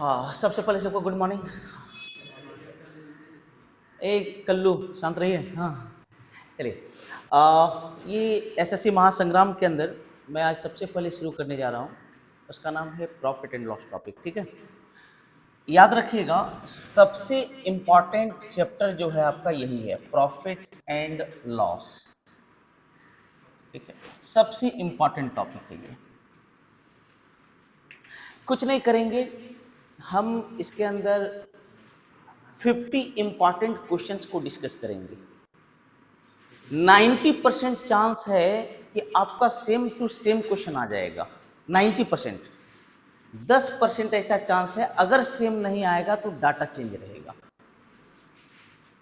हाँ, सबसे पहले सबको गुड मॉर्निंग। एक कल्लू शांत रहिए। हाँ, चलिए। ये एसएससी महासंग्राम के अंदर मैं आज सबसे पहले शुरू करने जा रहा हूँ। उसका नाम है प्रॉफिट एंड लॉस टॉपिक। ठीक है, याद रखिएगा, सबसे इम्पॉर्टेंट चैप्टर जो है आपका यही है, प्रॉफिट एंड लॉस। ठीक है, सबसे इम्पॉर्टेंट टॉपिक है ये। कुछ नहीं करेंगे हम, इसके अंदर 50 इंपॉर्टेंट क्वेश्चंस को डिस्कस करेंगे। 90% चांस है कि आपका सेम टू सेम क्वेश्चन आ जाएगा। 90%। 10% ऐसा चांस है अगर सेम नहीं आएगा तो डाटा चेंज रहेगा।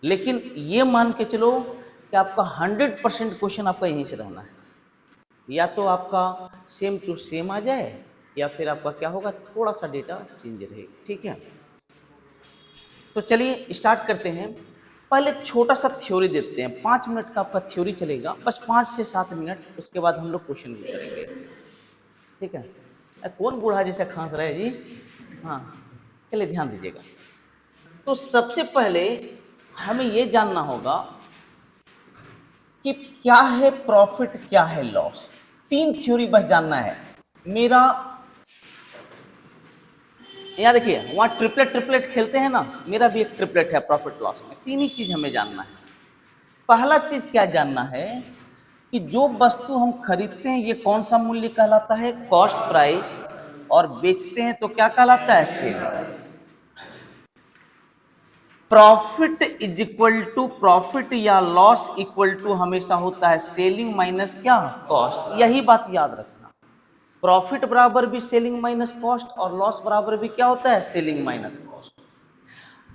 लेकिन ये मान के चलो कि आपका 100% क्वेश्चन आपका यहीं से रहना है। या तो आपका सेम टू सेम आ जाए या फिर आपका क्या होगा, थोड़ा सा डेटा चेंज रहेगा। ठीक है, तो चलिए स्टार्ट करते हैं। पहले छोटा सा थ्योरी देखते हैं। 5 मिनट का आपका थ्योरी चलेगा, बस 5 से 7 मिनट। उसके बाद हम लोग क्वेश्चन भी करेंगे। ठीक है, कौन बूढ़ा जैसा खांस रहा है जी? हाँ, चलिए ध्यान दीजिएगा। तो सबसे पहले हमें ये जानना होगा कि क्या है प्रॉफिट, क्या है लॉस। 3 थ्योरी बस जानना है मेरा। यहाँ देखिए, वहाँ ट्रिपलेट ट्रिपलेट खेलते हैं ना, मेरा भी एक ट्रिपलेट है प्रॉफिट लॉस में। 3 ही चीज हमें जानना है। पहला चीज क्या जानना है कि जो वस्तु हम खरीदते हैं ये कौन सा मूल्य कहलाता है, कॉस्ट प्राइस, और बेचते हैं तो क्या कहलाता है, sale. Profit is equal to profit या लॉस इक्वल टू हमेशा होता है सेलिंग माइनस क्या, कॉस्ट। यही बात याद रखना। प्रॉफिट बराबर भी सेलिंग माइनस कॉस्ट और लॉस बराबर भी क्या होता है, सेलिंग माइनस कॉस्ट।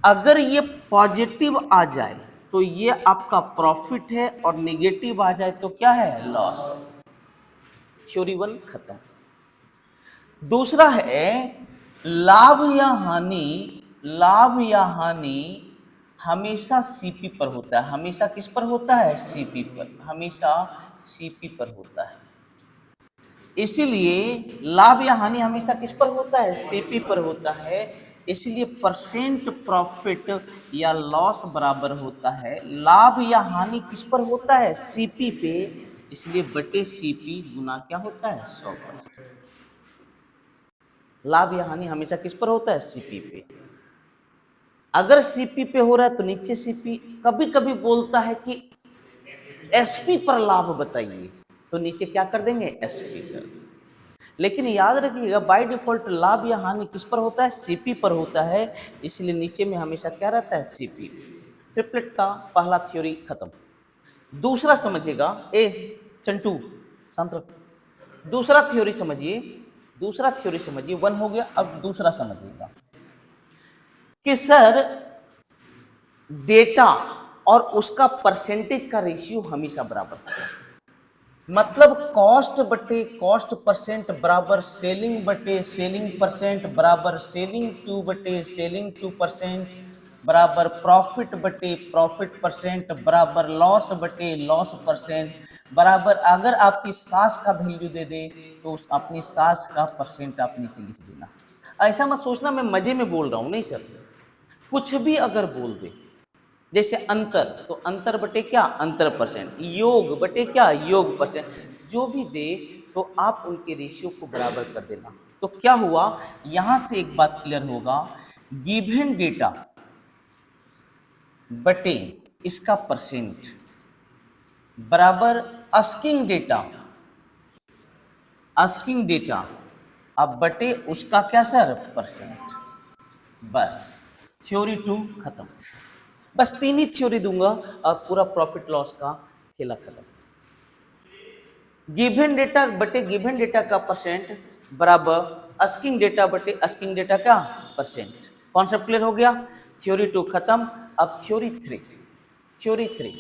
अगर ये पॉजिटिव आ जाए तो ये आपका प्रॉफिट है और नेगेटिव आ जाए तो क्या है, लॉस। थ्योरी 1 खत्म। दूसरा है लाभ या हानि। लाभ या हानि हमेशा सीपी पर होता है। हमेशा किस पर होता है, सीपी पर। हमेशा सीपी पर होता है। इसीलिए लाभ या हानि हमेशा किस पर होता है, सीपी पर होता है। इसलिए परसेंट प्रॉफिट या लॉस बराबर होता है लाभ या हानि किस पर होता है, सीपी पे। इसलिए बटे सीपी गुना क्या होता है, 100%। लाभ या हानि हमेशा किस पर होता है, सीपी पे। अगर सीपी पे हो रहा है तो नीचे सीपी। कभी कभी बोलता है कि एसपी पर लाभ बताइए, तो नीचे क्या कर देंगे, एसपी कर देंगे। लेकिन याद रखिएगा, बाय डिफॉल्ट लाभ या हानि किस पर होता है, सीपी पर होता है। इसलिए नीचे में हमेशा क्या रहता है, सीपी। ट्रिपलेट का पहला थ्योरी खत्म। दूसरा समझिएगा, ए चंटू शांत रहो। दूसरा थ्योरी समझिए। दूसरा थ्योरी समझिए, 1 हो गया। अब दूसरा समझिएगा कि सर डेटा और उसका परसेंटेज का रेशियो हमेशा बराबर होता है। मतलब कॉस्ट बटे कॉस्ट परसेंट बराबर सेलिंग बटे सेलिंग परसेंट बराबर सेलिंग टू बटे सेलिंग 2% बराबर प्रॉफिट बटे प्रॉफिट परसेंट बराबर लॉस बटे लॉस परसेंट बराबर, अगर आपकी सास का वैल्यू दे दे तो उस अपनी सास का परसेंट आप नीचे लिख देना। ऐसा मत सोचना मैं मजे में बोल रहा हूं, नहीं सर। कुछ भी अगर बोल दे, जैसे अंतर, तो अंतर बटे क्या, अंतर परसेंट। योग बटे क्या, योग परसेंट। जो भी दे तो आप उनके रेशियो को बराबर कर देना। तो क्या हुआ, यहां से एक बात क्लियर होगा, गिवन डेटा बटे इसका परसेंट बराबर आस्किंग डेटा। आस्किंग डेटा अब बटे उसका क्या सर, परसेंट। बस थ्योरी 2 खत्म। बस 3 ही थ्योरी दूंगा और पूरा प्रॉफिट लॉस का खेला खत्म। गिवन डेटा बटे गिवन डेटा का परसेंट बराबर आस्किंग डेटा बटे आस्किंग डेटा का परसेंट। कॉन्सेप्ट क्लियर हो गया। थ्योरी 2 खत्म। अब थ्योरी 3। थ्योरी 3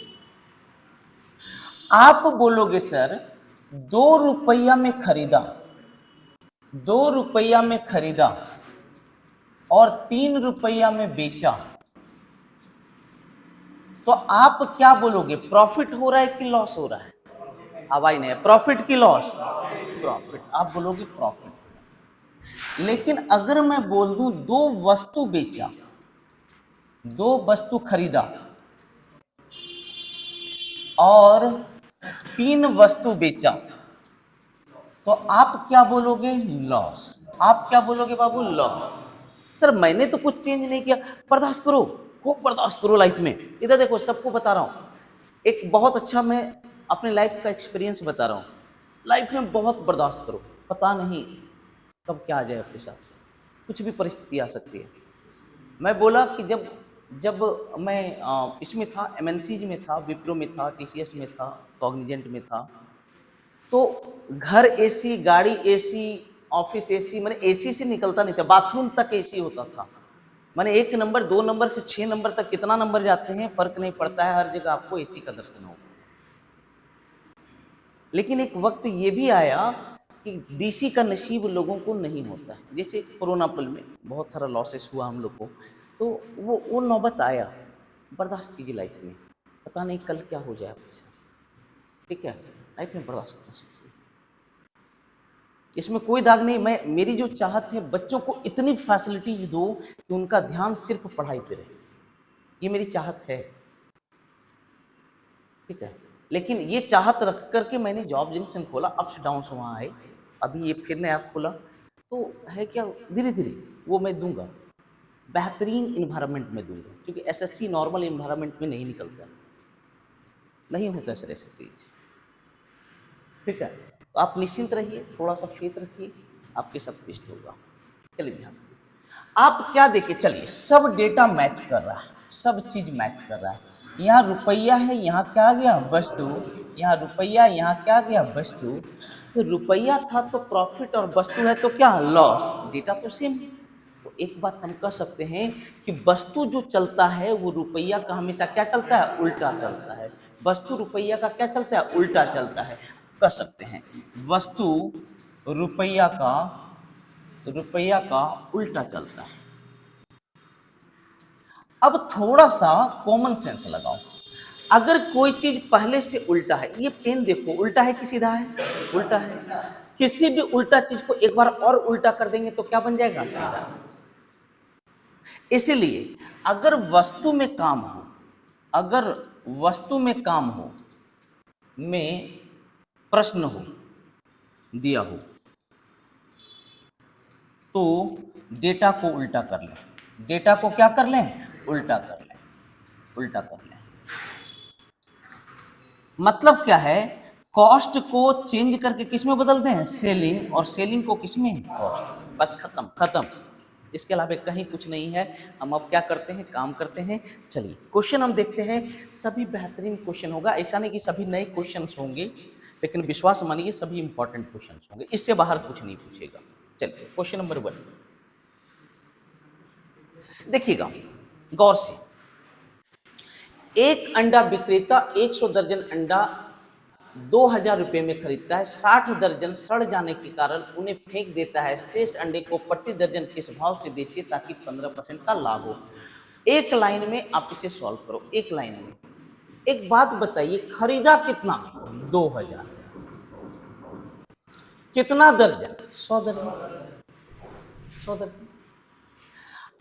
आप बोलोगे सर 2 रुपया में खरीदा, 2 रुपया में खरीदा और 3 रुपया में बेचा, तो आप क्या बोलोगे, प्रॉफिट हो रहा है कि लॉस हो रहा है? आवाज नहीं है, प्रॉफिट की लॉस, प्रॉफिट। आप बोलोगे प्रॉफिट। लेकिन अगर मैं बोल दूं 2 वस्तु बेचा, 2 वस्तु खरीदा और 3 वस्तु बेचा, तो आप क्या बोलोगे? लॉस। आप क्या बोलोगे बाबू? लॉस। सर मैंने तो कुछ चेंज नहीं किया। बर्दाश्त करो, खूब बर्दाश्त करो लाइफ में। इधर देखो, सबको बता रहा हूं, एक बहुत अच्छा मैं अपने लाइफ का एक्सपीरियंस बता रहा हूँ। लाइफ में बहुत बर्दाश्त करो, पता नहीं कब क्या आ जाए आपके साथ, कुछ भी परिस्थिति आ सकती है। मैं बोला कि जब जब मैं इसमें था, एमएनसीज में था, विप्रो में था, टीसीएस में था, कॉग्निजेंट में था, तो घर एसी, गाड़ी एसी, ऑफिस एसी, मैंने एसी से निकलता नहीं था, बाथरूम तक एसी होता था। मैंने 1 नंबर 2 नंबर से 6 नंबर तक कितना नंबर जाते हैं फर्क नहीं पड़ता है, हर जगह आपको एसी का दर्शन होगा। लेकिन एक वक्त ये भी आया कि डीसी का नसीब लोगों को नहीं होता है। जैसे कोरोना पल में बहुत सारा लॉसेस हुआ हम लोग को, तो वो नौबत आया। बर्दाश्त कीजिए लाइफ में, पता नहीं कल क्या हो जाए आपके साथ, ठीक है? लाइफ में बर्दाश्त करना सीखिए, इसमें कोई दाग नहीं। मैं, मेरी जो चाहत है, बच्चों को इतनी फैसिलिटीज दो कि उनका ध्यान सिर्फ पढ़ाई पे रहे, ये मेरी चाहत है, ठीक है? लेकिन ये चाहत रख करके मैंने जॉब जंक्शन खोला, अप्स डाउन वहाँ आए, अभी ये फिर नया खोला, तो है क्या, धीरे धीरे वो मैं दूंगा, बेहतरीन इन्वायरमेंट में दूंगा, क्योंकि एसएससी नॉर्मल इन्वायरमेंट में नहीं निकलता, नहीं होता सर एसएससी, ठीक है? तो आप निश्चिंत रहिए, थोड़ा सा फेथ रखिए, आपके सब बेस्ट होगा। चलिए ध्यान, आप क्या देखे, चलिए सब डेटा मैच कर रहा है, सब चीज मैच कर रहा है। यहाँ रुपया है, यहाँ क्या आ गया? वस्तु। यहाँ रुपया, यहाँ क्या आ गया? वस्तु। तो रुपया था तो प्रॉफिट, और वस्तु है तो क्या? लॉस। डेटा तो सेम है। तो एक बात हम कह सकते हैं कि वस्तु जो चलता है वो रुपया का हमेशा क्या चलता है? उल्टा चलता है। वस्तु रुपया का क्या चलता है? उल्टा चलता है। कह सकते हैं वस्तु रुपया का उल्टा चलता है। अब थोड़ा सा कॉमन सेंस लगाओ, अगर कोई चीज पहले से उल्टा है, ये पेन देखो उल्टा है कि सीधा है? उल्टा है। किसी भी उल्टा चीज को एक बार और उल्टा कर देंगे तो क्या बन जाएगा? सीधा। इसलिए अगर वस्तु में काम हो, अगर वस्तु में काम हो, में प्रश्न हो, दिया हो, तो डेटा को उल्टा कर लें। डेटा को क्या कर लें? उल्टा कर लें, उल्टा कर लें। मतलब क्या है? कॉस्ट को चेंज करके किस में बदल दें? सेलिंग, और सेलिंग को किस में? कॉस्ट। बस खत्म, खत्म। इसके अलावा कहीं कुछ नहीं है। हम अब क्या करते हैं? काम करते हैं। चलिए क्वेश्चन हम देखते हैं, सभी बेहतरीन क्वेश्चन होगा, ऐसा नहीं कि सभी नए क्वेश्चंस होंगे, लेकिन विश्वास मानिए सभी इंपॉर्टेंट क्वेश्चंस होंगे, इससे बाहर कुछ नहीं पूछेगा। चलिए क्वेश्चन नंबर 1 देखिएगा गौर से। एक अंडा विक्रेता 100 दर्जन अंडा 2000 रुपये में खरीदता है, 60 दर्जन सड़ जाने के कारण उन्हें फेंक देता है। शेष अंडे को प्रति दर्जन किस भाव से बेचे ताकि 15% का लाभ हो? एक लाइन में आप इसे सॉल्व करो, एक लाइन में। एक बात बताइए, खरीदा कितना? 2000। कितना दर्जन? 100 दर्जन, 100 दर्जन।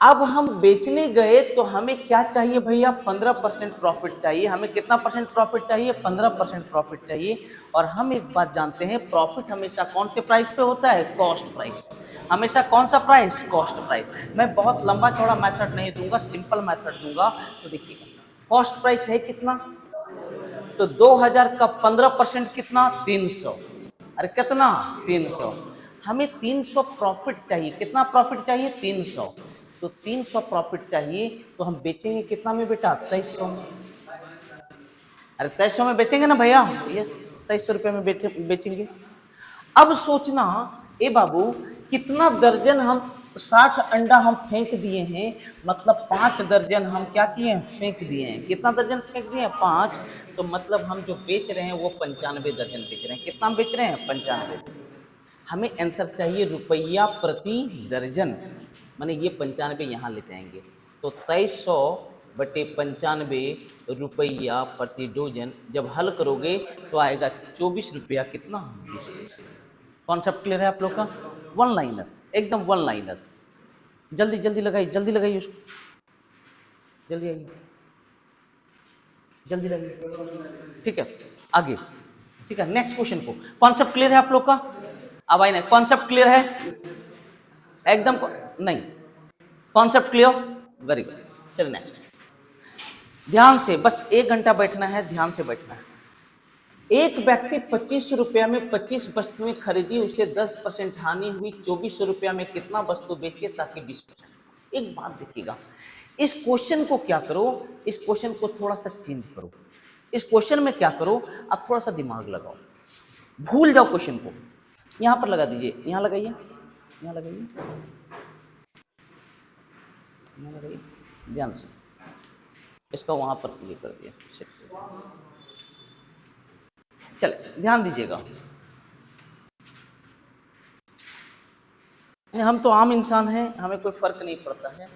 अब हम बेचने गए तो हमें क्या चाहिए भैया? 15% प्रॉफिट चाहिए। हमें कितना परसेंट प्रॉफिट चाहिए? 15% प्रॉफिट चाहिए। और हम एक बात जानते हैं, प्रॉफिट हमेशा कौन से प्राइस पे होता है? Cost price. हमेशा कौन सा प्राइस? Cost price. मैं बहुत लंबा चौड़ा मेथड नहीं दूंगा, सिंपल मेथड दूंगा। तो देखिएगा, कॉस्ट प्राइस है कितना? तो 2000 का 15% कितना? 300। अरे कितना? 300। हमें 300 प्रॉफिट चाहिए। कितना प्रॉफिट चाहिए? 300। तो 300 प्रॉफिट चाहिए, तो हम बेचेंगे कितना में बेटा? 2300 में। अरे 2300 में बेचेंगे ना भैया? यस, 2300 रुपये में बेचेंगे। अब सोचना, ए बाबू, कितना दर्जन हम 60 अंडा हम फेंक दिए हैं, मतलब 5 दर्जन हम क्या किए हैं? फेंक दिए हैं। कितना दर्जन फेंक दिए हैं? 5। तो मतलब हम जो बेच रहे हैं वो 95 दर्जन बेच रहे हैं। कितना बेच रहे हैं? 95। हमें आंसर चाहिए रुपया प्रति दर्जन, माने ये 95 यहाँ ले जाएंगे, तो 2300 बटे 95 रुपया प्रति डोजन। जब हल करोगे तो आएगा 24 रुपया कितना? 20 पैसे। कॉन्सेप्ट क्लियर है आप लोग का? One liner. एकदम वन लाइनर। जल्दी जल्दी लगाइए उसको, जल्दी आइए, जल्दी लगाइए। ठीक है, आगे। ठीक है, नेक्स्ट क्वेश्चन को। कॉन्सेप्ट क्लियर है आप लोग का? अब आई नहीं, कॉन्सेप्ट क्लियर है एकदम? नहीं, कॉन्सेप्ट क्लियर, वेरी गुड। चलिए नेक्स्ट, ध्यान से, बस 1 घंटा बैठना है, ध्यान से बैठना है। एक व्यक्ति 2500 रुपया में 25 वस्तुएं खरीदी, उसे 10% हानि हुई, 2400 रुपया में कितना वस्तु बेचे ताकि 20%? एक बात देखिएगा, इस क्वेश्चन को क्या करो, इस क्वेश्चन को थोड़ा सा चेंज करो। इस क्वेश्चन में क्या करो, आप थोड़ा सा दिमाग लगाओ, भूल जाओ क्वेश्चन को। यहां पर लगा दीजिए, यहां लगाइए, यहां लगाइए, यहां लगाइए, ध्यान से। इसका वहां पर क्लिक कर दिया। चलिए ध्यान दीजिएगा, हम तो आम इंसान हैं, हमें कोई फर्क नहीं पड़ता है।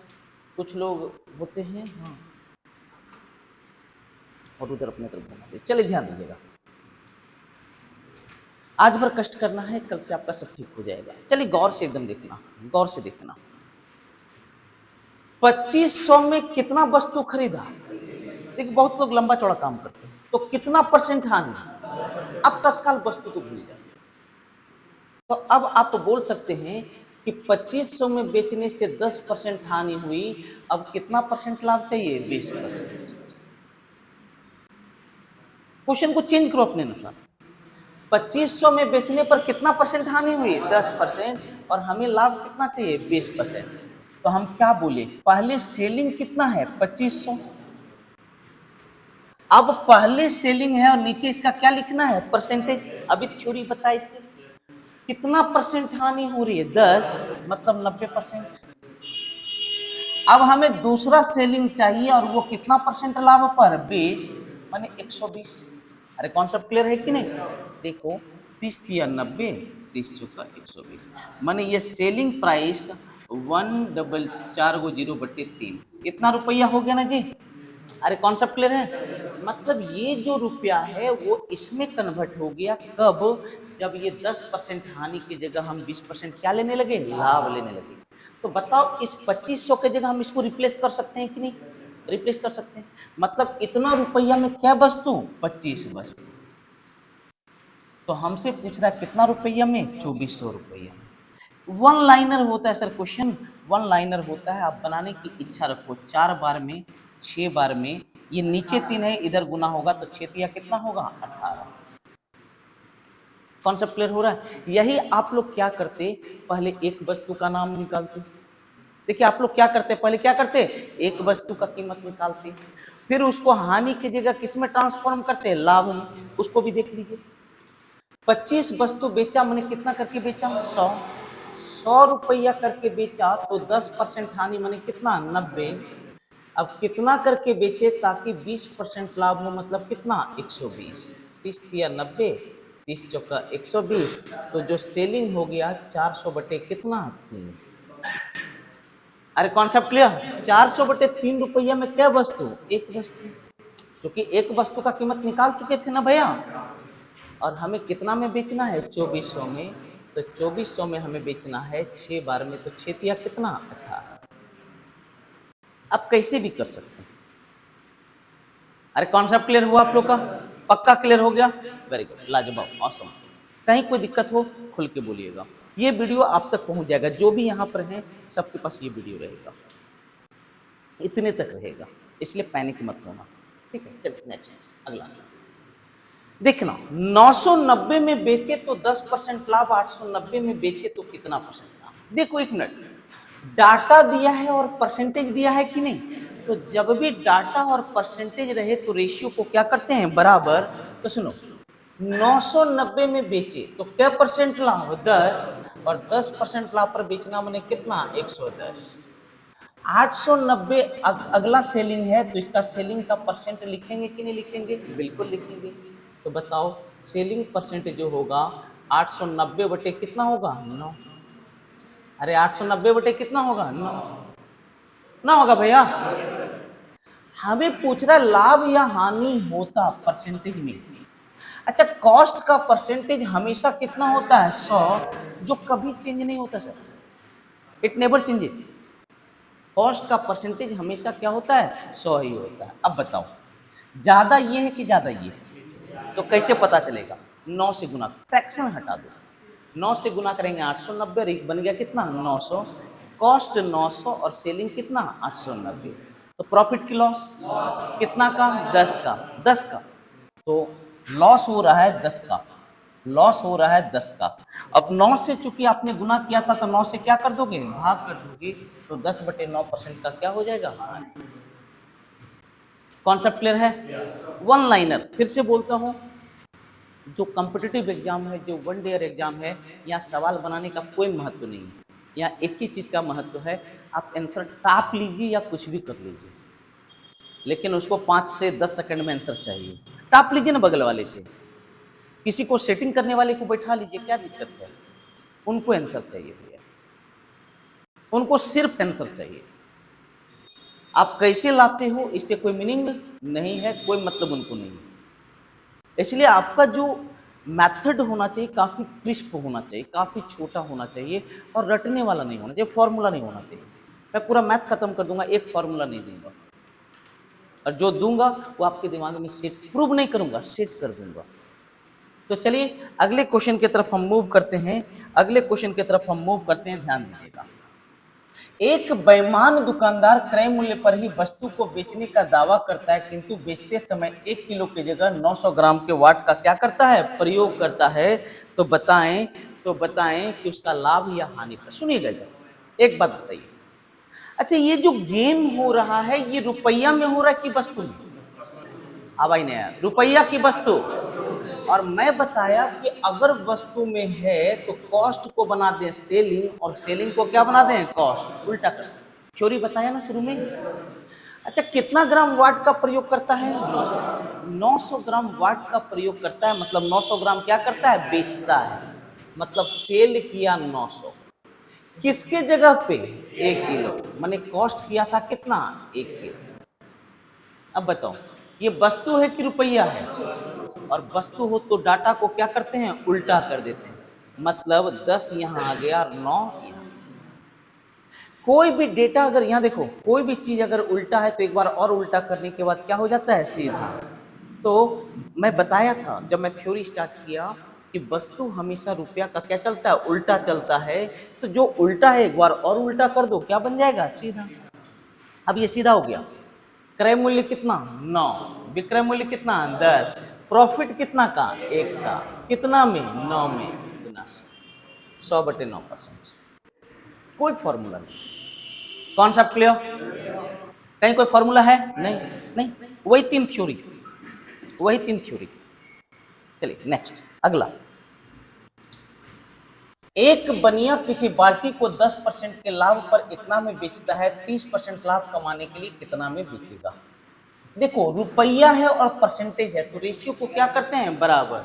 कुछ लोग होते हैं हाँ, और उधर अपने तरफ बना दे। चलिए ध्यान दीजिएगा, आज भर कष्ट करना है, कल से आपका सब ठीक हो जाएगा। चलिए गौर से एकदम देखना, गौर से देखना। 2500 में कितना वस्तु खरीदा? देखिए बहुत लोग लंबा चौड़ा काम करते हैं, तो कितना % हानि? अब तत्काल वस्तु को भूल जाए। तो अब आप तो बोल सकते हैं कि 2500 में बेचने से 10% हानि हुई, अब कितना % लाभ चाहिए? 20%। क्वेश्चन को चेंज करो अपने अनुसार। 2500 में बेचने पर कितना % हानि हुई? 10%, और हमें लाभ कितना चाहिए? 20%। तो हम क्या बोले, पहले सेलिंग कितना है? 2500। अब पहले सेलिंग है और नीचे इसका क्या लिखना है? परसेंटेज। अभी थ्योरी बताई थी, कितना % हानि हो रही है? 10, मतलब 90%। अब हमें दूसरा सेलिंग चाहिए, और वो कितना % लाभ पर? 20, माने 120। अरे कॉन्सेप्ट क्लियर है कि नहीं? देखो 30 या 90, 30 चौका 120, माने ये सेलिंग प्राइस 1440/3 कितना रुपया हो गया ना जी? अरे कॉन्सेप्ट क्लियर है? मतलब ये जो रुपया है वो इसमें कन्वर्ट हो गया, कब? जब ये 10% हानि की जगह हम 20% क्या लेने लगे? लाभ लेने लगे। तो बताओ, इस 2500 की जगह हम इसको रिप्लेस कर सकते हैं कि नहीं? रिप्लेस कर सकते हैं। मतलब इतना रुपया में क्या वस्तु? 25 वस्तु। तो हमसे पूछ रहा है कितना रुपया में? 2400 रुपया में। वन लाइनर होता है सर क्वेश्चन, वन लाइनर होता है। आप बनाने की इच्छा रखो, 4 बार में, 6 बार में। ये नीचे 3 है, इधर गुना होगा तो 6 या कितना होगा? 18। कॉन्सेप्ट क्लियर हो रहा है? यही आप लोग क्या करते, पहले एक वस्तु का नाम निकालते। देखिए आप लोग क्या करते, पहले क्या करते, एक वस्तु का कीमत निकालते, फिर उसको हानि की जगह किस में ट्रांसफॉर्म करते? लाभ में। उसको भी देख लीजिए। 25 वस्तु बेचा, मैंने कितना करके बेचा? 100 रुपया करके बेचा, तो 10% हानि माने कितना? 90। अब कितना करके बेचे ताकि 20% लाभ हो, मतलब कितना? 120। 30 या 90, 30 चौका 120, तो जो सेलिंग हो गया 400 बटे कितना? 3। अरे कॉन्सेप्ट क्लियर? 400/3 रुपया में क्या वस्तु? एक वस्तु, क्योंकि एक वस्तु का कीमत निकाल चुके थे ना भैया। और हमें कितना में बेचना है? 2400 में। तो 2400 में हमें बेचना है 6 बार में, तो 6 या कितना? 18। आप कैसे भी कर सकते हैं। अरे कॉन्सेप्ट क्लियर हुआ आप लोग का? पक्का क्लियर हो गया? वेरी गुड, लाजवाब, ऑसम। कहीं कोई दिक्कत हो खुल के बोलिएगा, ये वीडियो आप तक पहुंच जाएगा। जो भी यहाँ पर है सबके पास ये वीडियो रहेगा, इतने तक रहेगा, इसलिए पैनिक मत होना। ठीक है, चलिए नेक्स्ट, अगला देखना। 990 में बेचे तो 10% लाभ, 890 में बेचे तो कितना % लाभ? देखो एक मिनट, डाटा दिया है और परसेंटेज दिया है कि नहीं? तो जब भी डाटा और परसेंटेज रहे तो रेशियो को क्या करते हैं? बराबर। तो सुनो, 990 में बेचे तो क्या % लाभ? 10, और 10% लाभ पर बेचना मैंने कितना? 110। 890 अगला सेलिंग है, तो इसका सेलिंग का % लिखेंगे कि नहीं लिखेंगे? बिल्कुल लिखेंगे। तो बताओ सेलिंग % जो होगा 890 बटे कितना होगा? 9। अरे 890 बटे कितना होगा? 9 ना होगा भैया? हमें पूछ रहा लाभ या हानि होता परसेंटेज में। अच्छा, कॉस्ट का परसेंटेज हमेशा कितना होता है? 100, जो कभी चेंज नहीं होता sir. It never changes. Cost का परसेंटेज हमेशा क्या होता है, 100 ही होता है। अब बताओ ज्यादा ये है कि ज्यादा ये है, तो कैसे पता चलेगा? 9 से गुना, फ्रैक्शन हटा दो, 9 से गुना करेंगे 890 और एक बन गया कितना, 900। कॉस्ट 900 और सेलिंग कितना, 890। तो प्रॉफिट की लॉस कितना का, 10 का, 10 का। तो लॉस हो रहा है 10 का, लॉस हो रहा है 10 का। अब 9 से चूंकि आपने गुना किया था तो 9 से क्या कर दोगे, भाग कर दोगे, तो 10/9% का क्या हो जाएगा, कॉन्सेप्ट क्लियर है? वन लाइनर फिर से बोलता हूं, जो कॉम्पिटिटिव एग्जाम है, जो वन डेयर एग्जाम है, यहाँ सवाल बनाने का कोई महत्व नहीं है। यहाँ एक ही चीज का महत्व है, आप आंसर टाप लीजिए या कुछ भी कर लीजिए, लेकिन उसको 5 से 10 सेकंड में आंसर चाहिए। टाप लीजिए ना बगल वाले से, किसी को सेटिंग करने वाले को बैठा लीजिए, क्या दिक्कत है? उनको आंसर चाहिए भैया, उनको सिर्फ आंसर चाहिए। आप कैसे लाते हो इससे कोई मीनिंग नहीं है, कोई मतलब उनको नहीं है। इसलिए आपका जो मेथड होना चाहिए काफी क्रिस्प होना चाहिए, काफी छोटा होना चाहिए और रटने वाला नहीं होना चाहिए, फॉर्मूला नहीं होना चाहिए। मैं पूरा मैथ खत्म कर दूंगा, एक फॉर्मूला नहीं दूंगा, और जो दूंगा वो आपके दिमाग में सेट, प्रूव नहीं करूंगा, सेट कर दूंगा। तो चलिए अगले क्वेश्चन की तरफ हम मूव करते हैं, अगले क्वेश्चन की तरफ हम मूव करते हैं, ध्यान दीजिएगा। एक बेईमान दुकानदार क्रय मूल्य पर ही वस्तु को बेचने का दावा करता है, किंतु बेचते समय 1 किलो की जगह 900 ग्राम के वाट का क्या करता है, प्रयोग करता है। तो बताएं कि उसका लाभ या हानि पर। सुनिएगा एक बात बताइए, अच्छा ये जो गेम हो रहा है ये रुपया में हो रहा है कि वस्तु में? आवाज नहीं आया, रुपया की वस्तु। और मैं बताया कि अगर वस्तु में है तो कॉस्ट को बना दें सेलिंग, और सेलिंग को क्या बना दें, कॉस्ट, उल्टा कर। थ्योरी बताया ना शुरू में। अच्छा कितना ग्राम वाट का प्रयोग करता है, 900 ग्राम वाट का प्रयोग करता है, मतलब 900 ग्राम क्या करता है, बेचता है, मतलब सेल किया 900, किसके जगह पे, 1 किलो, माने कॉस्ट किया था कितना, 1 किलो। अब बताओ ये वस्तु है कि रुपया है? और वस्तु हो तो डाटा को क्या करते हैं, उल्टा कर देते हैं, मतलब 10 यहाँ आ गया और 9 यहाँ। कोई भी डेटा अगर यहाँ देखो, कोई भी चीज अगर उल्टा है तो एक बार और उल्टा करने के बाद क्या हो जाता है, सीधा। तो मैं बताया था जब मैं थ्योरी स्टार्ट किया कि वस्तु हमेशा रुपया का क्या चलता है, उल्टा चलता है। तो जो उल्टा है एक बार और उल्टा कर दो, क्या बन जाएगा, सीधा। अब ये सीधा हो गया। क्रय मूल्य कितना, 9, विक्रय मूल्य कितना, 10, प्रॉफिट कितना का, 1 का, कितना में, 9 में, गुना 100/9%। कोई फॉर्मूला नहीं, कॉन्सेप्ट क्लियर? कहीं कोई फॉर्मूला है, नहीं नहीं, वही 3 थ्योरी, वही 3 थ्योरी। चलिए नेक्स्ट, अगला। एक बनिया किसी बाल्टी को 10% के लाभ पर इतना में बेचता है, 30% लाभ कमाने के लिए कितना में बेचेगा? देखो रुपया है और परसेंटेज है तो रेशियो को क्या करते हैं, बराबर।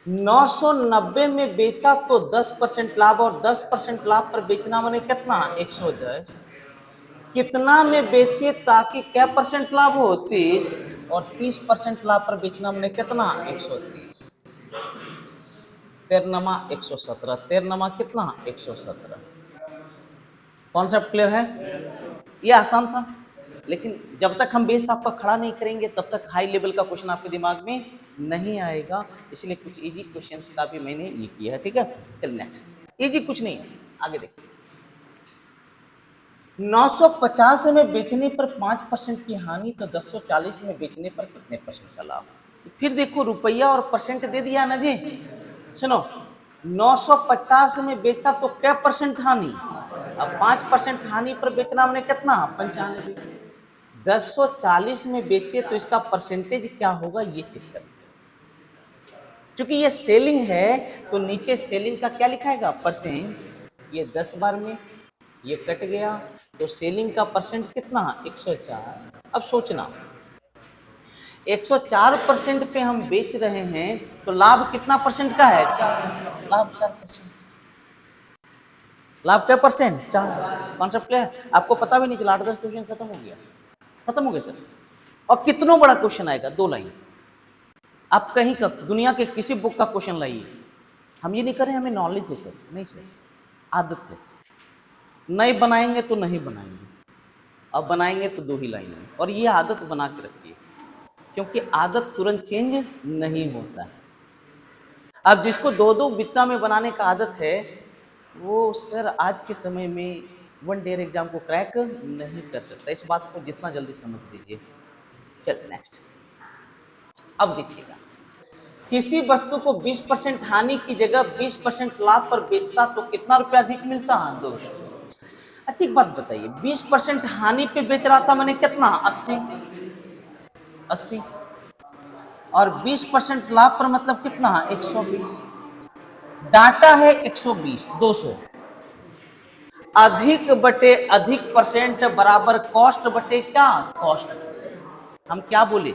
990 में बेचा तो 10% लाभ, और 10% लाभ पर बेचना माने कितना, 110। कितना में बेचे ताकि क्या परसेंट लाभ हो, 30, और 30% लाभ पर बेचना माने कितना, 130। 13 117, 13 कितना, 117। कॉन्सेप्ट क्लियर है? ये आसान था, लेकिन जब तक हम बेस आपका खड़ा नहीं करेंगे तब तक हाई लेवल का क्वेश्चन आपके दिमाग में नहीं आएगा। इसलिए कुछ इजी क्वेश्चंस का भी मैंने ये किया है, ठीक है। चल नेक्स्ट, इजी कुछ नहीं है, आगे देखिए। 950 में बेचने पर 5% की हानि, तो 1040 में बेचने पर कितने परसेंट का लाभ? फिर देखो रुपया और परसेंट दे दिया ना जी, सुनो 950 में बेचा तो क्या परसेंट हानि, अब 5% हानि पर बेचना हमने कितना, 95। 1040 में बेचे तो इसका परसेंटेज क्या होगा ये चेक कर, क्योंकि ये सेलिंग है तो नीचे सेलिंग का क्या लिखाएगा, परसेंट। ये 10 बार में ये कट गया तो सेलिंग का परसेंट कितना, 104। अब सोचना 104% पे हम बेच रहे हैं तो लाभ कितना परसेंट का है, 4, लाभ 4%। लाभ क्या परसेंट, 4। कॉन्सेप्ट क्या है, आपको पता भी नहीं चला, 8-10 क्वेश्चन खत्म हो गया, खत्म हो गया सर। और कितना बड़ा क्वेश्चन आएगा, 2 लाइन। आप कहीं का दुनिया के किसी बुक का क्वेश्चन लाइए, हम ये नहीं कर रहे हमें नॉलेज है सर, नहीं सर, आदत है। नहीं बनाएंगे तो नहीं बनाएंगे, अब बनाएंगे तो 2 ही लाइन में। और ये आदत बना के रखिए, क्योंकि आदत तुरंत चेंज नहीं होता है। अब जिसको 2-2 बित्ता में बनाने का आदत है, वो सर आज के समय में 1 डेयर एग्जाम को क्रैक नहीं कर सकता। इस बात को जितना जल्दी समझ लीजिए। चल नेक्स्ट। अब देखिएगा, किसी वस्तु को 20% हानि की जगह 20% लाभ पर बेचता तो कितना रुपया अधिक मिलता? 200। अच्छा एक बात बताइए, 20% हानि पे बेच रहा था मैंने कितना? 80। और 20% लाभ पर मतलब कितना? 120। डाटा है 120, 200। अधिक बटे अधिक परसेंट बराबर कॉस्ट बटे क्या? कॉस्ट। हम क्या बोले?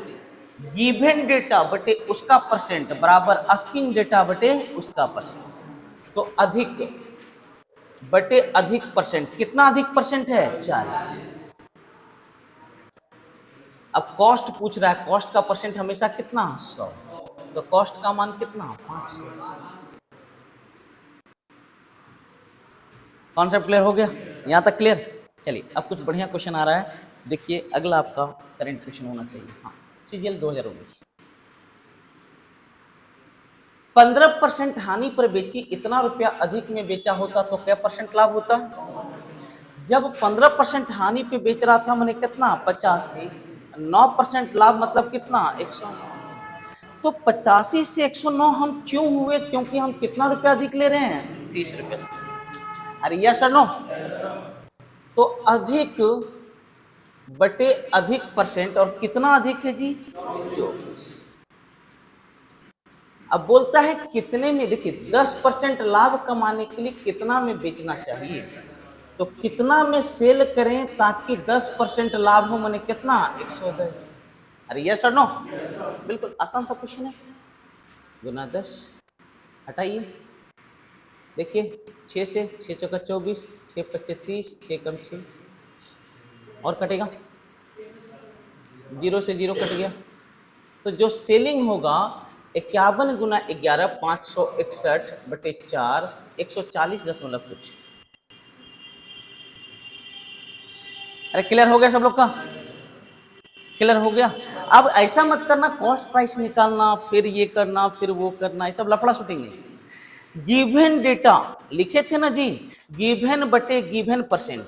गिवन डेटा बटे उसका परसेंट बराबर आस्किंग डेटा बटे उसका परसेंट। तो अधिक बटे अधिक परसेंट, कितना अधिक परसेंट है? 40। अब कॉस्ट पूछ रहा है, कॉस्ट का परसेंट हमेशा कितना? 100। तो कॉस्ट का मान कितना? 500। कॉन्सेप्ट क्लियर हो गया? यहां तक क्लियर? चलिए अब कुछ बढ़िया क्वेश्चन आ रहा है, देखिए अगला आपका करंट क्वेश्चन होना चाहिए। हाँ, सीजीएल 2019। 15% हानि पर बेची, इतना रुपया अधिक में बेचा होता तो क्या परसेंट लाभ होता? जब 15% हानि पे बेच रहा था मैंने कितना? 85। 9% लाभ मतलब कितना? 109। तो 85 से 109 हम क्यों हुए? क्योंकि हम कितना रुपया अधिक ले रहे हैं? 30 रुपया। अरे यस और नो? तो अधिक बटे अधिक परसेंट, और कितना अधिक है जी? 24। अब बोलता है कितने में, देखिए 10% लाभ कमाने के लिए कितना में बेचना चाहिए, तो कितना में सेल करें ताकि 10% लाभ हो, मैंने कितना? 110। अरे यस और नो? बिल्कुल आसान सा क्वेश्चन है। गुना 10, हटाइए, देखिए 6 से 6 चौका 24, 6 पच्चे 30, 6 कम 6, और कटेगा 0 से 0 कट गया। तो जो सेलिंग होगा 51 गुना 11, 561 बटे 4, 140 कुछ। अरे क्लियर हो गया सब लोग का? क्लियर हो गया? अब ऐसा मत करना कॉस्ट प्राइस निकालना, फिर ये करना, फिर वो करना, ये सब लफड़ा शूटिंग है। गिवन डेटा लिखे थे ना जी, गिवन बटे गिवन परसेंट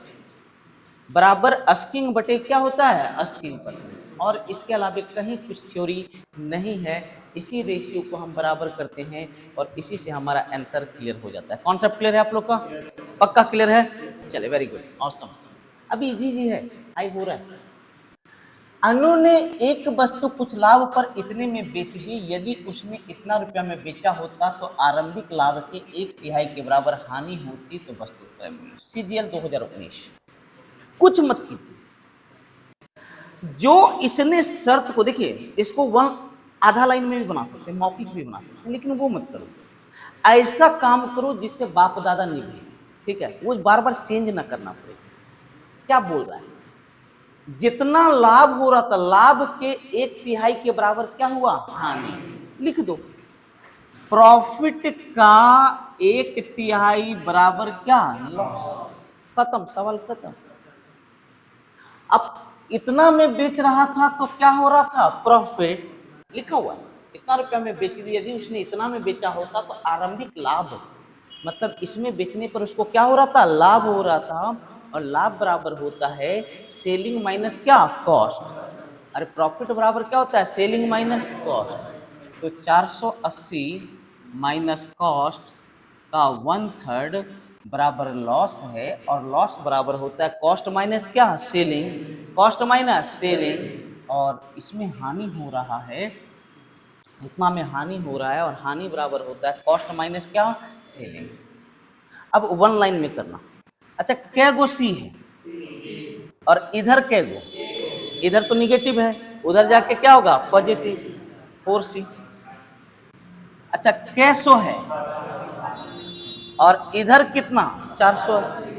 बराबर अस्किंग बटे क्या होता है? Asking percent. और इसके अलावा कहीं कुछ थ्योरी नहीं है, इसी रेशियो को हम बराबर करते हैं और इसी से हमारा आंसर क्लियर हो जाता है। कॉन्सेप्ट क्लियर है आप लोग का? पक्का क्लियर है? चले वेरी गुड, ऑसम। अभी इजी जी है, हाई हो रहा है। अनु ने एक वस्तु कुछ लाभ पर इतने में बेच दी, यदि उसने इतना रुपया में बेचा होता तो आरंभिक लाभ के 1/3 के बराबर हानि होती तो वस्तु क्रय मूल्य। सीजीएल 2019। कुछ मत कीजिए, जो इसने शर्त को, देखिए इसको वन आधा लाइन में भी बना सकते हैं, मौखिक भी बना सकते हैं, लेकिन वो मत करो। ऐसा काम करो जिससे बाप दादा निभे, ठीक है? वो बार बार चेंज ना करना पड़े। क्या बोल रहा है? जितना लाभ हो रहा था, लाभ के 1/3 के बराबर क्या हुआ? हानि। लिख दो, प्रॉफिट का 1/3 बराबर क्या? लॉस। खत्म, सवाल खत्म। अब इतना में बेच रहा था तो क्या हो रहा था? प्रॉफिट लिखा हुआ, इतना रुपया में बेच दी, यदि उसने इतना में बेचा होता तो आरंभिक लाभ, मतलब इसमें बेचने पर उसको क्या हो रहा था? लाभ हो रहा था। और लाभ बराबर होता है सेलिंग माइनस क्या? कॉस्ट। अरे प्रॉफिट बराबर क्या होता है? Selling minus cost. तो 480 माइनस कॉस्ट का 1/3 बराबर लॉस है, और लॉस बराबर होता है कॉस्ट माइनस क्या? सेलिंग। कॉस्ट माइनस सेलिंग, और इसमें हानि हो रहा है, इतना में हानि हो रहा है, और हानि बराबर होता है कॉस्ट माइनस क्या? सेलिंग। अब वन लाइन में करना। अच्छा कै गो सी है और इधर कै गो? इधर तो निगेटिव है, उधर जाके क्या होगा? Positive, 4C। अच्छा कैसो है और इधर कितना? 480।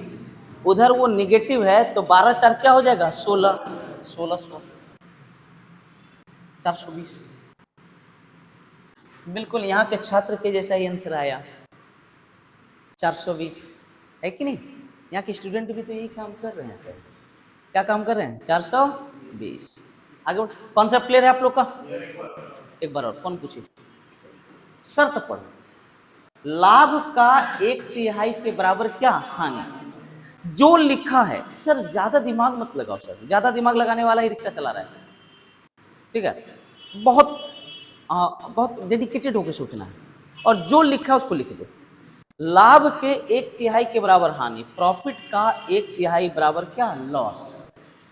उधर वो निगेटिव है तो 12 4 क्या हो जाएगा? 16, 1680, 420। बिल्कुल यहाँ के छात्र के जैसा ही आंसर आया, 420 है कि नहीं? यहाँ के स्टूडेंट भी तो यही काम कर रहे हैं सर। क्या काम कर रहे हैं? 420। आगे कौन सा प्लेयर है आप लोग का? एक बार और कौन पूछे? शर्त पढ़ो, लाभ का 1/3 के बराबर क्या? हानि। जो लिखा है सर, ज्यादा दिमाग मत लगाओ सर, ज्यादा दिमाग लगाने वाला ही रिक्शा चला रहा है, ठीक है? बहुत बहुत डेडिकेटेड होकर सोचना है, और जो लिखा है उसको लिख दो। लाभ के 1/3 के बराबर हानि, प्रॉफिट का 1/3 बराबर क्या? लॉस।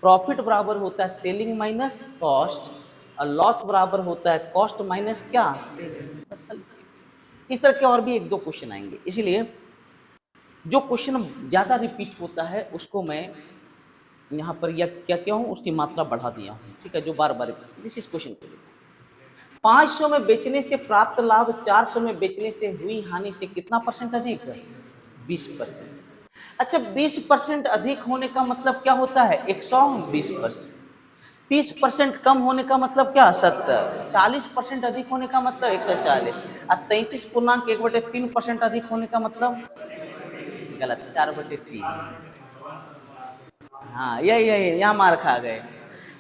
प्रॉफिट बराबर होता है सेलिंग माइनस कॉस्ट, और लॉस बराबर होता है कॉस्ट माइनस क्या? सेलिंग। बस इस तरह के और भी 1-2 क्वेश्चन आएंगे, इसीलिए जो क्वेश्चन ज्यादा रिपीट होता है उसको मैं यहाँ पर या क्या क्या हूँ उसकी मात्रा बढ़ा दिया हूँ, ठीक है? जो बार बार दिस इज क्वेश्चन। 500 में बेचने से प्राप्त लाभ 400 में बेचने से हुई हानि से कितना परसेंट अधिक? 20%। अच्छा, 20% अधिक होने का मतलब क्या होता है? 120%। 30% कम होने का मतलब क्या? 70। 40% अधिक होने का मतलब 140। और 33.1/3% अधिक होने का मतलब गलत, 4/3। हाँ, यही यही यहाँ मार खा गए।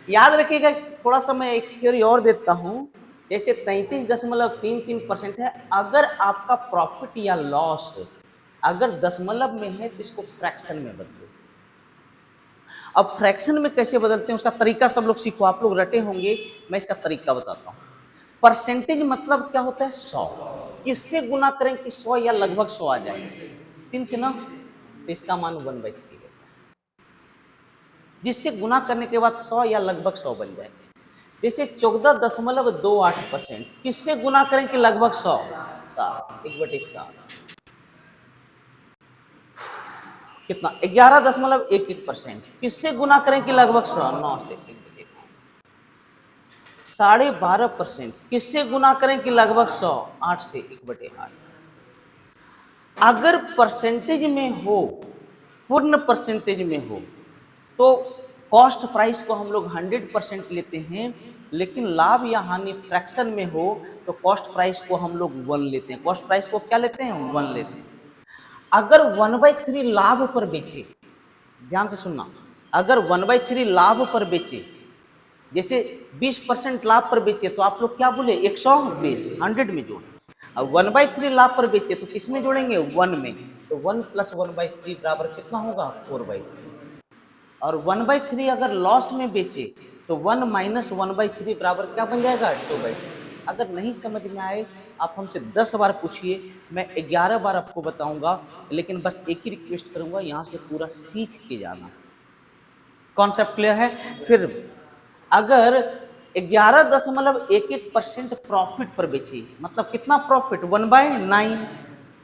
याद रखिएगा, थोड़ा सा मैं एक थ्योरी और देता हूँ। जैसे 33.33% है, अगर आपका प्रॉफिट या लॉस अगर दशमलव में है तो इसको फ्रैक्शन में बदलो। अब फ्रैक्शन में कैसे बदलते हैं उसका तरीका सब लोग सीखो, आप लोग रटे होंगे, मैं इसका तरीका बताता हूँ। परसेंटेज मतलब क्या होता है? 100। किससे गुना करें कि 100 या लगभग 100 आ जाए? 3 से ना, तो इसका मान 1/3 है। जिससे गुना करने के बाद 100 या लगभग 100 बन जाए। जैसे 14.28%, किससे गुना करें कि लगभग 100? 7, 1/7। कितना? 11.11%, किससे गुना करें कि लगभग 100? 9 से 1/8। 12.5%, किससे गुना करें कि लगभग 100? 8 से 1/8। अगर परसेंटेज में हो, पूर्ण परसेंटेज में हो, तो कॉस्ट प्राइस को हम लोग 100% लेते हैं, लेकिन लाभ या हानि फ्रैक्शन में हो तो कॉस्ट प्राइस को हम लोग 1 लेते हैं। कॉस्ट प्राइस को क्या लेते हैं? 1 लेते हैं। अगर 1/3 लाभ पर बेचे, ध्यान से सुनना, अगर 1/3 लाभ पर बेचे, जैसे 20% लाभ पर बेचे तो आप लोग क्या बोले? 120, 100 में जोड़े। अब 1/3 लाभ पर बेचे तो किस में जोड़ेंगे? 1 में। तो 1 + 1/3 बराबर कितना होगा? 4/3। और 1/3 अगर लॉस में बेचे तो 1 - 1/3 बराबर क्या बन जाएगा? 2/3। अगर नहीं समझ में आए आप हमसे 10 बार पूछिए, मैं 11 बार आपको बताऊंगा, लेकिन बस एक ही रिक्वेस्ट करूंगा, यहाँ से पूरा सीख के जाना। कॉन्सेप्ट क्लियर है? फिर अगर 11.11% प्रॉफिट पर बेचे, मतलब कितना प्रॉफिट? 1/9।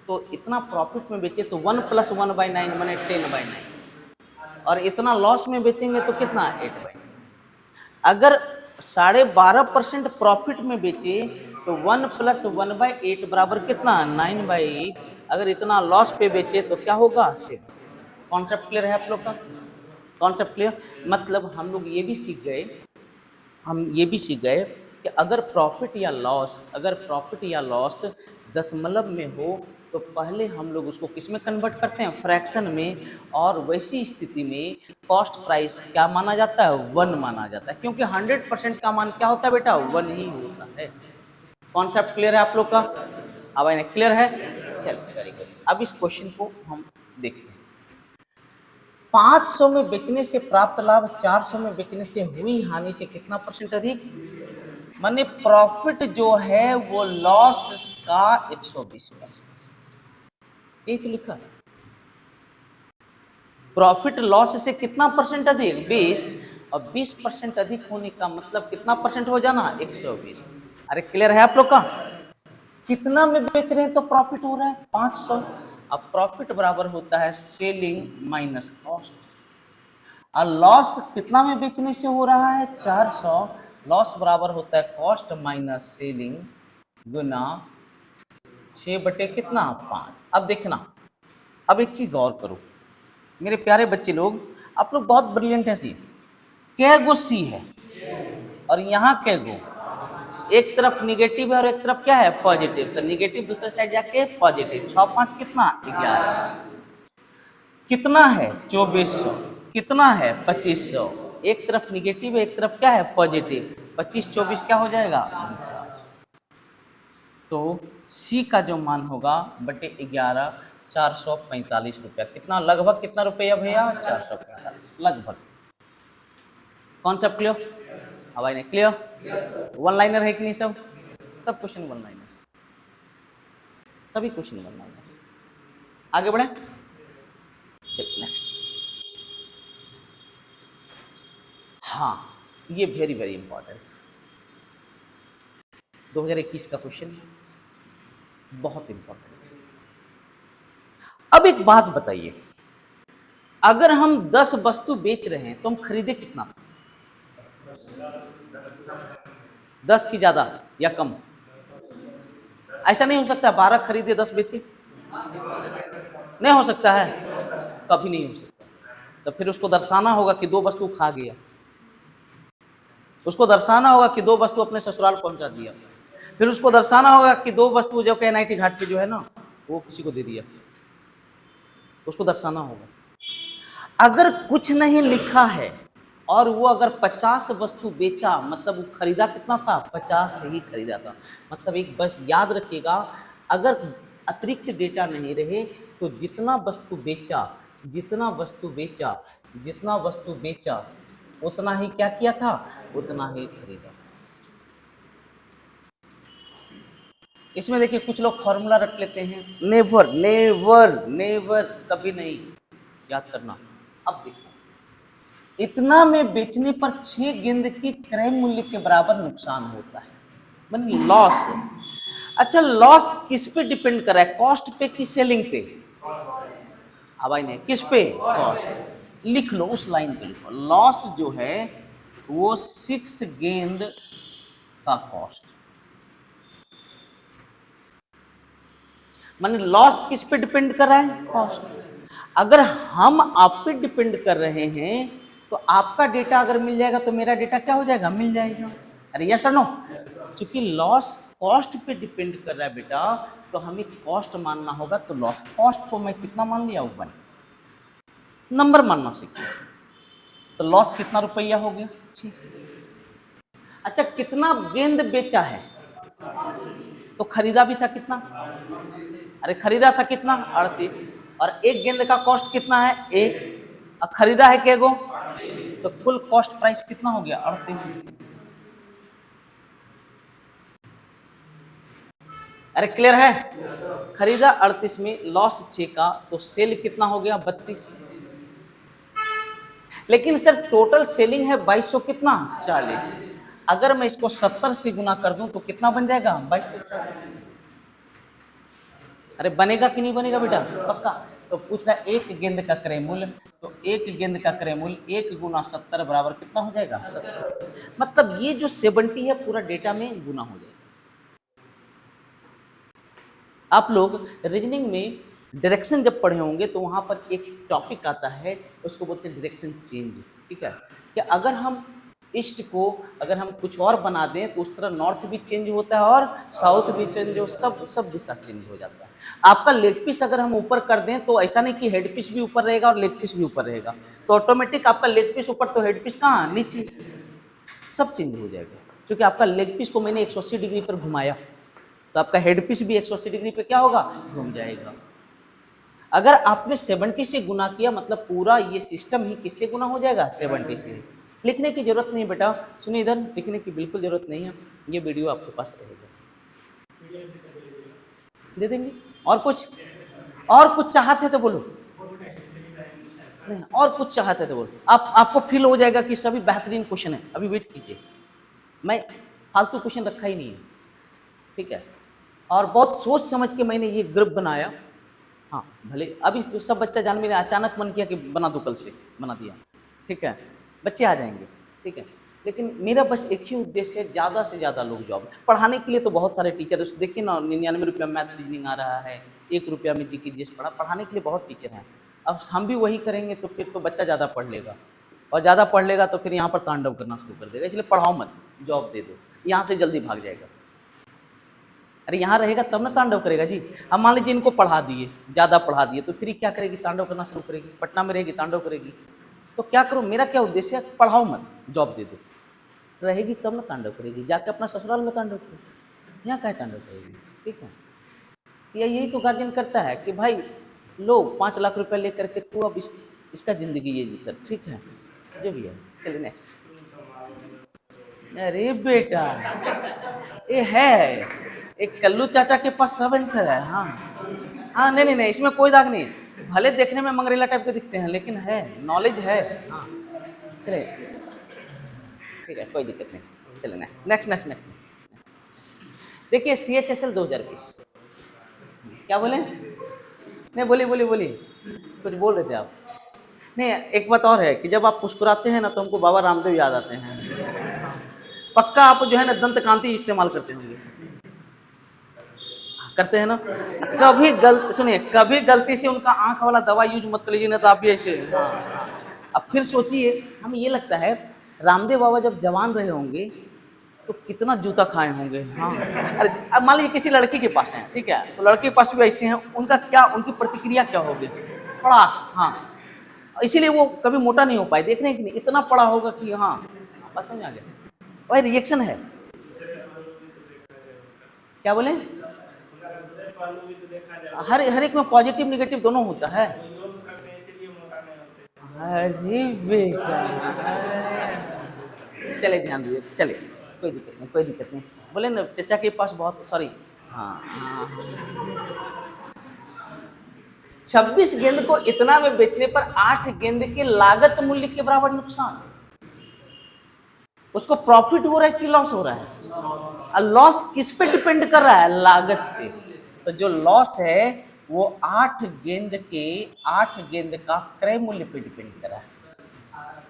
तो इतना प्रॉफिट में बेचे तो 1 + 1/9 माने 10/9। और इतना लॉस में बेचेंगे तो कितना? 8/9। अगर 12.5% प्रॉफिट में बेचे तो 1 + 1/8 बराबर कितना? 9/8। अगर इतना लॉस पे बेचे तो क्या होगा? 7। कॉन्सेप्ट क्लियर है आप लोग का? कॉन्सेप्ट क्लियर मतलब हम ये भी सीख गए कि अगर प्रॉफिट या लॉस दशमलव में हो तो पहले हम लोग उसको किस में कन्वर्ट करते हैं? फ्रैक्शन में। और वैसी स्थिति में कॉस्ट प्राइस क्या माना जाता है? 1 माना जाता है, क्योंकि 100% का मान क्या होता है बेटा? 1 ही होता है। कॉन्सेप्ट क्लियर है आप लोग का? अब इन्हें क्लियर है? चलिए, वेरी गुड। अब इस क्वेश्चन को हम देखते हैं। 500 में बेचने से प्राप्त लाभ 400 में बेचने से हुई हानि से कितना परसेंट अधिक? माने प्रॉफिट जो है वो लॉस का 120%। एक लिखा, प्रॉफिट लॉस से कितना परसेंट अधिक? 20। और 20% अधिक होने का मतलब कितना परसेंट हो जाना? 120। अरे क्लियर है आप लोग का? कितना में बेच रहे हैं तो प्रॉफिट हो रहा है? 500। अब प्रॉफिट बराबर होता है सेलिंग माइनस कॉस्ट। और लॉस कितना में बेचने से हो रहा है? 400। लॉस बराबर होता है कॉस्ट माइनस सेलिंग गुना 6/5। अब देखना, अब एक चीज गौर करो मेरे प्यारे बच्चे लोग, आप लोग बहुत ब्रिलियंट हैं। सी कै गो सी है और यहाँ कै गो? एक तरफ निगेटिव है और एक तरफ क्या है? पॉजिटिव। तो निगेटिव दूसरे साइड जाके पॉजिटिव। 6 × 5 कितना? 11। कितना है 2400, कितना है 2500, एक तरफ निगेटिव है एक तरफ क्या है पॉजिटिव, 25 24 क्या हो जाएगा 49। तो सी का जो मान होगा बटे 11 445 रुपया, कितना लगभग कितना रुपया भैया 445 लगभग। Concept clear? हवाई नहीं क्लियर? वन लाइनर है कि नहीं सब? सब क्वेश्चन वन लाइनर, सभी क्वेश्चन वन लाइनर। आगे बढ़े, चलिए नेक्स्ट। हाँ ये वेरी वेरी इंपॉर्टेंट 2021 का क्वेश्चन, बहुत इंपॉर्टेंट। अब एक बात बताइए, अगर हम 10 वस्तु बेच रहे हैं तो हम खरीदे कितना? 10 की ज्यादा या कम? ऐसा नहीं हो सकता 12 खरीदे 10 बेचे, नहीं हो सकता है, कभी नहीं हो सकता। तो फिर उसको दर्शाना होगा कि 2 वस्तु खा गया, उसको दर्शाना होगा कि 2 वस्तु अपने ससुराल पहुंचा दिया, फिर उसको दर्शाना होगा कि 2 वस्तु जो NIT घाट पे जो है ना वो किसी को दे दिया, उसको दर्शाना होगा। अगर कुछ नहीं लिखा है और वो अगर 50 वस्तु बेचा, मतलब वो खरीदा कितना था 50 ही खरीदा था। मतलब एक बस याद रखिएगा, अगर अतिरिक्त डेटा नहीं रहे तो जितना वस्तु बेचा, जितना वस्तु बेचा, जितना वस्तु बेचा उतना ही क्या किया था, उतना ही खरीदा। इसमें देखिए कुछ लोग फॉर्मूला रख लेते हैं, नेवर नेवर नेवर, कभी नहीं, याद करना। अब देखो, इतना में बेचने पर 6 गेंद की क्रय मूल्य के बराबर नुकसान होता है, मतलब लॉस। अच्छा लॉस किस पे डिपेंड कर रहा है, कॉस्ट पे कि सेलिंग पे? भाई नहीं, किस पे? कॉस्ट। लिख लो उस लाइन पे लिखो, लॉस जो है वो 6 गेंद का कॉस्ट, माने लॉस किस पे डिपेंड कर रहा है, कॉस्ट। अगर हम आप पे डिपेंड कर रहे हैं तो आपका डेटा अगर मिल जाएगा तो मेरा डेटा क्या हो जाएगा, मिल जाएगा। अरे यस और नो? क्योंकि लॉस कॉस्ट पे डिपेंड कर रहा है बेटा, तो हमें कॉस्ट मानना होगा। तो लॉस कॉस्ट को मैं कितना मान लिया, 1 नंबर मानना सीखिए। तो लॉस कितना रुपया हो गया 6। अच्छा कितना गेंद बेचा है, तो खरीदा भी था कितना, अरे खरीदा था कितना 38, और एक गेंद का कॉस्ट कितना है 1, और खरीदा है केगो, तो कुल कॉस्ट प्राइस कितना हो गया 38। अरे क्लियर है? खरीदा 38 में, लॉस 6 का, तो सेल कितना हो गया 32। लेकिन सर टोटल सेलिंग है 2200 कितना 40, अगर मैं इसको 70 से गुना कर दूं तो कितना बन जाएगा 2240। अरे बनेगा कि नहीं बनेगा बेटा, पक्का। तो पूछ रहा है एक गेंद का क्रय मूल्य, तो एक गेंद का क्रय मूल्य 1 गुना 70 बराबर कितना हो जाएगा 70। मतलब ये जो 70 है पूरा डेटा में गुना हो जाएगा। आप लोग रीजनिंग में डायरेक्शन जब पढ़े होंगे तो वहां पर एक टॉपिक आता है, उसको बोलते हैं डायरेक्शन चेंज, ठीक है। कि अगर हम ईस्ट को अगर हम कुछ और बना दें तो उस तरह नॉर्थ भी चेंज होता है और साउथ भी चेंज हो, सब दिशा चेंज हो जाता है। आपका लेग पीस अगर हम ऊपर कर दें तो ऐसा नहीं कि हेड पीस भी ऊपर रहेगा और लेग पीस भी ऊपर रहेगा, तो ऑटोमेटिक आपका लेग पीस ऊपर तो हेड पीस कहाँ नीचे, सब चेंज हो जाएगा। क्योंकि आपका लेग पीस को मैंने 180 डिग्री पर घुमाया, तो आपका हेड पीस भी 180 डिग्री पे क्या होगा, घूम जाएगा। अगर आपने 70 से गुना किया मतलब पूरा ये सिस्टम ही किससे गुना हो जाएगा 70 से। लिखने की जरूरत नहीं बेटा, सुनिए इधर, लिखने की बिल्कुल जरूरत नहीं है, ये वीडियो आपके पास रहेगा, दे देंगे। और कुछ चाहते तो बोलो, नहीं और कुछ चाहते तो बोलो। आपको फील हो जाएगा कि सभी बेहतरीन क्वेश्चन है, अभी वेट कीजिए, मैं फालतू क्वेश्चन रखा ही नहीं है, ठीक है। और बहुत सोच समझ के मैंने ये ग्रुप बनाया। हाँ भले अभी तो सब बच्चा जान, मेरे अचानक मन किया कि बना दो, कल से बना दिया, ठीक है, बच्चे आ जाएंगे, ठीक है। लेकिन मेरा बस एक ही उद्देश्य है, ज़्यादा से ज़्यादा लोग जॉब। पढ़ाने के लिए तो बहुत सारे टीचर, उस देखिए ना 99 रुपया मैथ रीजनिंग आ रहा है, 1 रुपया में जीके जीएस पढ़ाने के लिए बहुत टीचर हैं। अब हम भी वही करेंगे तो फिर तो बच्चा ज़्यादा पढ़ लेगा, और ज़्यादा पढ़ लेगा तो फिर यहाँ पर तांडव करना शुरू कर देगा। इसलिए पढ़ाओ मत, जॉब दे दो, यहाँ से जल्दी भाग जाएगा। अरे यहाँ रहेगा तब ना तांडव करेगा जी। अब मान लीजिए इनको पढ़ा दिए, ज़्यादा पढ़ा दिए, तो फिर क्या करेगी, तांडव करना शुरू करेगी। पटना में रहेगी तांडव करेगी। तो क्या करो, मेरा क्या उद्देश्य है, पढ़ाओ मत, जॉब दे दो, रहेगी तब ना तांडव करेगी, जाके अपना ससुराल में तांडव करेगी, यहाँ क्या तांडव करेगी। ठीक है, यही तो गार्जियन करता है कि भाई लो 5 लाख रुपए लेकर के तू अब इसका जिंदगी ये जी कर। ठीक है, जो भी है, चलिए नेक्स्ट। अरे बेटा, ये है एक कल्लू चाचा के पास सब आंसर है। हाँ हाँ, नहीं नहीं नहीं, इसमें कोई दाग नहीं, भले देखने में मंगरेला टाइप के दिखते हैं लेकिन है, नॉलेज है। हाँ चलिए, ठीक है, कोई दिक्कत नहीं, चलिए नेक्स्ट नेक्स्ट नेक्स्ट नेक्स्ट। देखिए CHSL 2020, क्या बोले, नहीं बोलिए बोलिए बोलिए, कुछ बोल रहे थे आप। नहीं, एक बात और है कि जब आप मुस्कुराते हैं ना तो हमको बाबा रामदेव याद आते हैं। पक्का आप जो है ना दंत कांति इस्तेमाल करते होंगे, करते हैं ना। सुनिए, कभी गलती से उनका आंख वाला दवा यूज मत कर लीजिए ना, तो आप भी ऐसे। हाँ, अब फिर सोचिए, हमें ये लगता है रामदेव बाबा जब जवान रहे होंगे तो कितना जूता खाए होंगे। हाँ, अरे अब मान लीजिए किसी लड़की के पास है, ठीक है, तो लड़के के पास भी ऐसे हैं, उनका क्या, उनकी प्रतिक्रिया क्या होगी, पड़ा। हाँ, इसीलिए वो कभी मोटा नहीं हो पाए, देख रहे हैं कि नहीं, इतना पड़ा होगा कि हाँ, बात समझ आ गया, वही रिएक्शन है। क्या बोले, हर एक में पॉजिटिव निगेटिव दोनों होता है। अरे बेटा, चले ध्यान दीजिए, चले, कोई दिक्कत नहीं, कोई दिक्कत नहीं। बोले ना चचा के पास बहुत, सॉरी, हाँ हाँ, 26 गेंद को इतना में बेचने पर 8 गेंद के लागत मूल्य के बराबर नुकसान, उसको प्रॉफिट हो रहा है कि लॉस हो रहा है। लॉस किस पे डिपेंड कर रहा है, लागत पे। तो जो लॉस है वो 8 गेंद का क्रय मूल्य पे डिपेंड कर रहा है।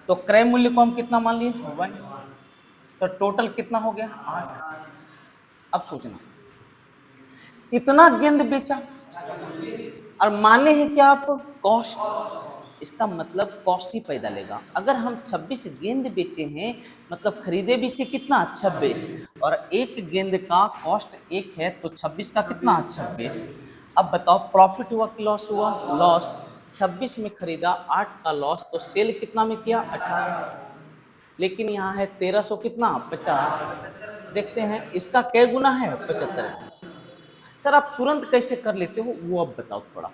तो क्रय मूल्य को हम कितना मान लिए, 1, तो टोटल कितना हो गया, 8। अब सोचना, इतना गेंद बेचा और माने हैं क्या आप, कॉस्ट, इसका मतलब कॉस्ट ही पैदा लेगा। अगर हम 26 गेंद बेचे हैं, मतलब खरीदे बेचे कितना, 26, और एक गेंद का कॉस्ट 1 है, तो 26 का कितना, 26। अब बताओ प्रॉफिट हुआ कि लॉस हुआ, लॉस। 26 में खरीदा, 8 का लॉस, तो सेल कितना में किया, 18। लेकिन यहाँ है 1300 कितना, 50। देखते हैं इसका क्या गुना है, 75। सर आप तुरंत कैसे कर लेते हो वो अब बताओ थोड़ा।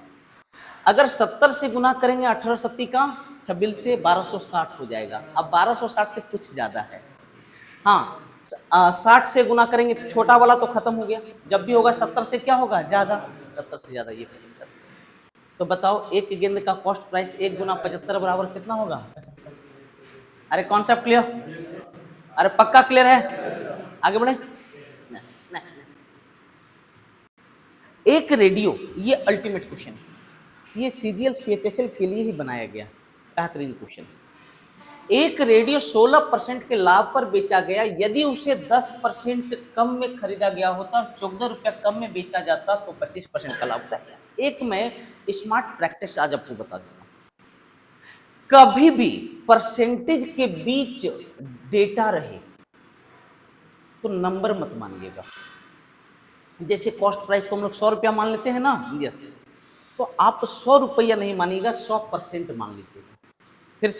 अगर 70 से गुना करेंगे 18 का 26 से 1260 हो जाएगा। अब 1260 से कुछ ज्यादा है। हाँ, 60 से गुना करेंगे तो छोटा वाला तो खत्म हो गया, जब भी होगा 70 से क्या होगा, ज्यादा, 70 से ज्यादा ये 75। तो बताओ एक गेंद का कॉस्ट प्राइस 1 गुना 75 बराबर कितना होगा, 75। अरे कॉन्सेप्ट क्लियर, अरे पक्का क्लियर है, आगे बढ़े। एक रेडियो, ये अल्टीमेट क्वेश्चन, ये CGL CHSL के लिए ही बनाया गया बेहतरीन क्वेश्चन। एक रेडियो 16% के लाभ पर बेचा गया, यदि उसे 10% कम में खरीदा गया होता और 14 रुपया कम में बेचा जाता तो 25% का लाभ होता। एक मैं स्मार्ट प्रैक्टिस आज आपको बता दूंगा, कभी भी परसेंटेज के बीच डेटा रहे तो नंबर मत मानिएगा। जैसे कॉस्ट प्राइस को हम लोग 100 रुपया मान लेते हैं ना, यस, तो आप 100 रुपया नहीं मानिएगा, 100% मान लीजिएगा। फिर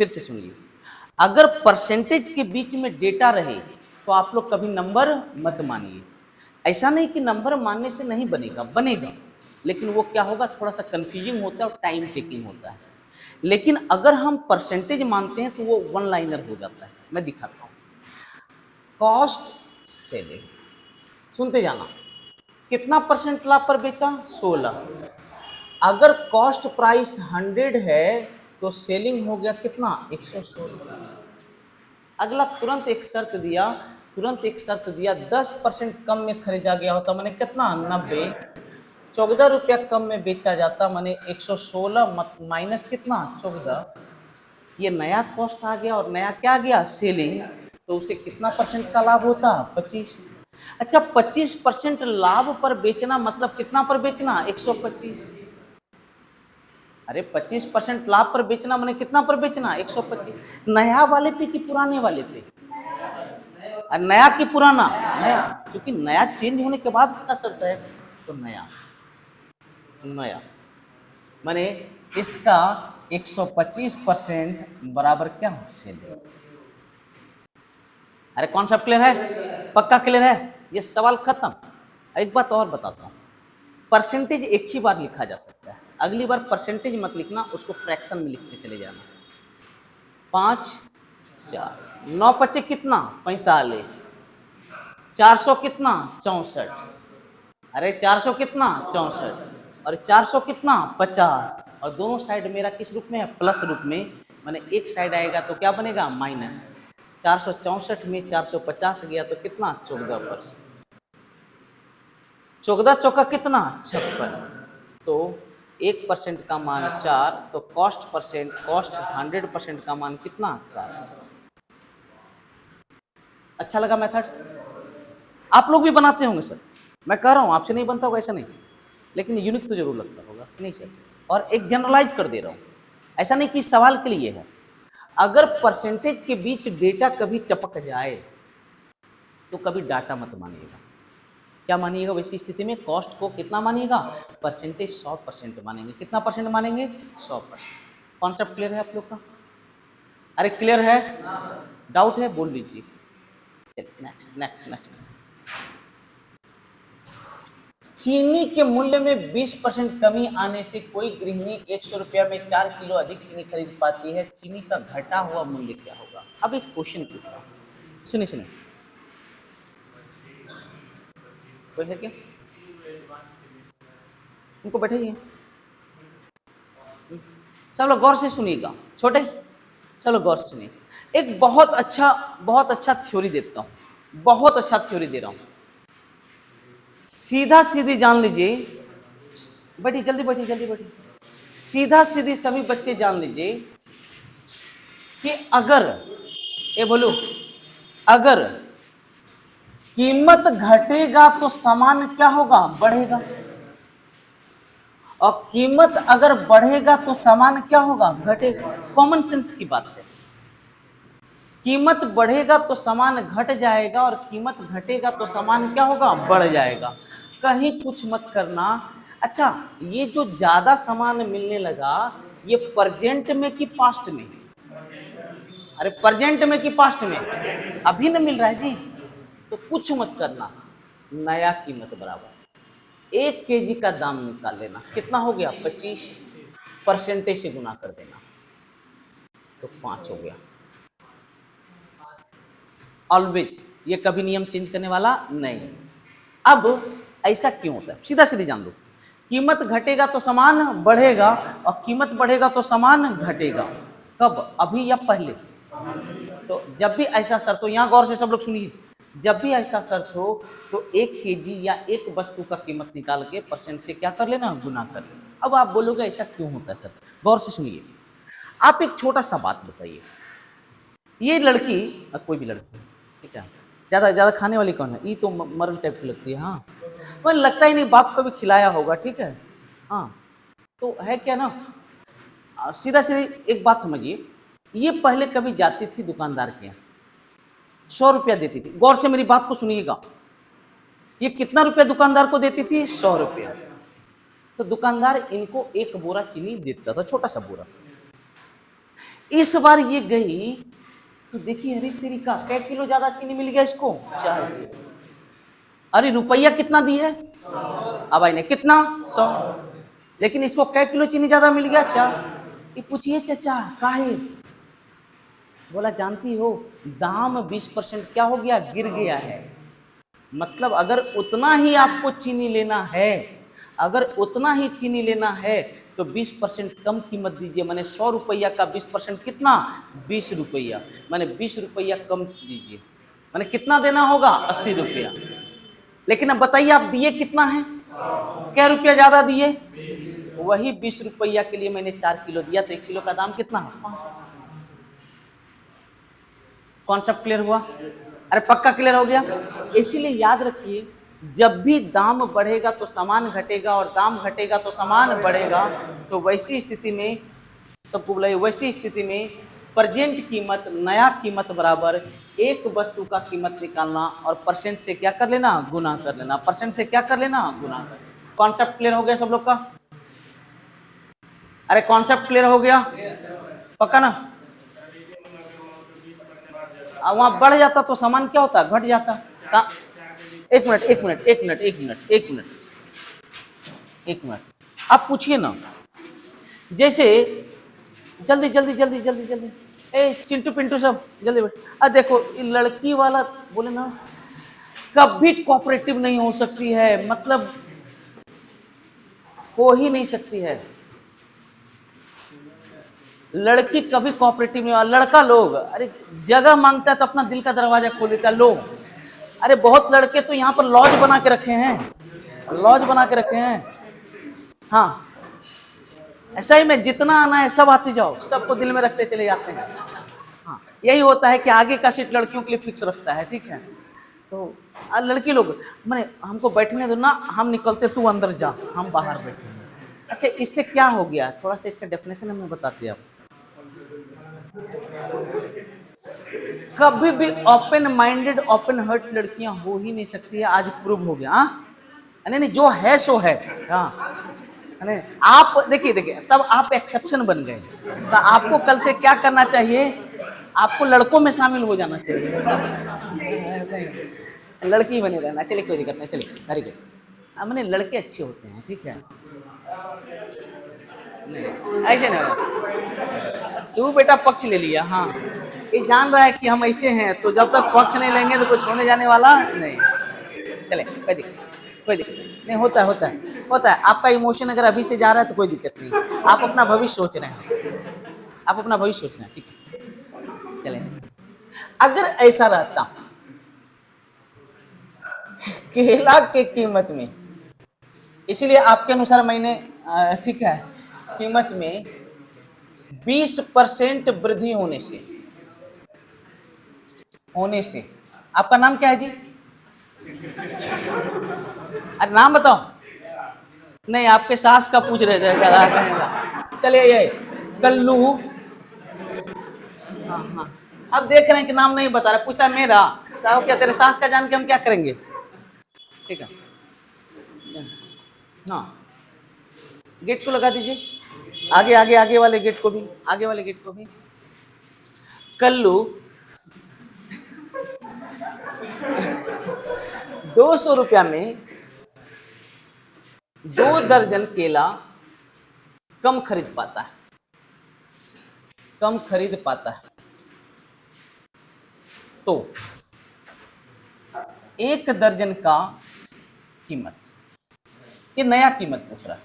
से सुनिए, अगर परसेंटेज के बीच में डेटा रहे तो आप लोग कभी नंबर मत मानिए। ऐसा नहीं कि नंबर मानने से नहीं बनेगा, बनेगा, लेकिन वो क्या होगा, थोड़ा सा कंफ्यूजिंग होता है और टाइम टेकिंग होता है। लेकिन अगर हम परसेंटेज मानते हैं तो वो वन लाइनर हो जाता है। मैं दिखाता हूँ, कॉस्ट सेलिंग, सुनते जाना, कितना परसेंट लाभ पर बेचा, 16। अगर कॉस्ट प्राइस 100 है तो सेलिंग हो गया कितना, 116। अगला तुरंत एक शर्त दिया, 10% कम में खरीदा गया होता मैंने कितना, 90। 14 रुपया कम में बेचा जाता मैंने 116 माइनस कितना, 14। ये नया कॉस्ट आ गया और नया क्या आ गया, सेलिंग, तो उसे कितना परसेंट का लाभ होता, 25। अच्छा, 25% लाभ पर बेचना मतलब कितना पर बेचना, 125। अरे 25% लाभ पर बेचना मैंने कितना पर बेचना, 125। नया वाले पे कि पुराने वाले पे, और नया कि पुराना? नया, क्योंकि नया चेंज होने के बाद इसका शर्त है, तो नया। नया माने इसका 125% बराबर क्या हो? सेलिंग। अरे कॉन्सेप्ट क्लियर है? पक्का क्लियर है? ये सवाल खत्म। एक बात और बताता हूँ, परसेंटेज एक ही बार लिखा जा सकता है, अगली बार परसेंटेज मत लिखना, उसको फ्रैक्शन में लिख के चले जाना। 5 4 9 पच्चे कितना? 45। 400 कितना? 64। अरे 400 कितना? 64। और 400 कितना? 50। और दोनों साइड मेरा किस रूप में है? प्लस रूप में। माने एक साइड आएगा तो क्या बनेगा? माइनस। 464 में 450 गया तो कितना? 14%। 14 चौका कितना? 56। तो 1% का मान 4, तो कॉस्ट 100% का मान कितना? 4। अच्छा लगा मेथड? आप लोग भी बनाते होंगे सर, मैं कह रहा हूं आपसे नहीं बनता होगा ऐसा नहीं, लेकिन यूनिक तो जरूर लगता होगा, नहीं सर? और एक जनरलाइज कर दे रहा हूं, ऐसा नहीं कि सवाल के लिए है। अगर परसेंटेज के बीच डेटा कभी टपक जाए तो कभी डाटा मत मानिएगा। क्या मानिएगा वैसी स्थिति में? कॉस्ट को कितना मानिएगा? परसेंटेज 100% मानेंगे। कितना परसेंट मानेंगे? 100%। कॉन्सेप्ट क्लियर है आप लोग का? अरे क्लियर है? डाउट है बोल लीजिए। Next next next. चीनी के मूल्य में 20% कमी आने से कोई गृहिणी 100 रुपया में 4 किलो अधिक चीनी खरीद पाती है। चीनी का घटा हुआ मूल्य क्या होगा? अब एक क्वेश्चन पूछ रहा हूं, सुनिए सुनिए। कोई है क्या? उनको बैठाइए, चलो गौर से सुनिएगा। छोटे चलो गौर से सुनिए। एक बहुत अच्छा थ्योरी देता हूं, बहुत अच्छा थ्योरी दे रहा हूं। सीधा सीधी जान लीजिए, बैठिए जल्दी बैठिए जल्दी बैठिए। सीधा सीधी सभी बच्चे जान लीजिए कि अगर ये बोलो, अगर कीमत घटेगा तो सामान क्या होगा? बढ़ेगा। और कीमत अगर बढ़ेगा तो सामान क्या होगा? घटेगा। कॉमन सेंस की बात है। कीमत बढ़ेगा तो सामान घट जाएगा और कीमत घटेगा तो सामान क्या होगा? बढ़ जाएगा। कहीं कुछ मत करना। अच्छा, ये जो ज्यादा सामान मिलने लगा, ये प्रेजेंट में कि पास्ट में? अरे प्रेजेंट में कि पास्ट में? अभी न मिल रहा है जी, तो कुछ मत करना। नया कीमत बराबर 1 केजी का दाम निकाल लेना। कितना हो गया? 25। परसेंटेज से गुना कर देना तो 5 हो गया। ऑलवेज, ये कभी नियम चेंज करने वाला नहीं। अब ऐसा क्यों होता है? सीधा सीधी जान लो। कीमत घटेगा तो सामान बढ़ेगा और कीमत बढ़ेगा तो सामान घटेगा। कब? अभी या पहले? तो जब भी ऐसा शर्त हो, यहां गौर से सब लोग सुनिए, जब भी ऐसा शर्त हो तो 1 केजी या एक वस्तु का कीमत निकाल के परसेंट से क्या कर लेना? गुना कर लेना। अब आप बोलोगे ऐसा क्यों होता है सर? गौर से सुनिए। आप एक छोटा सा बात बताइए, ये लड़की, कोई भी लड़की, ठीक है, ज्यादा ज्यादा खाने वाली कौन है? ये तो मरल टाइप की लगती है। हाँ, वो लगता ही नहीं बाप कभी खिलाया होगा, ठीक है। हाँ, तो है क्या ना, सीधा सीधी एक बात समझिए, ये पहले कभी जाती थी दुकानदार के यहाँ, 100 रुपया देती थी। गौर से मेरी बात को सुनिएगा। ये कितना रुपया दुकानदार को देती थी? 100 रुपया। तो दुकानदार इनको 1 बोरा चीनी देता था, छोटा सा बोरा। इस बार ये गई तो देखिए, अरे तेरी का कै किलो ज्यादा चीनी मिल गया इसको? 4 किलो। अरे रुपया कितना दी है? अब आई ने कितना? 100। लेकिन इसको कै किलो चीनी ज्यादा मिल गया? 4। ये पूछिए चाचा काहे? बोला जानती हो, दाम 20% क्या हो गया? गिर गया है। मतलब अगर उतना ही आपको चीनी लेना है, अगर उतना ही चीनी लेना है तो 20% कम कीमत दीजिए। मैंने 100 रुपया का 20% कितना? 20 रुपया। मैंने 20 रुपया कम दीजिए। मैंने कितना देना होगा? 80 रुपया। लेकिन अब बताइए आप दिए कितना है? क्या रुपया ज्यादा दिए? वही 20 रुपया के लिए मैंने 4 किलो दिया, तो 1 किलो का दाम कितना? कॉन्सेप्ट क्लियर हुआ? अरे पक्का क्लियर हो गया? इसीलिए याद रखिए, जब भी दाम बढ़ेगा तो सामान घटेगा और दाम घटेगा तो सामान बढ़ेगा। तो वैसी स्थिति में सबको बुलाइए, वैसी स्थिति में प्रेजेंट कीमत नया कीमत बराबर एक वस्तु का कीमत निकालना और परसेंट से क्या कर लेना, गुना कर लेना। परसेंट से क्या कर लेना, गुना कर लेना। कॉन्सेप्ट क्लियर हो गया सब लोग का? अरे कॉन्सेप्ट क्लियर हो गया? पक्का ना? वहां बढ़ जाता तो सामान क्या होता, घट जाता। एक मिनट एक मिनट एक मिनट एक मिनट एक मिनट एक मिनट, आप पूछिए ना, जैसे जल्दी जल्दी जल्दी जल्दी जल्दी, ए चिंटू पिंटू सब जल्दी बैठ। अब देखो लड़की वाला बोले ना, कभी कोऑपरेटिव नहीं हो सकती है, मतलब हो ही नहीं सकती है। लड़की कभी कोऑपरेटिव नहीं, लड़का लोग अरे जगह मांगता है तो अपना दिल का दरवाजा खोल देता है लोग। अरे बहुत लड़के तो यहाँ पर लॉज बना के रखे हैं, लॉज बना के रखे हैं। हाँ ऐसा ही मैं, जितना आना है सब आते जाओ, सबको दिल में रखते चले जाते हैं। हाँ यही होता है कि आगे का सीट लड़कियों के लिए फिक्स रखता है, ठीक है। तो लड़की लोग मैंने हमको बैठने दो ना, हम निकलते तू अंदर जा, हम बाहर बैठे। अच्छा इससे क्या हो गया, थोड़ा सा इसका डेफिनेशन हमें बताते हैं आप। कभी भी ओपन माइंडेड ओपन हार्ट लड़कियां हो ही नहीं सकती है, आज प्रूव हो गया। नहीं नहीं जो है सो है। हाँ नहीं आप देखिए देखिए, तब आप एक्सेप्शन बन गए, तो आपको कल से क्या करना चाहिए, आपको लड़कों में शामिल हो जाना चाहिए, लड़की बने रहना। चलिए कोई दिक्कत नहीं, चलिए वेरी गुड। हमने लड़के अच्छे होते हैं, ठीक है, नहीं ऐसे नहीं, तू बेटा पक्ष ले लिया। हाँ ये जान रहा है कि हम ऐसे हैं, तो जब तक पक्ष नहीं लेंगे तो कुछ होने जाने वाला नहीं। चले कोई दिक्कत नहीं, होता है होता है होता है। आपका इमोशन अगर अभी से जा रहा है तो कोई दिक्कत नहीं, आप अपना भविष्य सोच रहे हैं, आप अपना भविष्य सोच रहे हैं, ठीक है। चले अगर ऐसा रहता केला के कीमत में, इसलिए आपके अनुसार मैंने ठीक है, कीमत में 20% वृद्धि होने से, आपका नाम क्या है जी? अरे नाम बताओ। नहीं आपके सास का पूछ रहे थे। चलिए ये कल्लू, हाँ हाँ, अब देख रहे हैं कि नाम नहीं बता रहा, पूछता है मेरा, तो क्या तेरे सास का जान के हम क्या करेंगे, ठीक है। हाँ गेट को लगा दीजिए, आगे आगे आगे वाले गेट को भी, आगे वाले गेट को भी। कल्लू 200 रुपया में 2 दर्जन केला कम खरीद पाता है, कम खरीद पाता है, तो 1 दर्जन का कीमत, ये नया कीमत पूछ रहा है।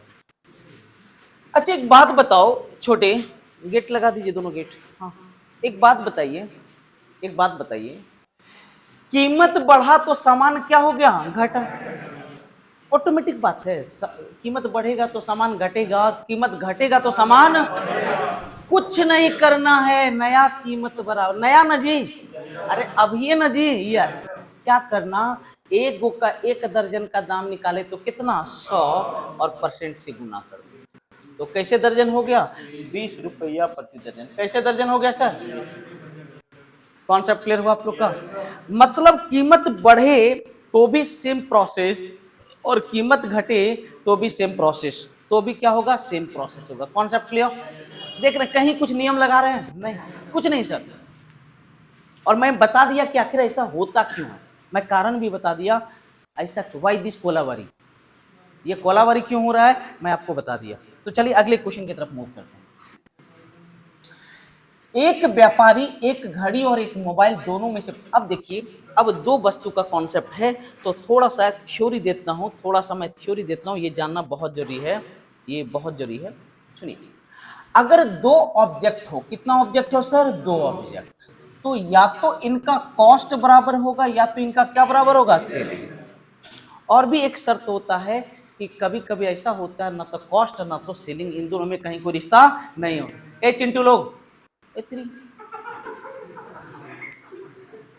अच्छा एक बात बताओ, छोटे गेट लगा दीजिए दोनों गेट। हाँ एक बात बताइए, एक बात बताइए, कीमत बढ़ा तो सामान क्या हो गया, घटा। ऑटोमेटिक बात है, कीमत बढ़ेगा तो सामान घटेगा, कीमत घटेगा तो सामान, कुछ नहीं करना है, नया कीमत बराबर नया ना जी, अरे अभी ना जी, यस क्या करना, एक गो का 1 दर्जन का दाम निकाले तो कितना 100 और परसेंट से गुना कर दो, तो कैसे दर्जन हो गया, 20 रुपया प्रति दर्जन। कैसे दर्जन हो गया सर? कॉन्सेप्ट क्लियर हुआ आप लोग का? मतलब कीमत बढ़े तो भी सेम प्रोसेस, और कीमत घटे तो भी सेम प्रोसेस, तो भी क्या होगा, सेम प्रोसेस होगा। Concept clear? देख रहे कहीं कुछ नियम लगा रहे हैं, नहीं कुछ नहीं सर। और मैं बता दिया कि आखिर ऐसा होता क्यों है, मैं कारण भी बता दिया, ऐसा व्हाई दिस कोलाबारी, ये कोलाबारी क्यों हो रहा है मैं आपको बता दिया। तो चलिए अगले क्वेश्चन की तरफ मूव करते हैं। एक व्यापारी एक घड़ी और एक मोबाइल दोनों में से, अब देखिए अब 2 वस्तु का कॉन्सेप्ट है, तो थोड़ा सा थ्योरी देता हूं, थोड़ा सा मैं थ्योरी देता हूं, ये जानना बहुत जरूरी है, ये बहुत जरूरी है। सुनिए, अगर 2 ऑब्जेक्ट हो, कितना ऑब्जेक्ट हो सर, 2 ऑब्जेक्ट, तो या तो इनका कॉस्ट बराबर होगा या तो इनका क्या बराबर होगा, सेलिंग। और भी एक शर्त होता है कि कभी कभी ऐसा होता है ना तो कॉस्ट ना तो सेलिंग, इन दोनों में कहीं कोई रिश्ता नहीं हो। ए चिंटू लोग,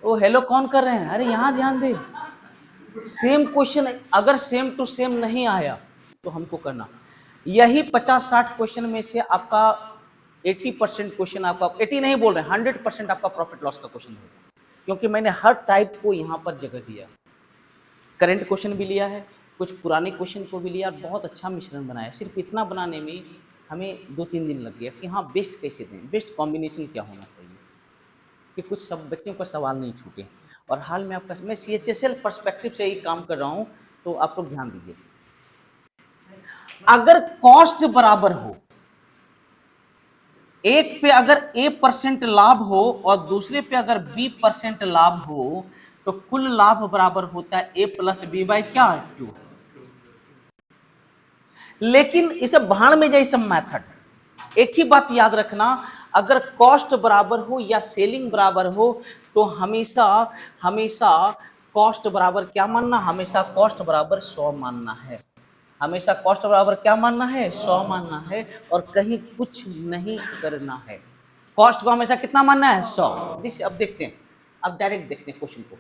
ओ हेलो कौन कर रहे हैं, अरे यहां ध्यान दे। सेम क्वेश्चन अगर सेम टू सेम नहीं आया तो हमको करना, यही 50-60 क्वेश्चन में से आपका 80% क्वेश्चन आपका, 80 नहीं बोल रहे, 100% आपका प्रॉफिट लॉस का क्वेश्चन होगा, क्योंकि मैंने हर टाइप को यहाँ पर जगह दिया। करंट क्वेश्चन भी लिया है, कुछ पुराने क्वेश्चन को भी लिया, बहुत अच्छा मिश्रण बनाया। सिर्फ इतना बनाने में हमें 2-3 दिन लग गया कि हाँ बेस्ट कैसे दें, बेस्ट कॉम्बिनेशन क्या होना चाहिए, कि कुछ सब बच्चों का सवाल नहीं छूटे। और हाल में आपका, मैं CHSL पर्सपेक्टिव से ही काम कर रहा हूँ, तो आप लोग ध्यान दीजिए। अगर कॉस्ट बराबर हो, एक पे अगर A% लाभ हो और दूसरे पे अगर B% लाभ हो, तो कुल लाभ बराबर होता है A प्लस B बाई क्या 2। लेकिन इसे भाड़ में जाए सब मेथड, एक ही बात याद रखना, अगर कॉस्ट बराबर हो या सेलिंग बराबर हो, तो हमेशा हमेशा कॉस्ट बराबर क्या मानना, हमेशा कॉस्ट बराबर 100 मानना है, हमेशा कॉस्ट बराबर क्या मानना है, 100 मानना है, और कहीं कुछ नहीं करना है। कॉस्ट को हमेशा कितना मानना है, 100। अब देखते हैं, अब डायरेक्ट देखते हैं क्वेश्चन को।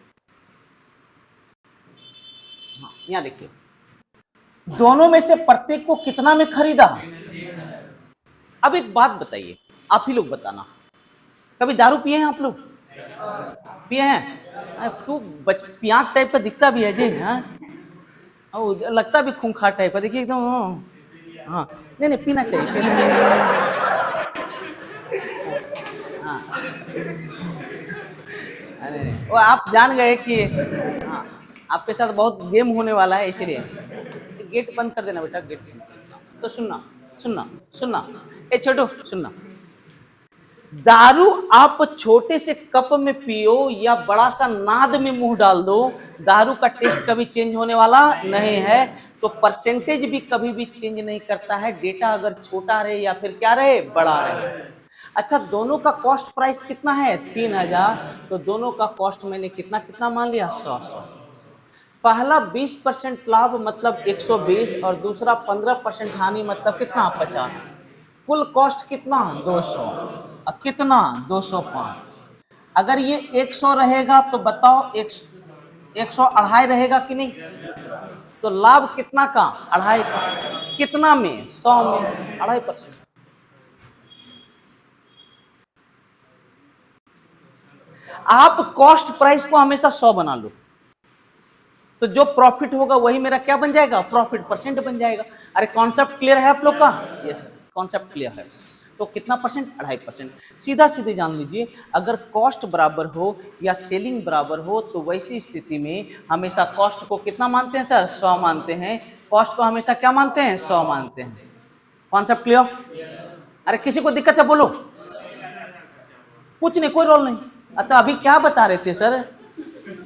हाँ, यहाँ देखिए, दोनों में से प्रत्येक को कितना में खरीदा। अब एक बात बताइए, आप ही लोग बताना, कभी दारू पिए हैं आप लोग, पिए हैं? तू पियाक टाइप का दिखता भी है जी, हाँ, लगता भी खूंखार टाइप का, देखिए एकदम। हाँ, नहीं नहीं, पीना चाहिए। हाँ, अरे वो आप जान गए कि हाँ आपके साथ बहुत गेम होने वाला है, इसीलिए गेट बंद कर देना बेटा, गेट बंद कर देना। तो सुनना सुनना सुनना, ए छोटू सुनना, दारू आप छोटे से कप में पियो या बड़ा सा नाद में मुंह डाल दो, दारू का टेस्ट कभी चेंज होने वाला नहीं है। तो परसेंटेज भी कभी भी चेंज नहीं करता है, डेटा अगर छोटा रहे या फिर क्या रहे, बड़ा रहे। अच्छा, दोनों का कॉस्ट प्राइस कितना है, 3000, तो दोनों का कॉस्ट मैंने कितना कितना मान लिया, 100। पहला 20% लाभ मतलब 120, और दूसरा 15% हानि मतलब कितना, 50। कुल कॉस्ट कितना, 200। अब कितना, 205। अगर ये 100 रहेगा तो बताओ 100 अढ़ाई रहेगा कि नहीं, तो लाभ कितना का, अढ़ाई का, कितना में, 100 में, 2.5%। आप कॉस्ट प्राइस को हमेशा 100 बना लो, तो जो प्रॉफिट होगा वही मेरा क्या बन जाएगा, प्रॉफिट परसेंट बन जाएगा। अरे कॉन्सेप्ट क्लियर है आप लोग का, यस कॉन्सेप्ट क्लियर है। तो कितना परसेंट, 2.5%। सीधा सीधे जान लीजिए, अगर कॉस्ट बराबर हो या सेलिंग बराबर हो, तो वैसी स्थिति में हमेशा कॉस्ट को कितना मानते हैं सर, 100 मानते हैं, कॉस्ट को हमेशा क्या मानते हैं, 100 मानते हैं। Concept clear? अरे किसी को दिक्कत है बोलो, कुछ नहीं, कोई रोल नहीं। अच्छा अभी क्या बता रहे थे सर,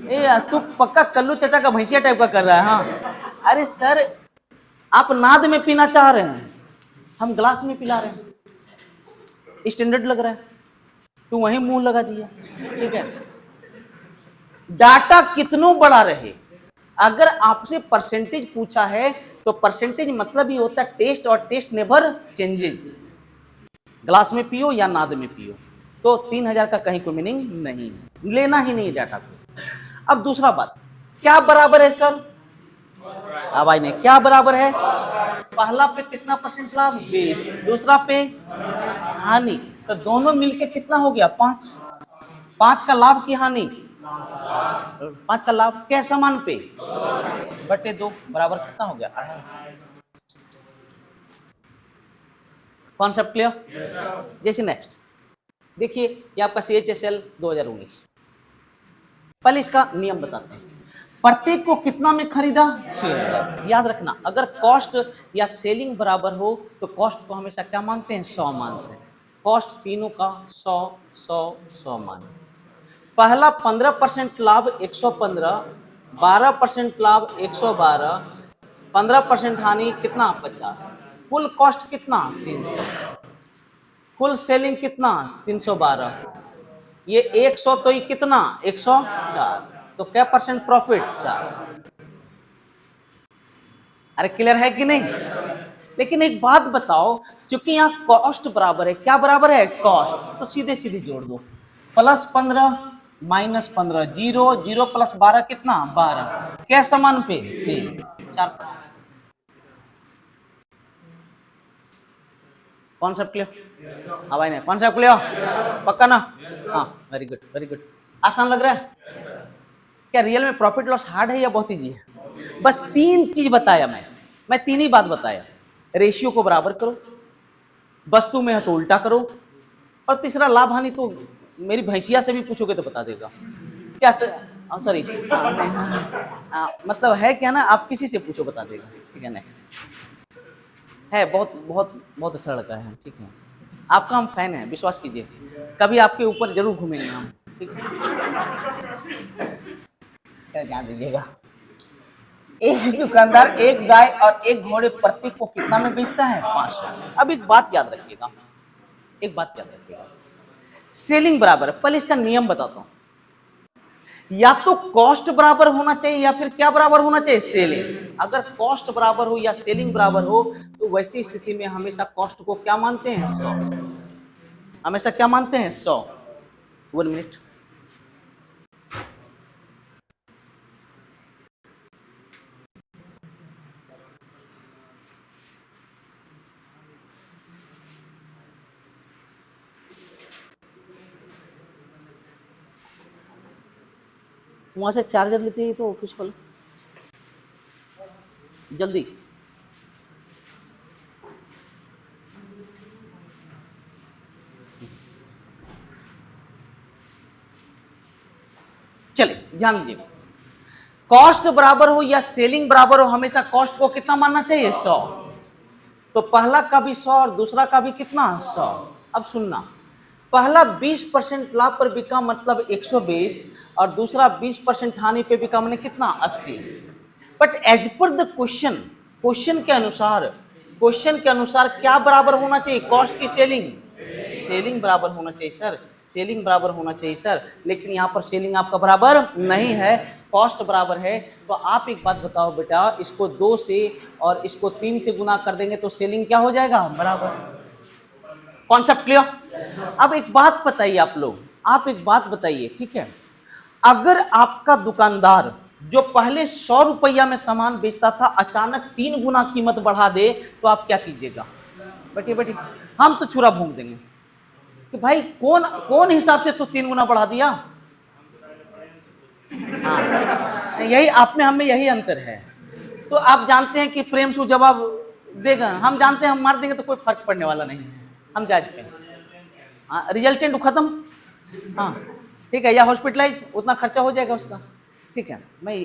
ए तू पक्का कल्लू चाचा का भैंसिया टाइप का कर रहा है। हाँ अरे सर, आप नाद में पीना चाह रहे हैं, हम ग्लास में पिला रहे हैं, स्टैंडर्ड लग रहा है, तू वहीं मुंह लगा दिया, ठीक है। डाटा कितनों बड़ा रहे, अगर आपसे परसेंटेज पूछा है तो परसेंटेज मतलब ही होता है टेस्ट, और टेस्ट नेवर चेंजेस। ग्लास में पियो या नाद में पियो, तो 3000 का कहीं कोई मीनिंग नहीं, लेना ही नहीं डाटा को। अब दूसरा बात, क्या बराबर है सर, आवाज नहीं, क्या बराबर है, पहला पे कितना परसेंट लाभ, 20, दूसरा पे हानि, तो दोनों मिलके कितना हो गया, 5। 5 का लाभ की हानि, 5 का लाभ, क्या समान पे बटे 2 बराबर कितना हो गया, 2.5। Concept clear? जैसे नेक्स्ट देखिए, ये आपका CHSL 2019। पहले इसका नियम बताते हैं, प्रत्येक को कितना में खरीदा, 6000। याद रखना, अगर कॉस्ट या सेलिंग बराबर हो तो कॉस्ट को हमेशा क्या मानते हैं, 100 मानते हैं। कॉस्ट तीनों का 100 100 100 मानते। पहला 15% लाभ 115, 12% लाभ 112, 15% हानि कितना, 50। कुल कॉस्ट कितना, 300। कुल सेलिंग कितना, 312। ये 100 तो ये कितना, 104, तो क्या परसेंट प्रॉफिट, 4। अरे क्लियर है कि नहीं? लेकिन एक बात बताओ, चूंकि यहाँ कॉस्ट बराबर है, क्या बराबर है, कॉस्ट, तो सीधे सीधे जोड़ दो, +15 -15, 0 0 + 12 कितना, 12, क्या समान पे, 3, 4%। Concept clear? हाँ भाई ने कॉन्सेप्ट क्लियर? पक्का ना? हाँ वेरी गुड वेरी गुड। आसान लग रहा है? क्या रियल में प्रॉफिट लॉस हार्ड है या बहुत इजी है? बस 3 चीज बताया मैं 3 ही बात बताया। रेशियो को बराबर करो, वस्तु में है तो उल्टा करो, और तीसरा लाभ हानि तो मेरी भैंसिया से भी पूछोगे तो बता देगा। क्या सॉरी मतलब है क्या ना, आप किसी से पूछो बता देगा। ठीक है नेक्स्ट है, बहुत बहुत बहुत अच्छा लड़का है। ठीक है आपका हम फैन है, विश्वास कीजिए, कभी आपके ऊपर जरूर घूमेंगे हम। ठीक है ध्यान दीजिएगा। एक दुकानदार एक गाय और एक घोड़े प्रत्येक को कितना में बेचता है? 500। अब एक बात याद रखिएगा, एक बात याद रखिएगा, सेलिंग बराबर है। पहले इसका नियम बताता हूं, या तो कॉस्ट बराबर होना चाहिए या फिर क्या बराबर होना चाहिए? सेलिंग। अगर कॉस्ट बराबर हो या सेलिंग बराबर हो तो वैसी स्थिति में हमेशा कॉस्ट को क्या मानते हैं? 100। हमेशा क्या मानते हैं? 100। 1 मिनट। वहां से चार्जर लेते हैं तो ऑफिस वाले जल्दी। चलिए ध्यान दीजिएगा, कॉस्ट बराबर हो या सेलिंग बराबर हो हमेशा कॉस्ट को कितना मानना चाहिए? 100। तो पहला का भी 100 और दूसरा का भी कितना? 100। अब सुनना, पहला 20% लाभ पर बिका मतलब 120 और दूसरा 20% हानि पे बिका मैंने कितना? 80। But as per the question, question के अनुसार क्या बराबर होना चाहिए? कॉस्ट की सेलिंग? सेलिंग बराबर होना चाहिए सर, सेलिंग बराबर होना चाहिए सर, लेकिन यहाँ पर सेलिंग आपका बराबर नहीं है, कॉस्ट बराबर है। तो आप एक बात बताओ बेटा, इसको 2 से और इसको 3 से गुना कर देंगे तो सेलिंग क्या हो जाएगा? बराबर। Concept clear? अब एक बात बताइए आप लोग, आप एक बात बताइए, ठीक है, अगर आपका दुकानदार जो पहले 100 रुपया में सामान बेचता था अचानक 3 गुना कीमत बढ़ा दे तो आप क्या कीजिएगा? बैठिए बैठिए, हम तो छुरा भूंक देंगे कि भाई कौन कौन हिसाब से तो 3 गुना बढ़ा दिया। हाँ, यही आप में हम में यही अंतर है। तो आप जानते हैं कि प्रेम से जवाब देगा, हम जानते हैं हम मार देंगे तो कोई फर्क पड़ने वाला नहीं है, हम जायज पे। हाँ रिजल्टेंट खत्म। हाँ ठीक है, या हॉस्पिटलाइज उतना खर्चा हो जाएगा उसका। ठीक है, मैं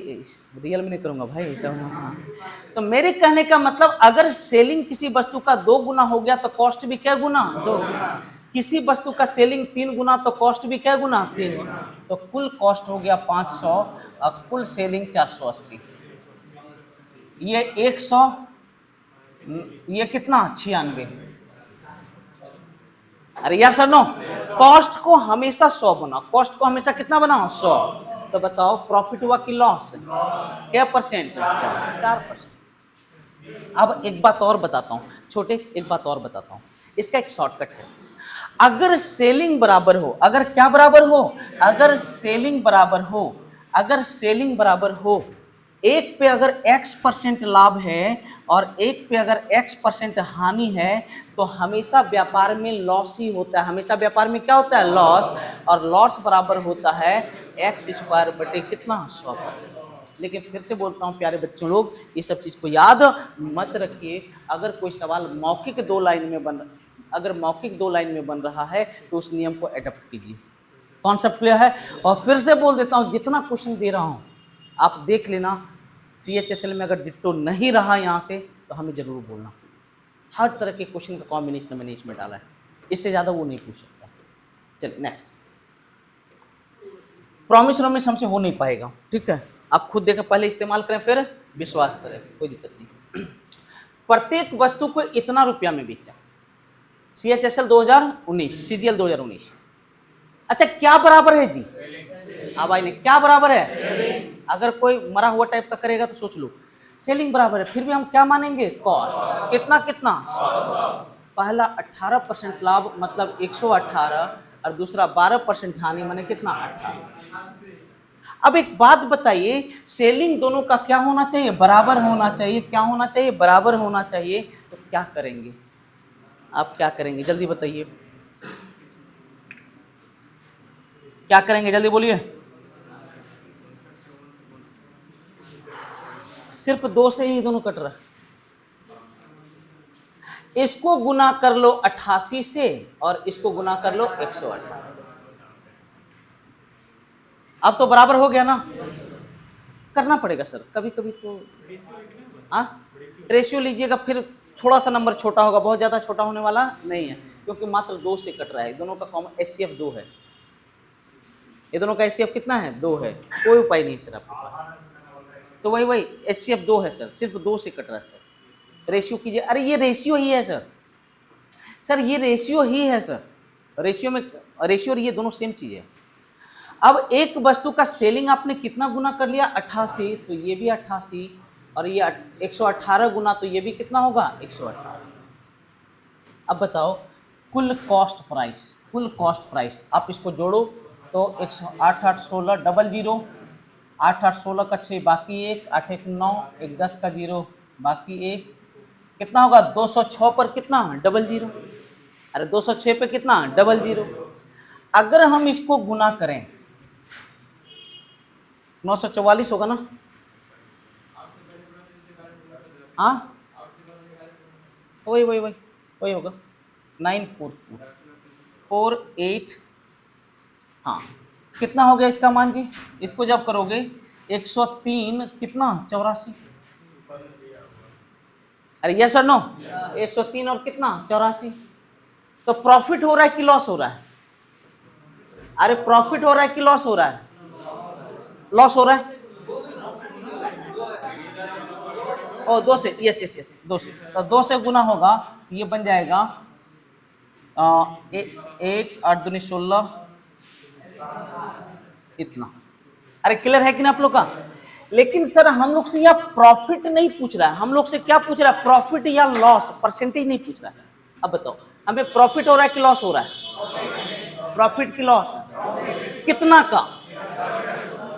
रियल में नहीं करूंगा भाई ऐसा। हाँ तो मेरे कहने का मतलब, अगर सेलिंग किसी वस्तु का 2 गुना हो गया तो कॉस्ट भी क्या गुना? 2। किसी वस्तु का सेलिंग 3 गुना तो कॉस्ट भी क्या गुना? 3। तो कुल कॉस्ट हो गया 500 और कुल सेलिंग 480। ये 100, ये कितना? 96। अरे यार सर नो, कॉस्ट को हमेशा 100 बना, कॉस्ट को हमेशा कितना बनाओ? 100। तो बताओ प्रॉफिट हुआ कि लॉस? क्या परसेंट? 4%। अब एक बात और बताता हूं छोटे, एक बात और बताता हूं, इसका एक शॉर्टकट है। अगर सेलिंग बराबर हो, अगर क्या बराबर हो? अगर सेलिंग बराबर हो, अगर सेलिंग बराबर हो, एक पे अगर x% लाभ है और एक पे अगर x% हानि है तो हमेशा व्यापार में लॉस ही होता है। हमेशा व्यापार में क्या होता है? लॉस। और लॉस बराबर होता है x² बटे कितना? 100%। लेकिन फिर से बोलता हूँ प्यारे बच्चों लोग, ये सब चीज को याद मत रखिए। अगर कोई सवाल मौखिक 2 लाइन में बन, अगर मौखिक 2 लाइन में बन रहा है तो उस नियम को अडॉप्ट कीजिए। कॉन्सेप्ट क्लियर है? और फिर से बोल देता हूं, जितना क्वेश्चन दे रहा हूं आप देख लेना, CHSL में अगर डिट्टो नहीं रहा यहां से तो हमें जरूर बोलना। हर तरह के क्वेश्चन का कॉम्बिनेशन मैंने इसमें डाला है, इससे ज्यादा वो नहीं पूछ सकता। चलिए नेक्स्ट। प्रॉमिस रॉमिस हमसे हो नहीं पाएगा, ठीक है, आप खुद देखें, पहले इस्तेमाल करें फिर विश्वास करें, कोई दिक्कत नहीं। प्रत्येक वस्तु को इतना रुपया में बेचा, CHSL 2019, CGL 2019। अच्छा क्या बराबर है जी? हाँ भाई ने क्या बराबर है? अगर कोई मरा हुआ टाइप का करेगा तो सोच लो, सेलिंग बराबर है, फिर भी हम क्या मानेंगे? कॉस्ट। कितना कितना? 100। पहला 18% लाभ मतलब 118 और दूसरा 12% हानि माने कितना? 88। अब एक बात बताइए, सेलिंग दोनों का क्या होना चाहिए? बराबर होना चाहिए। क्या होना चाहिए? बराबर होना चाहिए। तो क्या करेंगे? आप क्या करेंगे जल्दी बताइए, क्या करेंगे जल्दी बोलिए। सिर्फ 2 से ही दोनों कट रहा है। इसको गुना कर लो 88 से और इसको गुना कर लो 118। अब तो बराबर हो गया ना। करना पड़ेगा सर कभी कभी तो। रेशियो लीजिएगा फिर थोड़ा सा नंबर छोटा होगा, बहुत ज्यादा छोटा होने वाला नहीं है, क्योंकि मात्र 2 से कट रहा है। दोनों का कॉमन HCF 2 है। ये दोनों का HCF कितना है? 2 है। कोई उपाय नहीं सर आपके पास। तो वही HCF 2 है सर, सिर्फ 2 से कट रहा है सर। रेशियो कीजिए। अरे ये रेशियो ही है सर, सर ये रेशियो ही है सर। रेशियो में रेशियो और ये दोनों सेम चीज है। अब एक वस्तु का सेलिंग आपने कितना गुना कर लिया? 88, तो ये भी 88 और ये 118 गुना, तो ये भी कितना होगा? 118। अब बताओ कुल कॉस्ट प्राइस, कुल कॉस्ट प्राइस आप इसको जोड़ो तो 108 8 16 00, 8 8 16 का 6 बाकी 1, 8 1 9, 1 10 का 0 बाकी 1, कितना होगा? 206 पर कितना? 00। अरे 206 पे कितना? 00। अगर हम इसको गुना करें 944 होगा ना? हाँ वही वही वही वही होगा 94448। हाँ कितना हो गया इसका मान जी? इसको जब करोगे 103 कितना? 84। अरे यस और नो? 103 और कितना? 84। तो प्रॉफिट हो रहा है कि लॉस हो रहा है? अरे प्रॉफिट हो रहा है कि लॉस हो रहा है? लॉस हो रहा है। ओ 2 से, यस यस यस 2 से, तो 2 से गुना होगा, ये बन जाएगा 8 8 दूनी 16 इतना। अरे क्लियर है कि ना आप लोग का? लेकिन सर हम लोग से यह प्रॉफिट नहीं पूछ रहा है, हम लोग से क्या पूछ रहा है? प्रॉफिट या लॉस, परसेंटेज नहीं पूछ रहा है। अब बताओ हमें प्रॉफिट हो रहा है कि लॉस हो रहा है? प्रॉफिट की लॉस कितना का?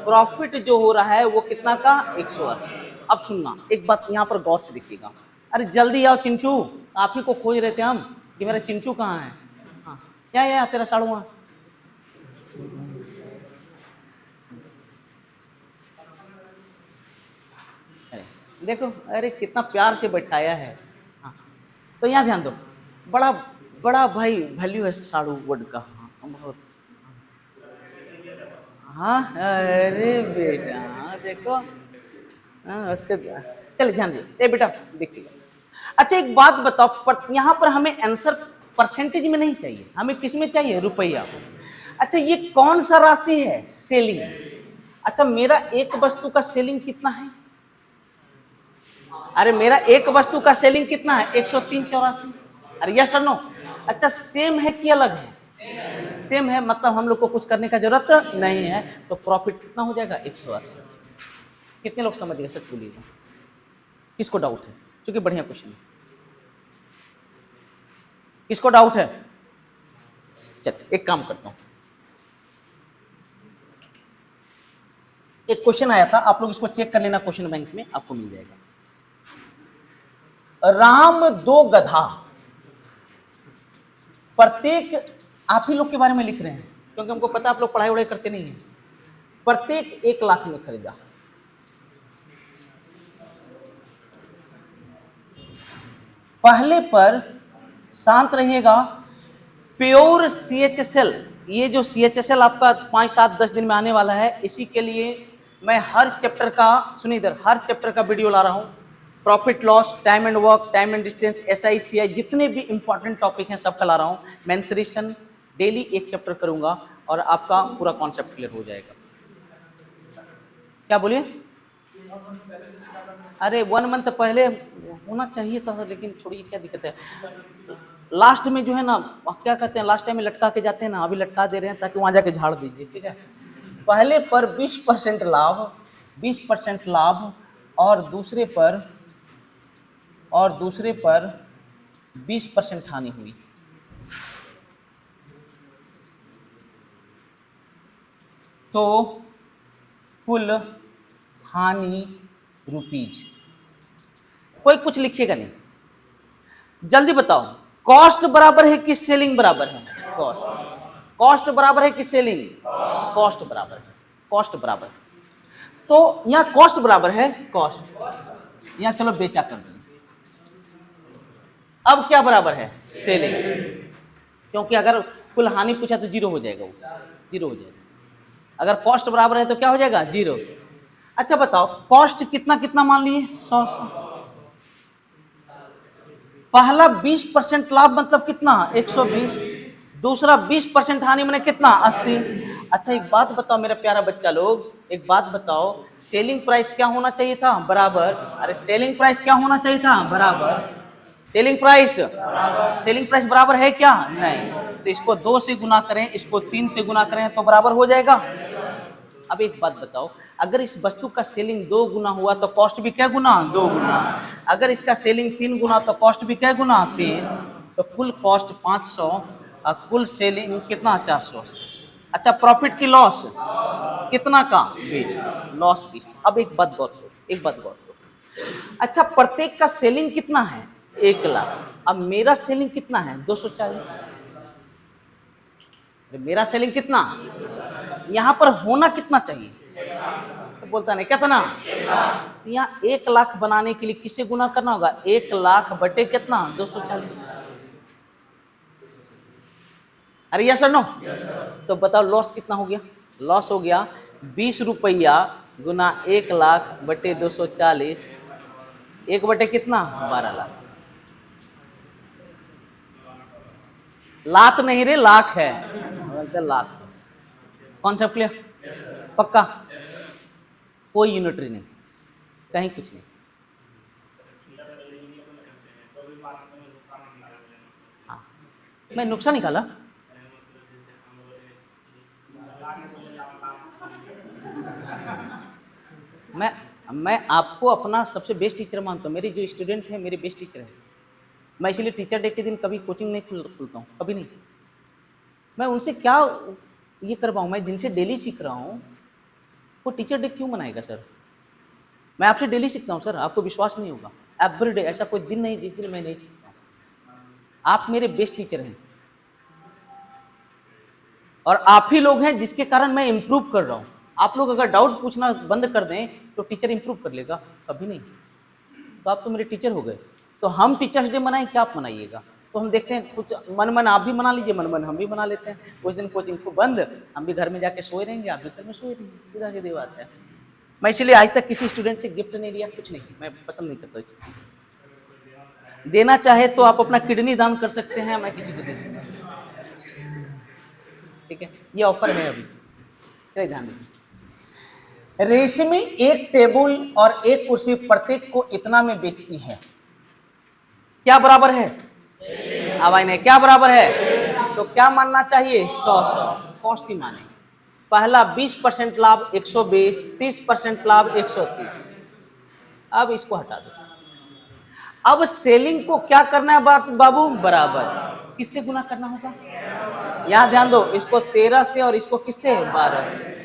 प्रॉफिट जो हो रहा है वो कितना का? 180। अब सुनना एक बात यहाँ पर गौर से देखिएगा। अरे जल्दी आओ चिंटू, आप ही को खोज रहे थे हम कि मेरा चिंटू कहाँ है। हाँ क्या है तेरा साड़ुआ? देखो अरे कितना प्यार से बैठाया है। हाँ तो यहाँ ध्यान दो, बड़ा बड़ा भाई वैल्यू है साड़ू वर्ड का। हाँ बहुत। हाँ अरे बेटा देखो, हाँ उसके चलिए ध्यान दीजिए। ए बेटा देखिएगा। अच्छा एक बात बताओ, पर यहाँ पर हमें आंसर परसेंटेज में नहीं चाहिए, हमें किस में चाहिए? रुपया। अच्छा ये कौन सा राशि है? सेलिंग। अच्छा मेरा एक वस्तु का सेलिंग कितना है? अरे मेरा एक वस्तु का सेलिंग कितना है? 103 84। अरे यस और नो? अच्छा सेम है कि अलग है? सेम है, मतलब हम लोग को कुछ करने का जरूरत नहीं है। तो प्रॉफिट कितना हो जाएगा? 180। कितने लोग समझ गए? सच बोलिएगा, किसको डाउट है? क्योंकि बढ़िया क्वेश्चन है। किसको डाउट है? चलिए एक काम करता हूं, एक क्वेश्चन आया था, आप लोग इसको चेक कर लेना, क्वेश्चन बैंक में आपको मिल जाएगा। राम 2 गधा, प्रत्येक, आप ही लोग के बारे में लिख रहे हैं क्योंकि हमको पता आप लोग पढ़ाई वढ़ाई करते नहीं है। प्रत्येक 1 लाख में खरीदा। पहले पर शांत रहिएगा, प्योर CHSL, ये जो CHSL आपका 5 7 10 दिन में आने वाला है, इसी के लिए मैं हर चैप्टर का, सुनिए इधर, हर चैप्टर का वीडियो ला रहा हूं। Profit loss, time and work, time and distance, SI CI, जितने भी इंपॉर्टेंट टॉपिक हैं सब ला रहा हूं। मेंसुरेशन डेली एक चैप्टर करूंगा और आपका पूरा कॉन्सेप्ट क्लियर हो जाएगा। क्या बोलिए? अरे 1 मंथ पहले होना चाहिए था, लेकिन छोड़िए क्या दिक्कत है। लास्ट में जो है ना, क्या कहते हैं, लास्ट टाइम में लटका के जाते हैं ना, अभी लटका दे रहे हैं ताकि वहां जाके झाड़ दीजिए, ठीक है। पहले पर 20% लाभ, 20% लाभ, और दूसरे पर 20% हानि हुई। तो कुल हानि रुपीज। कोई कुछ लिखिएगा नहीं, जल्दी बताओ कॉस्ट बराबर है कि सेलिंग बराबर है? कॉस्ट बराबर है कि सेलिंग? कॉस्ट बराबर है, कॉस्ट बराबर है। तो यहां कॉस्ट बराबर है, कॉस्ट यहां चलो बेचा कर दें। अब क्या बराबर है? सेलिंग, क्योंकि अगर कुल हानि पूछा तो जीरो हो जाएगा, वो जीरो हो जाएगा। अगर कॉस्ट बराबर है तो क्या हो जाएगा? जीरो। अच्छा बताओ, कॉस्ट कितना कितना मान लिए? 100। पहला 20% लाभ मतलब कितना? 120। दूसरा 20% हानि मैंने कितना? 80। अच्छा एक बात बताओ मेरा प्यारा बच्चा लोग, एक बात बताओ, सेलिंग प्राइस क्या होना चाहिए था? बराबर। अरे सेलिंग प्राइस क्या होना चाहिए था? बराबर। सेलिंग प्राइस बराबर है क्या? नहीं। तो इसको 2 से गुना करें, इसको 3 से गुना करें तो बराबर हो जाएगा। अब एक बात बताओ, अगर इस वस्तु का सेलिंग 2 गुना हुआ तो कॉस्ट भी क्या गुना? 2 गुना। अगर इसका सेलिंग 3 गुना तो कॉस्ट भी क्या गुना? 3। तो कुल कॉस्ट 500 और कुल सेलिंग कितना? 400। अच्छा प्रॉफिट की लॉस कितना का? 20। लॉस 20। अब एक बात गौर करो, एक बात गौर करो। अच्छा प्रत्येक का सेलिंग कितना है? 1 लाख। अब मेरा सेलिंग कितना है? 240। मेरा सेलिंग कितना? यहां पर होना कितना चाहिए? तो बोलता नहीं कितना? यहाँ 1 लाख बनाने के लिए किससे गुना करना होगा? 1 लाख बटे कितना? 240। अरे यस और नो? तो बताओ लॉस कितना हो गया? लॉस हो गया 20 रुपया गुना 1 लाख बटे 240। 1 बटे कितना? 12 लाख। लाख नहीं रे, लाख है, लाख। Concept clear? पक्का? कोई यूनिटरी नहीं, कहीं कुछ नहीं। हाँ मैं नुकसान निकाला। मैं आपको अपना सबसे बेस्ट टीचर मानता हूँ। मेरे जो स्टूडेंट हैं मेरे बेस्ट टीचर हैं। मैं इसीलिए टीचर डे के दिन कभी कोचिंग नहीं खुलता हूँ, कभी नहीं। मैं उनसे क्या ये करवाऊँ? मैं जिनसे डेली सीख रहा हूँ वो टीचर डे क्यों मनाएगा सर? मैं आपसे डेली सीखता हूँ सर, आपको विश्वास नहीं होगा। एवरीडे, ऐसा कोई दिन नहीं जिस दिन मैं नहीं सीखता हूँ। आप मेरे बेस्ट टीचर हैं और आप ही लोग हैं जिसके कारण मैं इम्प्रूव कर रहा हूँ। आप लोग अगर डाउट पूछना बंद कर दें तो टीचर इम्प्रूव कर लेगा? कभी नहीं। तो आप तो मेरे टीचर हो गए। तो हम टीचर्स डे मनाएं क्या आप मनाइएगा? तो हम देखते हैं कुछ मन आप भी मना लीजिए, मन हम भी मना लेते हैं। उस दिन कोचिंग को बंद, हम भी घर में जाके सोए रहेंगे, आप भी घर में सोए रहेंगे, सीधा सीधी बात है। मैं इसीलिए आज तक किसी स्टूडेंट से गिफ्ट नहीं लिया, कुछ नहीं, मैं पसंद नहीं करता इसे। देना चाहे तो आप अपना किडनी दान कर सकते हैं, मैं किसी को दे दूंगा। ठीक है, ये ऑफर है अभी, चलिए ध्यान दीजिए। रेशमी एक टेबल और एक कुर्सी प्रत्येक को इतना में बेचती है, क्या बराबर है? अब आई नहीं, क्या बराबर है? तो क्या मानना चाहिए? 100 कॉस्ट ही माने। पहला 20% लाभ 120, 30% लाभ 130। अब इसको हटा दो। अब सेलिंग को क्या करना है बाबू? बराबर। किससे गुना करना होगा? यहां ध्यान दो, इसको 13 से और इसको किससे? 12 से।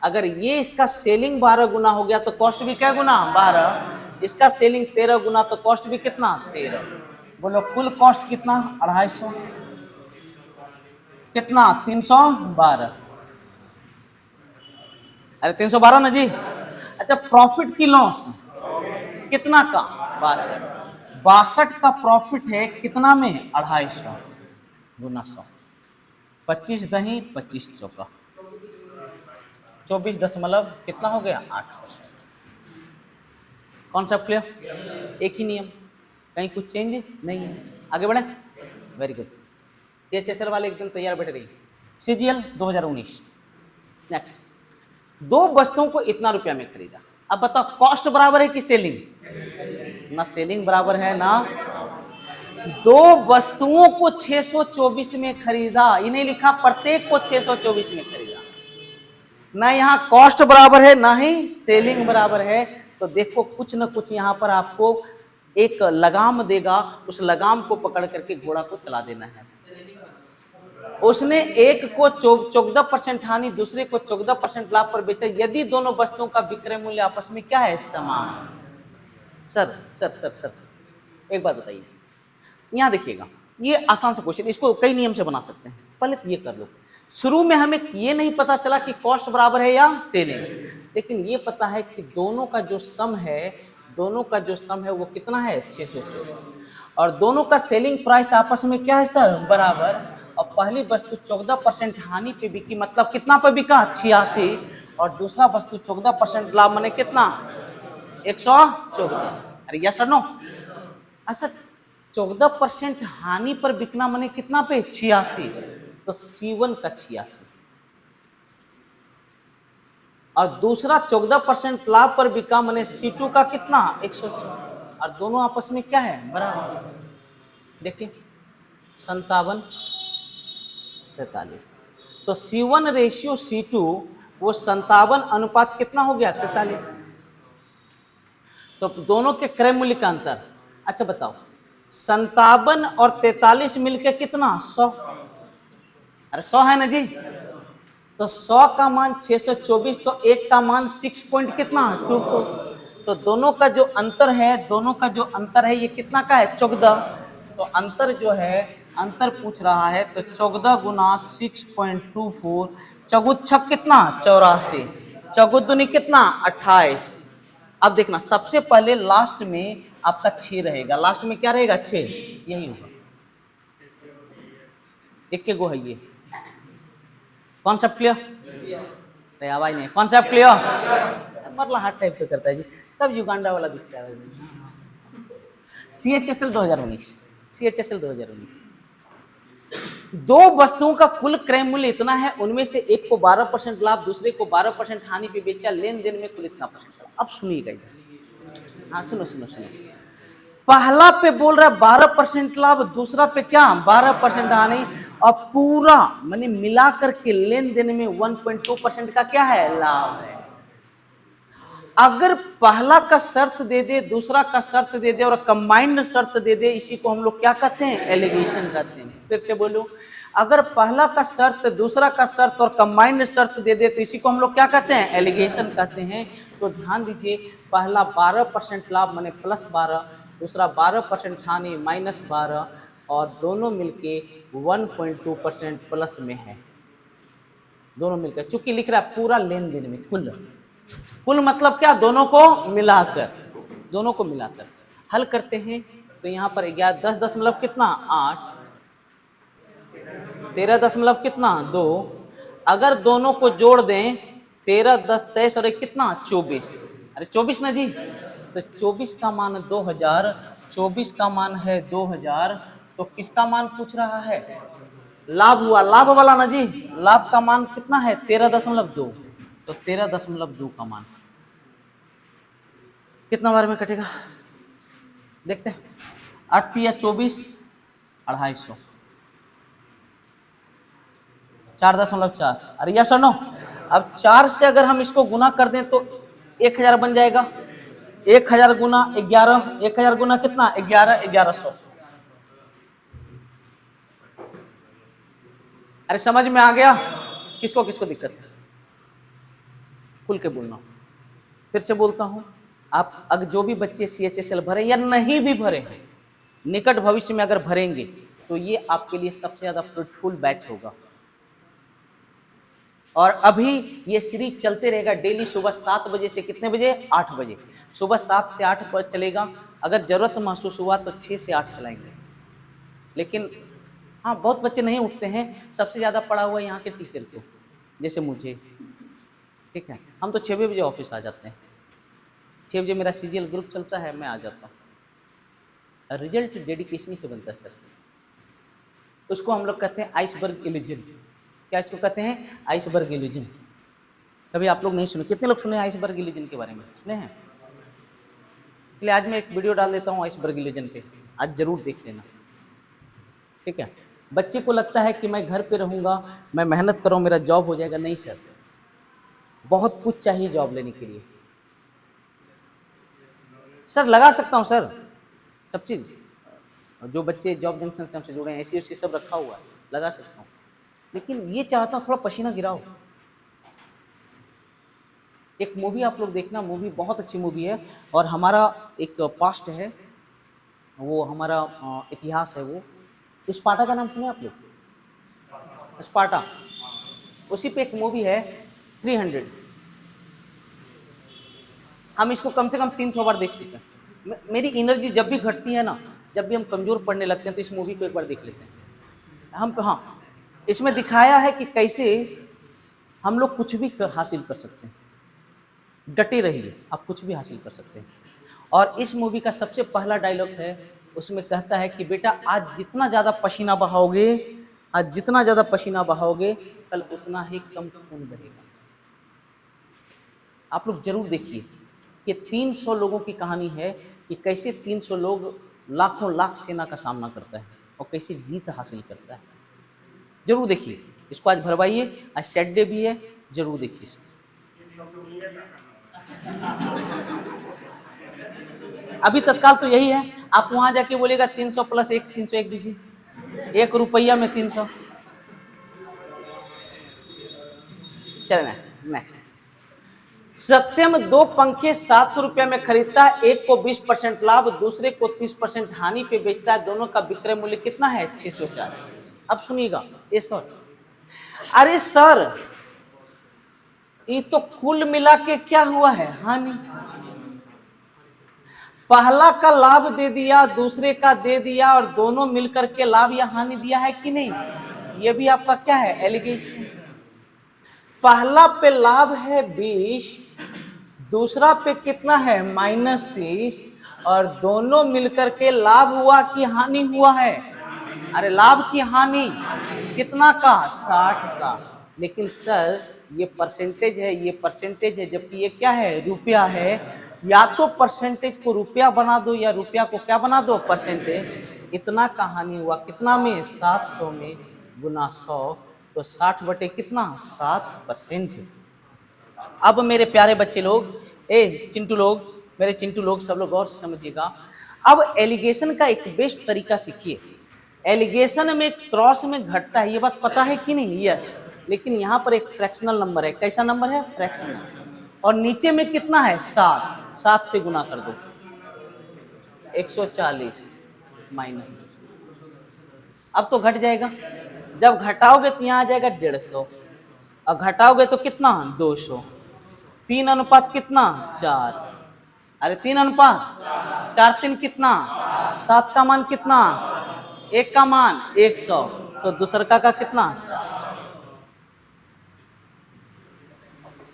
अगर ये इसका सेलिंग 12 गुना हो गया तो कॉस्ट भी क्या गुना? 12। इसका सेलिंग 13 गुना तो कॉस्ट भी कितना? 13। बोलो कुल कॉस्ट कितना? 250। कितना? 312। अरे 312 ना जी। अच्छा प्रॉफिट की लॉस कितना का? 62। 62 का प्रॉफिट है कितना में? 250 गुना 100। 25 दही 25 चौका 24 दशमलव कितना हो गया? 8%। Concept clear? एक ही नियम, कहीं कुछ चेंज नहीं है। आगे बढ़े। Very good. THSL वाले एकदम तैयार बैठ रही। CGL 2019। नेक्स्ट, 2 वस्तुओं को इतना रुपया में खरीदा। अब बताओ कॉस्ट बराबर है कि सेलिंग? ना सेलिंग बराबर है ना। 2 वस्तुओं को 624 में खरीदा, इन्हें लिखा प्रत्येक को 624 में खरीदा। ना यहाँ कॉस्ट बराबर है ना ही सेलिंग बराबर है। तो देखो कुछ ना कुछ यहाँ पर आपको एक लगाम देगा, उस लगाम को पकड़ करके घोड़ा को चला देना है। उसने एक को 14% हानि, दूसरे को 14% लाभ पर बेचा यदि दोनों वस्तुओं का विक्रय मूल्य आपस में क्या है? समान। सर एक बात बताइए, यहां देखिएगा, ये आसान सा क्वेश्चन, इसको कई नियम से बना सकते हैं। पहले तो ये कर लो, शुरू में हमें ये नहीं पता चला कि कॉस्ट बराबर है या सेलिंग, लेकिन ये पता है कि दोनों का जो सम है, दोनों का जो सम है वो कितना है 614, और दोनों का सेलिंग प्राइस आपस में क्या है सर बराबर, और पहली वस्तु 14% हानि पे बिकी, मतलब कितना पे बिका 86, और दूसरा वस्तु 14% लाभ माने कितना 114। अरे यस और नो? अच्छा 14% हानि पर बिकना माने कितना पे 86, तो C1 का 86, और दूसरा 14% लाभ पर बिका माने C2 का कितना 114, और दोनों आपस में क्या है बराबर। देखिए 57 43, तो C1 रेशियो C2 वो 57 अनुपात कितना हो गया 43, तो दोनों के क्रय मूल्य का अंतर। अच्छा बताओ 57 और 43 मिलके कितना 100, अरे 100 है ना जी, तो 100 का मान 624, तो एक का मान 6 पॉइंट कितना 24, तो दोनों का जो अंतर है, दोनों का जो अंतर है ये कितना का है 14, तो अंतर जो है अंतर पूछ रहा है, तो 14 गुना 6.24, चौगुच्छक कितना 84, चौगुदुनी कितना 28। अब देखना सबसे पहले लास्ट में आपका 6 रहेगा, लास्ट में क्या रहेगा 6, यही होगा, एक के गो है ये कॉन्सेप्ट क्लियर, आवाज नहीं, कॉन्सेप्ट क्लियर, मतलब हार्ड टाइप पे करता है जी, सब युगांडा वाला दिखता है। CHSL 2019, CHSL 2019, दो वस्तुओं का कुल क्रय मूल्य इतना है, उनमें से एक को 12% लाभ, दूसरे को 12% हानि पे बेचा, लेन देन में कुल इतना परसेंट। अब सुनिएगा, हाँ सुनो सुनो सुनो, पहला पे बोल रहा है 12% लाभ, दूसरा पे क्या 12% हानि, और पूरा माने मिला करके लेन देन में 1.2% का क्या है लाभ है। अगर पहला का शर्त दे दे, दूसरा का शर्त दे दे और कंबाइंड शर्त दे दे, इसी को हम लोग क्या कहते हैं एलिगेशन कहते हैं। फिर से बोलो, अगर पहला का शर्त, दूसरा का शर्त और कंबाइंड शर्त दे दे तो इसी को हम लोग क्या कहते हैं एलिगेशन कहते हैं। तो ध्यान दीजिए, पहला 12% लाभ माने +12, दूसरा 12% हानि -12, और दोनों मिलके 1.2% प्लस में है, दोनों मिलकर, चूंकि लिख रहा है पूरा लेन देन में कुल, कुल मतलब क्या दोनों को मिलाकर, दोनों को मिलाकर हल करते हैं। तो यहाँ पर 11 10 दशमलव कितना 8, 13 दशमलव कितना 2, अगर दोनों को जोड़ दें 13 10 23 और 1 कितना 24, अरे 24 ना जी, तो 24 का मान 2000, 24 का मान है 2000, तो किसका मान पूछ रहा है लाभ हुआ, लाभ वाला ना जी, लाभ का मान कितना है 13.2, तो 13.2 का मान कितना बार में कटेगा देखते हैं, 8 या 24 250, 4.4, अरे यस और नो। अब 4 से अगर हम इसको गुना कर दें तो 1000 बन जाएगा, 1000 गुना 11, 1000 गुना कितना 11, 1100। अरे समझ में आ गया, किसको किसको दिक्कत है खुल के बोलना। फिर से बोलता हूं, आप अगर जो भी बच्चे CHSL भरे या नहीं भी भरे हैं, निकट भविष्य में अगर भरेंगे तो ये आपके लिए सबसे ज्यादा फ्रूटफुल बैच होगा। और अभी ये सीरीज चलते रहेगा डेली, सुबह 7 बजे से कितने बजे 8 बजे, सुबह 7 से 8 पर चलेगा, अगर जरूरत महसूस हुआ तो 6 से 8 चलाएंगे। लेकिन हाँ बहुत बच्चे नहीं उठते हैं, सबसे ज्यादा पड़ा हुआ यहाँ के टीचर को, जैसे मुझे, ठीक है, हम तो 6 बजे ऑफिस आ जाते हैं, 6 बजे मेरा CGL ग्रुप चलता है, मैं आ जाता हूँ। रिजल्ट डेडिकेशन से बनता है सर, उसको हम लोग कहते हैं आइसबर्ग इल्यूजन। क्या इसको कहते हैं आइसबर्ग इल्यूजन। कभी आप लोग नहीं सुने, कितने लोग सुने आइसबर्ग इल्यूजन के बारे में, सुने हैं? इसलिए आज मैं एक वीडियो डाल देता हूँ आइसबर्ग इल्यूजन पे, आज जरूर देख लेना, ठीक है। बच्चे को लगता है कि मैं घर पे रहूंगा, मैं मेहनत करूँ मेरा जॉब हो जाएगा, नहीं सर, बहुत कुछ चाहिए जॉब लेने के लिए। सर लगा सकता हूँ सर सब चीज, जो बच्चे जॉब जंक्शन से हमसे जुड़े हैं ऐसी सब रखा हुआ है, लगा सकता हूँ, लेकिन ये चाहता हूँ थोड़ा पसीना गिराओ। एक मूवी आप लोग देखना, मूवी बहुत अच्छी मूवी है, और हमारा एक पास्ट है वो, हमारा इतिहास है वो, स्पार्टा का नाम सुने आप लोग? स्पार्टा, उसी पे एक मूवी है 300। हम इसको कम से कम 300 बार देख चुके हैं। मेरी एनर्जी जब भी घटती है ना, जब भी हम कमजोर पड़ने लगते हैं, तो इस मूवी को एक बार देख लेते हैं हम। हाँ, इसमें दिखाया है कि कैसे हम लोग कुछ भी हासिल कर सकते हैं। डटे रहिए, आप कुछ भी हासिल कर सकते हैं। और इस मूवी का सबसे पहला डायलॉग है, उसमें कहता है कि बेटा आज जितना ज़्यादा पसीना बहाओगे, आज जितना ज़्यादा पसीना बहाओगे, कल उतना ही कम खून बहेगा। आप लोग जरूर देखिए, ये 300 लोगों की कहानी है कि कैसे 300 लोग लाखों लाख सेना का सामना करता है और कैसे जीत हासिल करता है। जरूर देखिए इसको, आज भरवाइए, आज सेट डे भी है, जरूर देखिए इसको। अभी तत्काल तो यही है, आप वहां जाके बोलेगा 300 + 1 301 दीजिए, 1 रुपया में 300। चलना नेक्स्ट। सत्यम 2 पंखे 700 रुपया में खरीदता है, एक को 20% लाभ, दूसरे को 30% हानि पे बेचता है। दोनों का विक्रय मूल्य कितना है? 604। अब सुनिएगा ये सर, अरे सर ये तो कुल मिला के क्या हुआ है? हानि। पहला का लाभ दे दिया, दूसरे का दे दिया, और दोनों मिलकर के लाभ या हानि दिया है कि नहीं? ये भी आपका क्या है? एलिगेशन। पहला पे लाभ है 20, दूसरा पे कितना है? -30, और दोनों मिलकर के लाभ हुआ कि हानि हुआ है? अरे लाभ की हानि कितना का? 60 का। लेकिन सर ये परसेंटेज है, ये परसेंटेज है, जबकि ये क्या है? रुपया है। या तो परसेंटेज को रुपया बना दो या रुपया को क्या बना दो? परसेंटेज। इतना का हानि हुआ कितना में? 700 में, गुना 100, तो 60 बटे कितना? 7%। अब मेरे प्यारे बच्चे लोग, चिंटू लोग, मेरे चिंटू लोग, सब लोग गौर से समझिएगा। अब एलिगेशन का एक बेस्ट तरीका सीखिए। एलिगेशन में क्रॉस में घटता है, ये बात पता है कि नहीं? यस। लेकिन यहाँ पर एक फ्रैक्शनल नंबर है। कैसा नंबर है? फ्रैक्शनल। और नीचे में कितना है? 7। 7 से गुना कर दो, 140 माइनस। अब तो घट जाएगा। जब घटाओगे तो यहाँ आ जाएगा 150, और घटाओगे तो कितना? 200। 3 अनुपात कितना? 4। अरे 3 अनुपात 4, 3 कितना? 7 का मान कितना? 1 का मान 100, तो दूसरका का कितना? 4।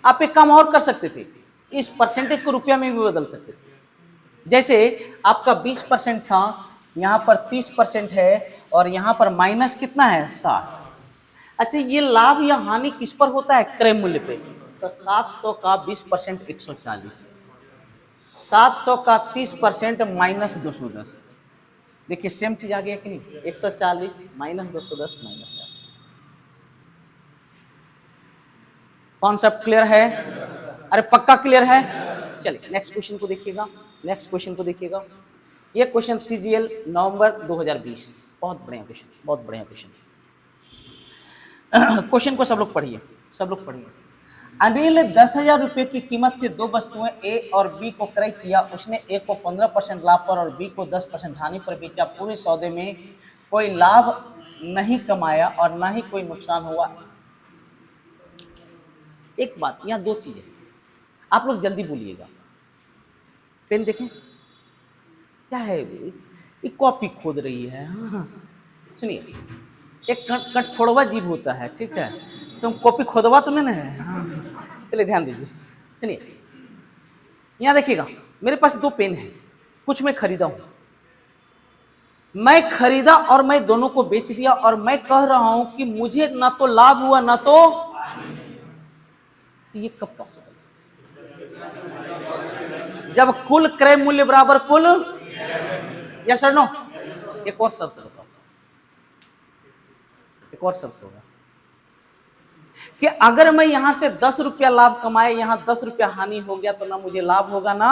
आप एक काम और कर सकते थे, इस परसेंटेज को रुपया में भी बदल सकते थे। जैसे आपका 20% था, यहाँ पर 30% है, और यहाँ पर माइनस कितना है? 60। अच्छा ये लाभ या हानि किस पर होता है? क्रय मूल्य पे। तो 700 का 20% 140, 700 का 30% -210। देखिए सेम चीज आ गया कि नहीं? 140 -210 -7। कॉन्सेप्ट क्लियर है? अरे पक्का क्लियर है? चलिए नेक्स्ट क्वेश्चन को देखिएगा। नेक्स्ट क्वेश्चन को देखिएगा। ये क्वेश्चन CGL नवंबर 2020, बहुत बढ़िया क्वेश्चन, बहुत बढ़िया क्वेश्चन। क्वेश्चन को सब लोग पढ़िए, सब लोग पढ़िए। अनिल 10,000 रुपए की कीमत से 2 वस्तुएं A और B को क्रय किया। उसने A को 15% लाभ पर और B को 10% हानि पर बेचा। पूरे सौदे में कोई लाभ नहीं कमाया और ना ही कोई नुकसान हुआ। एक बात, यहाँ 2 चीजें, आप लोग जल्दी बोलिएगा। पेन देखें, क्या है? ये कॉपी खोद रही है। हाँ सुनिए, एक कटफोड़वा जीव होता है, ठीक है? तुम कॉपी खोदवा तो नहीं है? हाँ चलिए ध्यान दीजिए, सुनिए। यहाँ देखिएगा, मेरे पास 2 पेन है, कुछ मैं खरीदा हूं, मैं खरीदा और मैं दोनों को बेच दिया, और मैं कह रहा हूं कि मुझे ना तो लाभ हुआ ना तो ये कब पॉसिबल? जब कुल क्रय मूल्य बराबर कुल, यस और नो? एक और शर्त बताओ, एक और शर्त होगा कि अगर मैं यहां से 10 रुपया लाभ कमाए, यहां 10 रुपया हानि हो गया, तो ना मुझे लाभ होगा ना।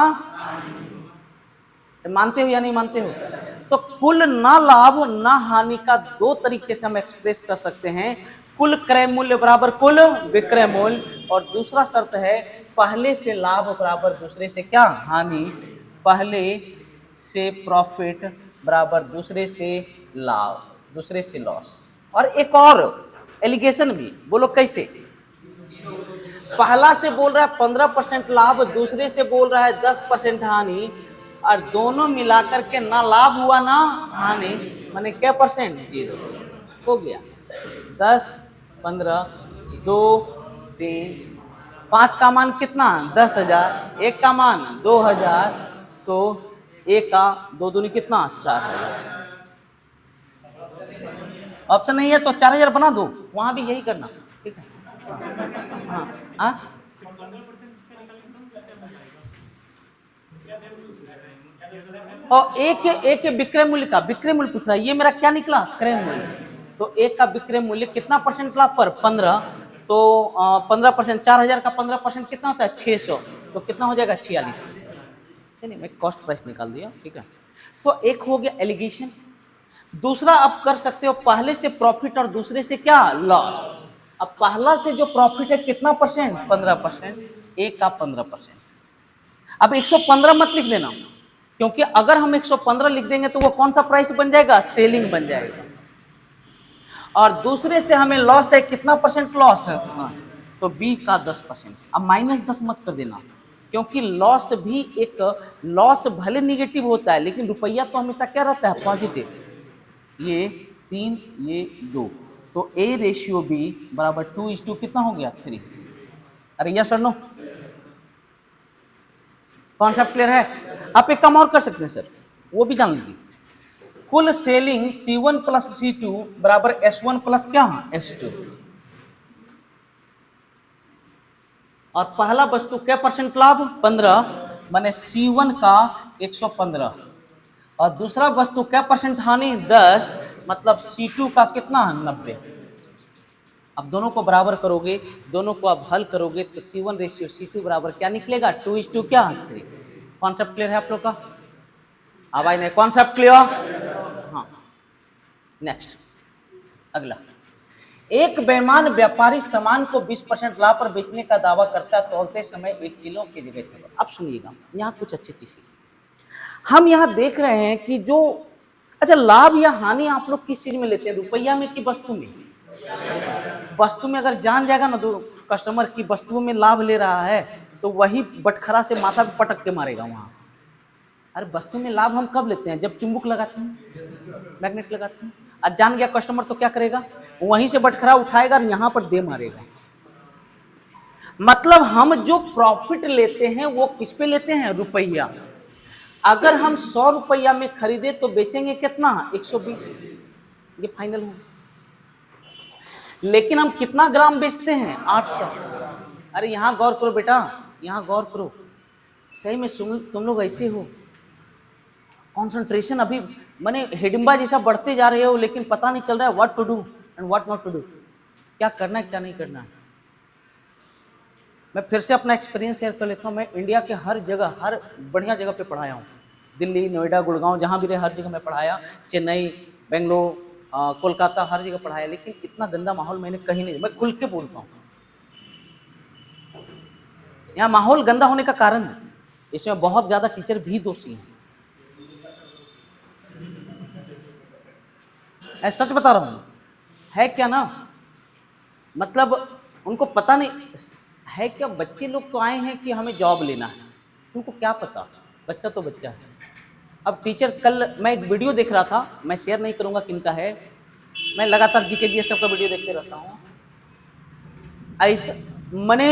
मानते हो या नहीं मानते हो? तो कुल ना लाभ ना हानि का 2 तरीके से हम एक्सप्रेस कर सकते हैं। कुल क्रय मूल्य बराबर कुल विक्रय मूल्य, और दूसरा शर्त है पहले से लाभ बराबर दूसरे से क्या? हानि। पहले से प्रॉफिट बराबर दूसरे से लाभ। दूसरे से लॉस। और एक और एलिगेशन भी, बोलो कैसे? पहला से बोल रहा है 15% लाभ, दूसरे से बोल रहा है 10% हानि, और दोनों मिलाकर के ना लाभ हुआ ना हानि, माने क्या परसेंट? 0 हो गया। 10, 15, 2, 3, 5 का मान कितना? 10,000, 1 का मान 2,000, तो 1 का 2 दूनी कितना? 4,000। ऑप्शन नहीं है तो 4,000 बना दो, वहां भी यही करना, ठीक है? हाँ हाँ, और एक विक्रय मूल्य का, विक्रय मूल्य पूछ रहा है, ये मेरा क्या निकला? क्रय मूल्य। तो एक का विक्रय मूल्य कितना परसेंट लाभ पर? 15, तो 15%, 4,000 का 15% कितना होता है? 600, तो कितना हो जाएगा? 46। नहीं, मैं कॉस्ट प्राइस निकाल दिया, ठीक है? तो एक हो गया एलिगेशन। दूसरा आप कर सकते हो, पहले से प्रॉफिट और दूसरे से क्या? लॉस। अब पहला से जो प्रॉफिट है कितना परसेंट? 15%, एक का 15%। अब 115 मत लिख देना, क्योंकि अगर हम 115 लिख देंगे तो वो कौन सा प्राइस बन जाएगा? सेलिंग बन जाएगा। और दूसरे से हमें लॉस है, कितना परसेंट लॉस है? तो बी का 10%। अब -10 मत कर देना, क्योंकि लॉस भी एक, लॉस भले निगेटिव होता है लेकिन रुपया तो हमेशा क्या रहता है? पॉजिटिव। ये 3, ये 2, तो A रेशियो B बराबर 2:2 कितना हो गया? 3। अरे यस और नो? कॉन्सेप्ट क्लियर है? आप एक काम और कर सकते हैं सर, वो भी जान लीजिए। कुल सेलिंग C1 प्लस C2 बराबर S1 प्लस क्या? S2। और पहला वस्तु क्या परसेंट लाभ? 15, माने C1 का 115, और दूसरा वस्तु क्या परसेंट हानि? 10, मतलब C2 का कितना? 90। अब दोनों को बराबर करोगे, दोनों को आप हल करोगे तो C1 रेशियो C2 बराबर क्या निकलेगा? 2:2 क्या? 3। कॉन्सेप्ट क्लियर है आप लोग का? अब आई नहीं, कॉन्सेप्ट क्लियर? हाँ, नेक्स्ट अगला। एक बेईमान व्यापारी सामान को 20% लाभ पर बेचने का दावा करता है, तोड़ते समय 1 किलो की जगह पर। अब सुनिएगा, यहाँ कुछ अच्छी चीज हम यहाँ देख रहे हैं कि जो, अच्छा, लाभ या हानि आप लोग किस चीज में लेते हैं? रुपया में कि वस्तु में? वस्तु में अगर जान जाएगा ना तो कस्टमर की वस्तुओं में लाभ ले रहा है, तो वही बटखरा से माथा पे पटक के मारेगा वहां। अरे वस्तु में लाभ हम कब लेते हैं? जब चुंबक लगाते हैं, मैग्नेट लगाते हैं। आज जान गया कस्टमर तो क्या करेगा? वहीं से बटखरा उठाएगा और यहाँ पर दे मारेगा। मतलब हम जो प्रॉफिट लेते हैं वो किस पे लेते हैं? रुपया। अगर हम 100 रुपया में खरीदे तो बेचेंगे कितना? 120, ये फाइनल है। लेकिन हम कितना ग्राम बेचते हैं? 800। अरे यहाँ गौर करो बेटा, यहाँ गौर करो, सही में तुम लोग ऐसे हो, कंसंट्रेशन अभी माने हिडिंबा जैसा बढ़ते जा रहे हो, लेकिन पता नहीं चल रहा है what to do and what not to do, क्या करना है क्या नहीं करना है। मैं फिर से अपना एक्सपीरियंस शेयर कर लेता हूँ। मैं इंडिया के हर जगह, हर बढ़िया जगह पे पढ़ाया हूँ, दिल्ली, नोएडा, गुड़गांव, जहाँ भी रहे हर जगह मैं पढ़ाया, चेन्नई, बेंगलोर, कोलकाता, हर जगह पढ़ाया, लेकिन इतना गंदा माहौल मैंने कहीं नहीं। मैं खुल के बोलता हूँ, यहाँ माहौल गंदा होने का कारण है, इसमें बहुत ज्यादा टीचर भी दोषी हैं। ऐसा सच बता रहा हूँ, है क्या ना, मतलब उनको पता नहीं है क्या। बच्चे लोग तो आए हैं कि हमें जॉब लेना है, उनको क्या पता, बच्चा तो बच्चा है। अब टीचर, कल मैं एक वीडियो देख रहा था, मैं शेयर नहीं करूंगा किनका है, मैं लगातार जीके जीएस का वीडियो देखते रहता हूँ। ऐसा मने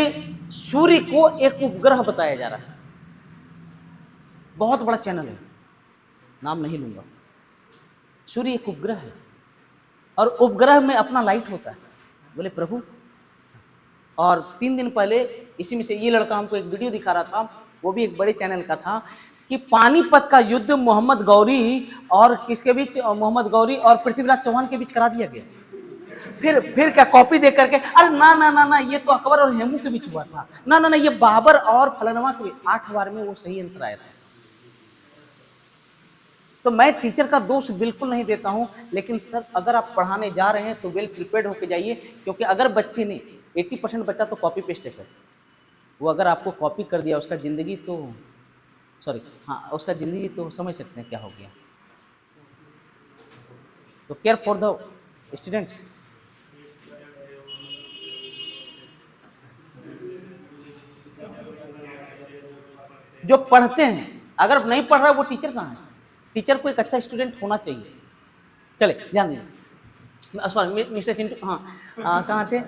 सूर्य को एक उपग्रह बताया जा रहा है, बहुत बड़ा चैनल है, नाम नहीं लूंगा। सूर्य एक उपग्रह है और उपग्रह में अपना लाइट होता है। बोले प्रभु। और 3 दिन पहले इसी में से ये लड़का हमको एक वीडियो दिखा रहा था, वो भी एक बड़े चैनल का था, कि पानीपत का युद्ध मोहम्मद गौरी और किसके बीच? मोहम्मद गौरी और पृथ्वीराज चौहान के बीच करा दिया गया। फिर क्या कॉपी दे करके, अरे ना ना ना ना, ये तो अकबर और हेमू के बीच हुआ था, ना ना ना, ये बाबर और फलनवा के बीच। 8 बार में वो सही आंसर आया था। तो मैं टीचर का दोष बिल्कुल नहीं देता हूं, लेकिन सर अगर आप पढ़ाने जा रहे हैं तो वेल प्रिपेयर्ड होकर जाइए, क्योंकि अगर बच्चे ने 80% बच्चा तो कॉपी पेस्ट है सर, वो अगर आपको कॉपी कर दिया, उसका जिंदगी तो, सॉरी हाँ, उसका जिंदगी तो समझ सकते हैं क्या हो गया। तो केयर फॉर द स्टूडेंट्स। जो पढ़ते हैं, अगर नहीं पढ़ रहा है वो टीचर कहाँ है? टीचर को एक अच्छा स्टूडेंट होना चाहिए। चले ध्यान दीजिए, सॉरी मिस्टर चिंटू, हाँ कहाँ थे?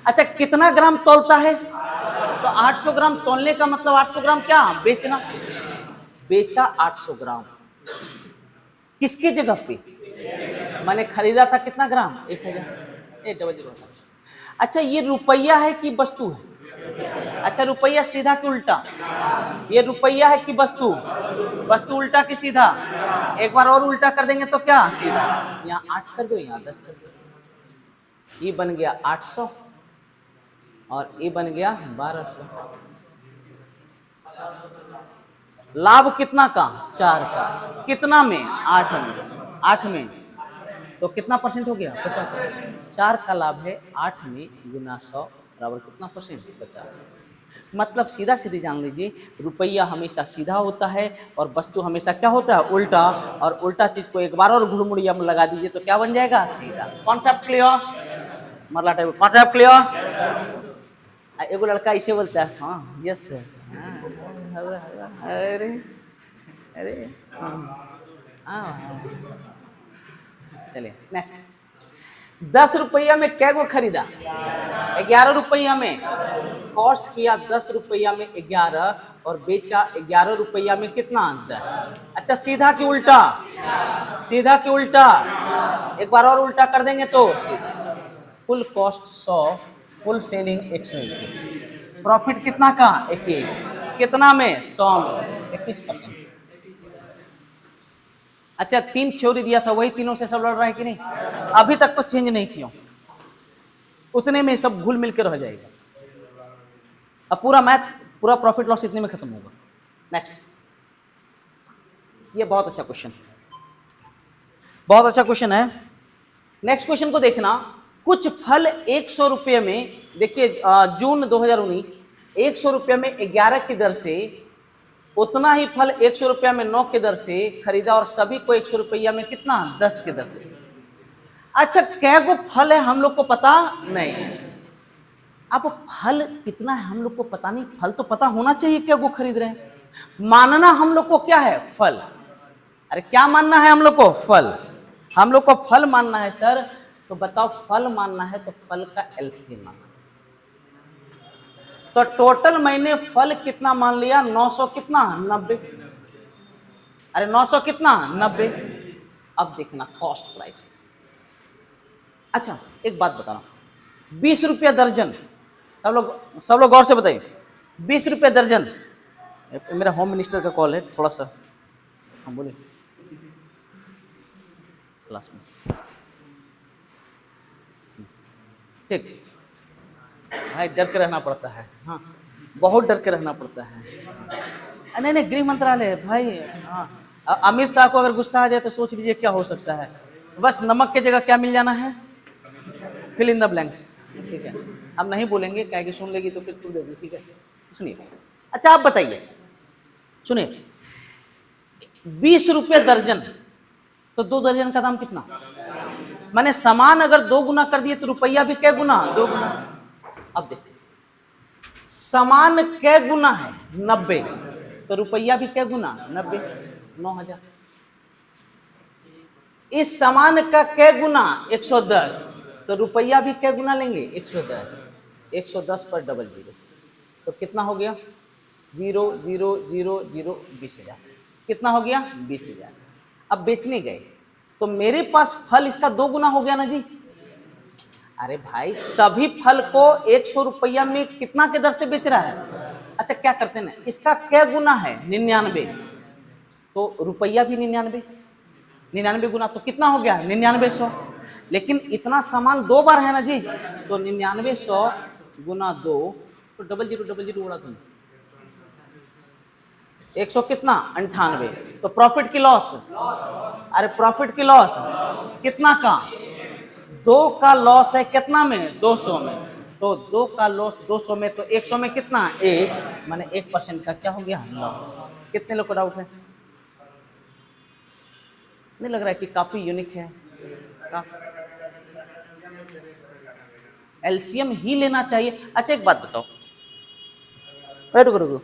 अच्छा, कितना ग्राम तौलता है? तो 800 ग्राम तौलने का मतलब 800 ग्राम क्या बेचना, बेचा 800 ग्राम। किसकी जगह पे? मैंने खरीदा था कितना ग्राम? 1000। अच्छा, ये रुपया है कि वस्तु है? अच्छा, रुपया सीधा कि उल्टा? ये रुपया है कि वस्तु? वस्तु उल्टा कि सीधा? एक बार और उल्टा कर देंगे तो क्या सीधा? यहाँ 8 कर दो, यहाँ 10 कर दो। ये बन गया 800 और ये बन गया 1200। लाभ कितना का? 4 का। कितना में? 8 में। 8 में तो कितना परसेंट हो गया? 50। 4 का लाभ है 8 में गुना 100 बराबर कितना परसेंट? 50। मतलब सीधा सीधी जान लीजिए, रुपया हमेशा सीधा होता है और वस्तु हमेशा क्या होता है? उल्टा। और उल्टा चीज को एक बार और घुड़मुड़िया में लगा दीजिए तो क्या बन जाएगा? सीधा। Concept clear? मतलब टाइप कॉन्सेप्ट क्लियर? एगो लड़का ऐसे बोलता है, हाँ यस सर, अरे अरे चलिए नेक्स्ट। 10 रुपया में कै गो खरीदा? 11 रुपया में। कॉस्ट किया 10 रुपया में 11 और बेचा 11 रुपया में कितना? 10। अच्छा, सीधा कि उल्टा? सीधा कि उल्टा? एक बार और उल्टा कर देंगे तो सीधा। कुल कॉस्ट 100, कुल सेलिंग 121। प्रॉफिट कितना का? 21। कितना में? 100 में 21%। अच्छा, 3 थ्योरी दिया था, वही तीनों से सब लड़ रहा है कि नहीं? अभी तक तो चेंज नहीं किया, उतने में सब घुल मिल के रह जाएगा। अब पूरा मैथ, पूरा प्रॉफिट लॉस इतने में खत्म होगा। नेक्स्ट, ये बहुत अच्छा क्वेश्चन, बहुत अच्छा क्वेश्चन है। नेक्स्ट क्वेश्चन को देखना। कुछ फल 100 रुपये में, देखिए जून 2019, 100 रुपये में 11 की दर से उतना ही फल 100 रुपया में 9 की दर से खरीदा और सभी को 100 रुपया में कितना? 10 की दर से। अच्छा, कै गो फल है हम लोग को पता नहीं। अब फल कितना है हम लोग को पता नहीं, फल तो पता होना चाहिए क्या गो खरीद रहे हैं। मानना हम लोग को क्या है? फल। अरे क्या मानना है हम लोग को? फल। हम लोग को फल मानना है सर, तो बताओ फल मानना है तो फल का एलसीएम मानना। तो टोटल मैंने फल कितना मान लिया? 900 कितना? 90। अरे 900 कितना? 90। अब देखना कॉस्ट प्राइस। अच्छा, एक बात बताना, 20 रुपया दर्जन, सब लोग गौर से बताइए, 20 रुपया दर्जन। मेरा होम मिनिस्टर का कॉल है, थोड़ा सा हम बोले क्लास में, ठीक भाई, डर के रहना पड़ता है, हाँ बहुत डर के रहना पड़ता है। नहीं गृह मंत्रालय भाई, हाँ अमित शाह को अगर गुस्सा आ जाए तो सोच लीजिए क्या हो सकता है। बस नमक की जगह क्या मिल जाना है? Fill in the blanks. ठीक है, हम नहीं बोलेंगे, क्या कि सुन लेगी तो फिर तुम देगी। ठीक है, सुनिए। अच्छा आप बताइए, सुनिए, 20 रुपये दर्जन, तो 2 दर्जन का दाम कितना? मैंने सामान अगर 2 गुना कर दिए तो रुपया भी क्या गुना? 2 गुना। अब देखते, सामान क्या गुना है? 90, तो रुपया भी क्या गुना? 90, 9000। इस सामान का क्या गुना? 110, तो रुपया भी क्या गुना लेंगे? 110। 110 पर डबल जीरो, तो कितना हो गया? 0 0 0 0, 20,000। कितना हो गया? 20,000। अब बेचने गए तो मेरे पास फल इसका 2 गुना हो गया ना जी। अरे भाई, सभी फल को 100 रुपया में कितना के दर से बेच रहा है? अच्छा क्या करते हैं ना, इसका क्या गुना है? 99, तो रुपया भी 99, 99 गुना तो कितना हो गया? 9900। लेकिन इतना सामान 2 बार है ना जी, तो 9900 गुना 2, तो डबल जीरो उड़ा दूं, 100 कितना? 98। तो प्रॉफिट की लॉस? अरे प्रॉफिट की लॉस कितना का? 2 का लॉस है कितना में? 200 में। तो 2 का लॉस 200 में, तो 100 में कितना? 1, माने 1% का क्या हो गया? लॉस। कितने लोग को डाउट है? नहीं लग रहा है कि काफी यूनिक है। एलसीएम ही लेना चाहिए। अच्छा एक बात बताओ, रुको रुको,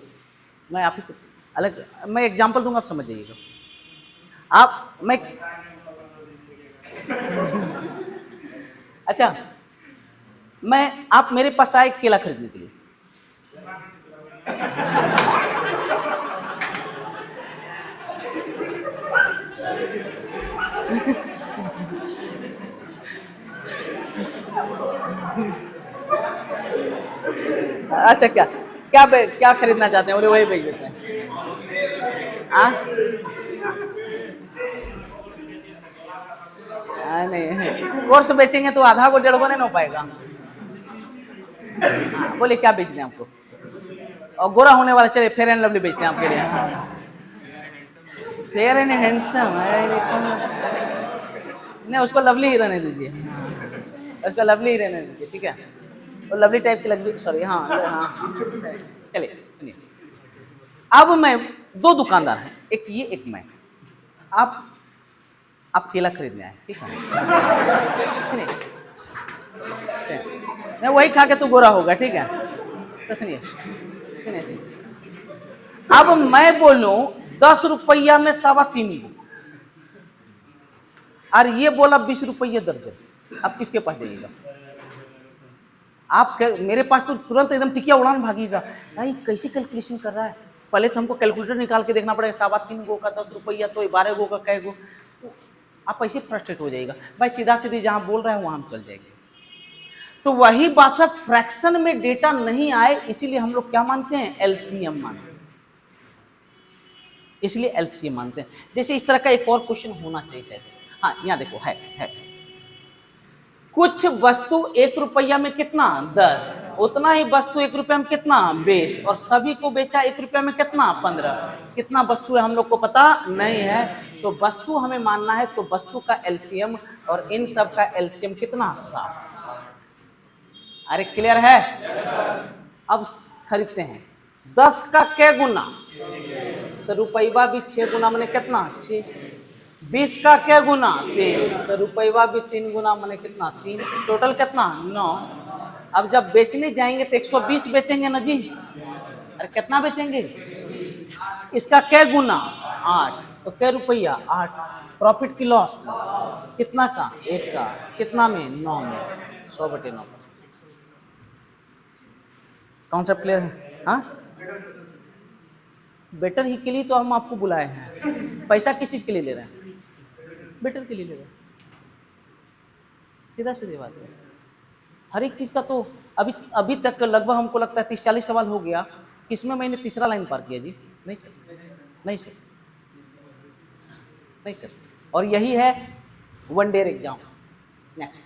मैं आप ही से अलग, मैं एग्जांपल दूंगा, आप समझ जाइएगा। आप मैं अच्छा, आप मेरे पास आए केला खरीदने के लिए, अच्छा क्या क्या क्या खरीदना चाहते हैं, वही भेज देते हैं। नहीं, कोर्स बेचेंगे तो आधा को 1.5 नहीं हो पाएगा। बोले क्या बेचते हैं आपको? और गोरा होने वाला, चले फेयर एंड लवली बेचते हैं आपके लिए। फेयर एंड हैंडसम नहीं, उसको लवली ही रहने दीजिए, उसको लवली ही रहने दीजिए, ठीक है? वो लवली टाइप की लगी, सॉरी। हाँ हाँ, चलिए सुनिए। अब मैं, 2 दुकानदार हैं, एक ये एक मैं। आप केला खरीदने आए, ठीक है? सुनिए, नहीं वही खा के तू गोरा होगा, ठीक है? तो सुनिए सुनिए, अब मैं बोलूं 10 रुपया में 3.25 गो, और ये बोला 20 रुपये दर्जन, अब किसके पास जाइएगा? आप मेरे पास तो तुरंत एकदम टिकिया उड़ान भागेगा, भाई कैसे कैलकुलेशन कर रहा है? पहले तो हमको कैलकुलेटर निकाल के देखना पड़ेगा, 3.25 गो का 10 रुपया तो 12 गो का कै गो, तो आप ऐसे फ्रस्ट्रेट हो जाएगा। भाई सीधा सीधी जहां बोल रहे हैं वहां हम चल जाएंगे। तो वही बात है, फ्रैक्शन में डेटा नहीं आए, इसीलिए हम लोग क्या मानते हैं? एलसीएम मानते हैं, इसलिए एलसीएम मानते हैं। जैसे इस तरह का एक और क्वेश्चन होना चाहिए शायद। हाँ यहाँ देखो, है कुछ वस्तु 1 रुपया में कितना? 10, उतना ही वस्तु 1 रुपया में कितना? 20, और सभी को बेचा 1 रुपया में कितना? 15। कितना वस्तु है हम लोग को पता नहीं है, तो वस्तु हमें मानना है, तो वस्तु का एलसीएम और इन सब का एलसीएम कितना? 7। अरे क्लियर है? अब खरीदते हैं, 10 का क्या गुना? तो रुपया भी 6 गुना, मैंने कितना? 6। 20 का क्या गुना? 3, तो रुपया भी 3 गुना, मैंने कितना? 3। टोटल कितना? 9। अब जब बेचने जाएंगे तो 120 बेचेंगे ना जी? अरे कितना बेचेंगे? इसका क्या गुना? 8, तो क्या रुपया? 8। प्रॉफिट की लॉस कितना का? 1 का। कितना में? 9 में। 100/9। कॉन्सेप्ट क्लियर है? हाँ, बेटर ही के लिए तो हम आपको बुलाए हैं। पैसा किस चीज के लिए ले रहे हैं? बेटर के लिए ले रहे हैं, सीधा सीधी बात है। हर एक चीज का तो अभी तक लगभग हमको लगता है 30-40 सवाल हो गया, किसमें मैंने तीसरा लाइन पार किया जी? नहीं सर, नहीं सर, नहीं सर। और यही है वन डेयर एग्जाम। नेक्स्ट,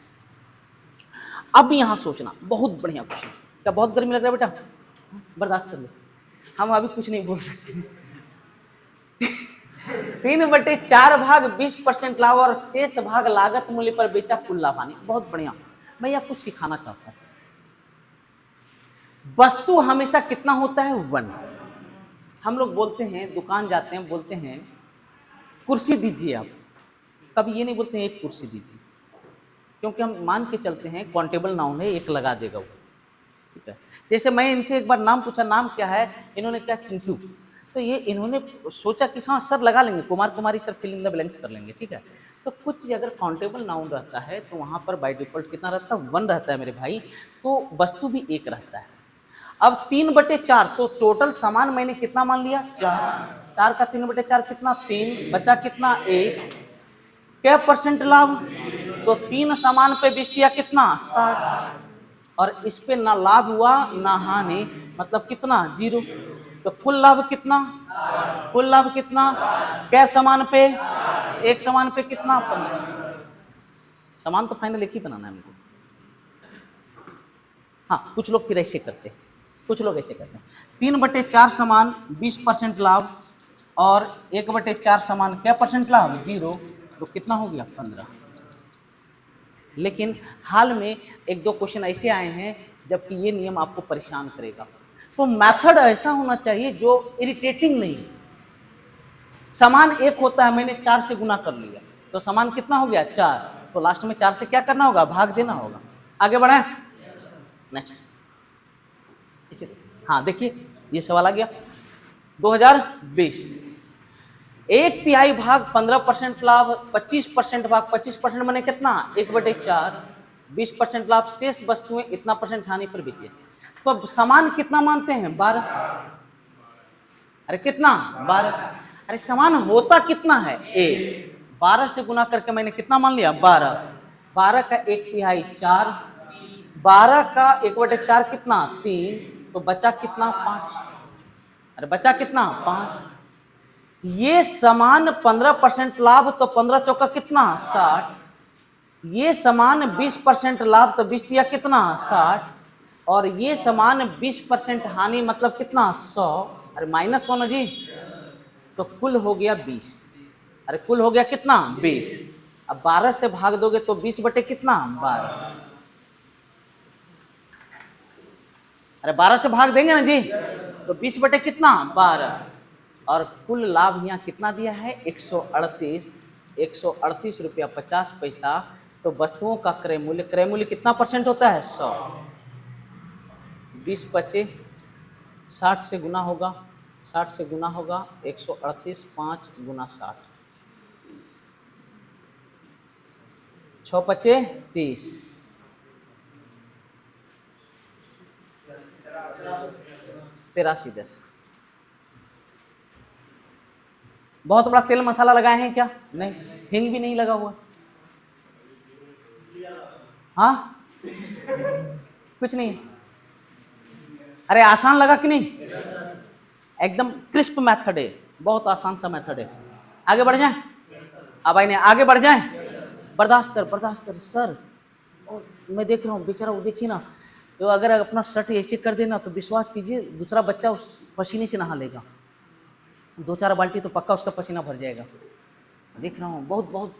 अब यहाँ सोचना, बहुत बढ़िया क्वेश्चन। क्या बहुत गर्मी लग रहा है बेटा? बर्दाश्त कर लो, हम अभी कुछ नहीं बोल सकते। 3/4 भाग 20% लाभ और शेष भाग लागत मूल्य पर बेचा, कुल लाभ हानि। बहुत बढ़िया। मैं यह कुछ सिखाना चाहता हूं, वस्तु हमेशा कितना होता है? 1। हम लोग बोलते हैं, दुकान जाते हैं, बोलते हैं कुर्सी दीजिए आप, कभी ये नहीं बोलते हैं एक कुर्सी दीजिए, क्योंकि हम मान के चलते हैं काउंटेबल नाउन है, एक लगा देगा वो, ठीक है? जैसे मैं इनसे एक बार नाम पूछा, नाम क्या है? इन्होंने क्या? चिंटू। तो ये इन्होंने सोचा कि हाँ सर लगा लेंगे, Kumar Kumari sir fill in the blanks कर लेंगे, ठीक है? तो कुछ अगर काउंटेबल नाउन रहता है तो वहाँ पर बाय डिफॉल्ट कितना रहता है? 1 रहता है मेरे भाई, तो वस्तु भी 1 रहता है। अब 3/4, तो टोटल सामान मैंने कितना मान लिया? 4। 4 का 3/4 कितना? 3। बचा कितना? 1। क्या % लाभ? तो 3 सामान पे बेच दिया, कितना? 60। और इस पे ना लाभ हुआ ना हानि, मतलब कितना? 0। तो कुल लाभ कितना? कुल लाभ कितना? क्या सामान पे? 1 सामान पे कितना? 15। सामान तो फाइनल एक ही बनाना है हमको। हाँ, कुछ लोग फिर ऐसे करते हैं, कुछ लोग ऐसे करते हैं, 3/4 सामान 20% लाभ और 1/4 सामान क्या % लाभ? 0। तो कितना हो गया? 15। लेकिन हाल में 1-2 क्वेश्चन ऐसे आए हैं जबकि ये नियम आपको परेशान करेगा, तो मेथड ऐसा होना चाहिए जो इरिटेटिंग नहीं। सामान 1 होता है, मैंने 4 से गुना कर लिया, तो सामान कितना हो गया? 4। तो लास्ट में 4 से क्या करना होगा, भाग देना होगा। आगे बढ़े नेक्स्ट। हाँ देखिए ये सवाल आ गया 2020, 1/3 भाग 15% लाभ, 25% भाग 25% माने कितना 1/4, 20% लाभ, शेष वस्तुएं इतना परसेंट हानि पर बेची। तो अब सामान कितना मानते हैं 12, अरे कितना 12, अरे सामान होता कितना है 1, 12 से गुना करके मैंने कितना मान लिया 12, 12 का 1/3 4, 12 का 1/4 कितना 3, तो बचा कितना 5, अरे बचा कितना 5। ये सामान 15% लाभ तो 15 चौका कितना 60, ये सामान 20% लाभ तो 20 दिया कितना 60, और ये सामान 20% हानि मतलब कितना 100, अरे -100 ना जी, तो कुल हो गया 20, अरे कुल हो गया कितना 20। अब 12 से भाग दोगे तो 20 बटे कितना 12, अरे 12 से भाग देंगे ना जी तो 20 बटे कितना 12, और कुल लाभ यहाँ कितना दिया है 138 रुपया 50 पैसा। तो वस्तुओं का क्रय मूल्य कितना परसेंट होता है 100, 20 बचे 60 से गुना होगा, 60 से गुना होगा 138, 5 गुना 60, 6 बचे 30, 83 10। बहुत बड़ा तेल मसाला लगाए हैं क्या, नहीं, हिंग भी नहीं लगा हुआ, हाँ कुछ नहीं, अरे आसान लगा कि नहीं, एकदम क्रिस्प मेथड है, बहुत आसान सा मेथड है। आगे बढ़ जाए, अब आइए आगे बढ़ जाए, बर्दाश्त कर सर, और मैं देख रहा हूँ बेचारा, वो देखिए ना, तो अगर अपना शर्ट ऐसे कर देना तो विश्वास कीजिए दूसरा बच्चा उस पसीने से नहा लेगा, 2-4 बाल्टी तो पक्का उसका पसीना भर जाएगा। देख रहा हूँ बहुत बहुत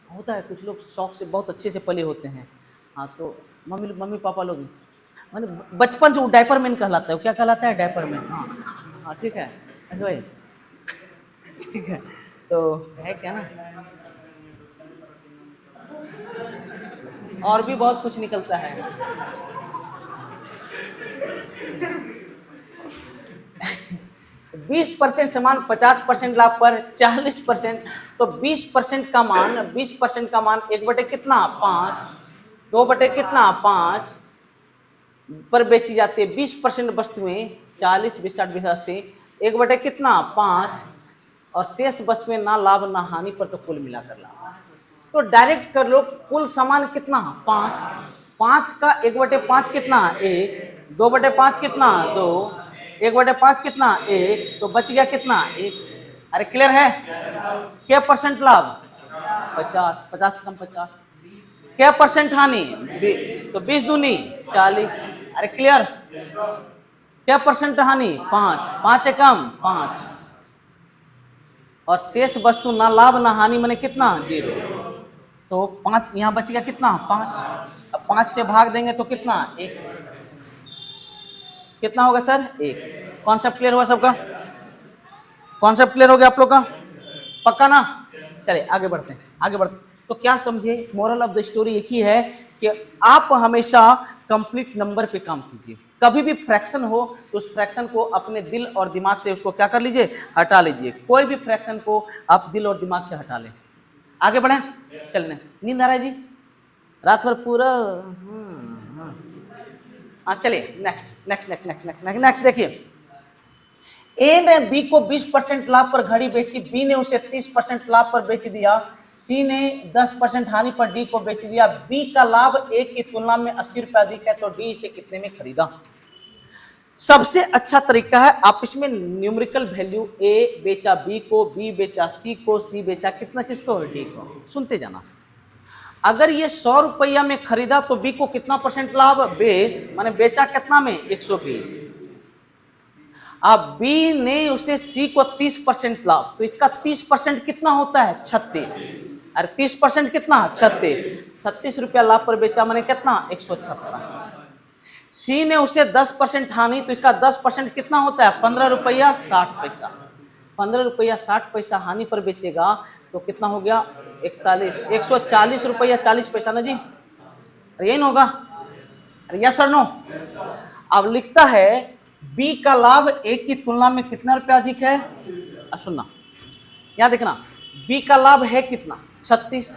होता है, कुछ लोग शौक से बहुत अच्छे से पले होते हैं, हाँ तो मम्मी पापा लोग मैंने बचपन से वो डायपर मैन कहलाता है, वो क्या कहलाता है डायपर मैन, हाँ ठीक है भाई ठीक है, तो है क्या ना, और भी बहुत कुछ निकलता है। 20% सामान 50% लाभ पर 40%, तो 20% का मान 1 बटे कितना 5, 2 बटे कितना 5 पर बेची जाती है। 20% वस्तुएं 40 20 60 20 80, 1 बटे कितना 5, और शेष वस्तुएं ना लाभ ना हानि पर, तो कुल मिलाकर लाभ। तो डायरेक्ट कर लो, कुल सामान कितना 5, 5 का 1/5 कितना 1, 2/5 कितना 2, 1/5 कितना 1, तो बच गया कितना 1। अरे क्लियर है, क्या परसेंट लाभ 50, 50 से कम 50, क्या परसेंट हानि 20, तो 20 दूनी 40, अरे क्लियर, क्या परसेंट हानि 5, 5 से कम 5, और शेष वस्तु ना लाभ ना हानि मैंने कितना 0, तो 5 यहाँ बच गया कितना 5, अब 5 से भाग देंगे तो कितना 1, कितना होगा सर 1। कॉन्सेप्ट क्लियर हुआ सबका, कॉन्सेप्ट क्लियर हो गया आप लोग का, पक्का ना। चलिए आगे बढ़ते हैं, तो क्या समझे, मोरल ऑफ द स्टोरी एक ही है कि आप हमेशा कंप्लीट नंबर पे काम कीजिए, कभी भी फ्रैक्शन हो तो उस फ्रैक्शन को अपने दिल और दिमाग से उसको क्या कर लीजिए, हटा लीजिए, कोई भी फ्रैक्शन को आप दिल और दिमाग से हटा लें। आगे बढ़े, चलने, नींद आ रहा है जी रात भर पूरा, चलिए नेक्स्ट देखिए, ए ने बी को 20% लाभ पर घड़ी बेची, बी ने उसे 30% लाभ पर बेच दिया, सी ने 10% हानि पर डी को बेच दिया, बी का लाभ ए की तुलना में 80 रुपए अधिक है, तो डी इसे कितने में खरीदा। सबसे अच्छा तरीका है आप इसमें न्यूमेरिकल वैल्यू, ए बेचा बी को, बी बेचा सी को, सी बेचा कितना किसको डी को, सुनते जाना। अगर ये 100 रुपया में खरीदा तो बी को कितना परसेंट लाभ 20, माने बेचा कितना में 120, अब बी ने उसे सी को 30% लाभ, तो इसका 30% कितना होता है 36, अरे 30% कितना 36 रुपया लाभ पर बेचा माने कितना 156। सी ने उसे 10% हानि, तो इसका 10% कितना होता है 15 रुपया 60 पैसा, 15 रुपया 60 पैसा हानि पर बेचेगा, तो कितना हो गया 41, 140 रुपया 40 पैसा ना जी, अरे यही ना होगा, अरे यस और नो। अब लिखता है बी का लाभ ए की तुलना में कितना रुपया अधिक है। अब सुनना, यहां देखना, बी का लाभ है कितना 36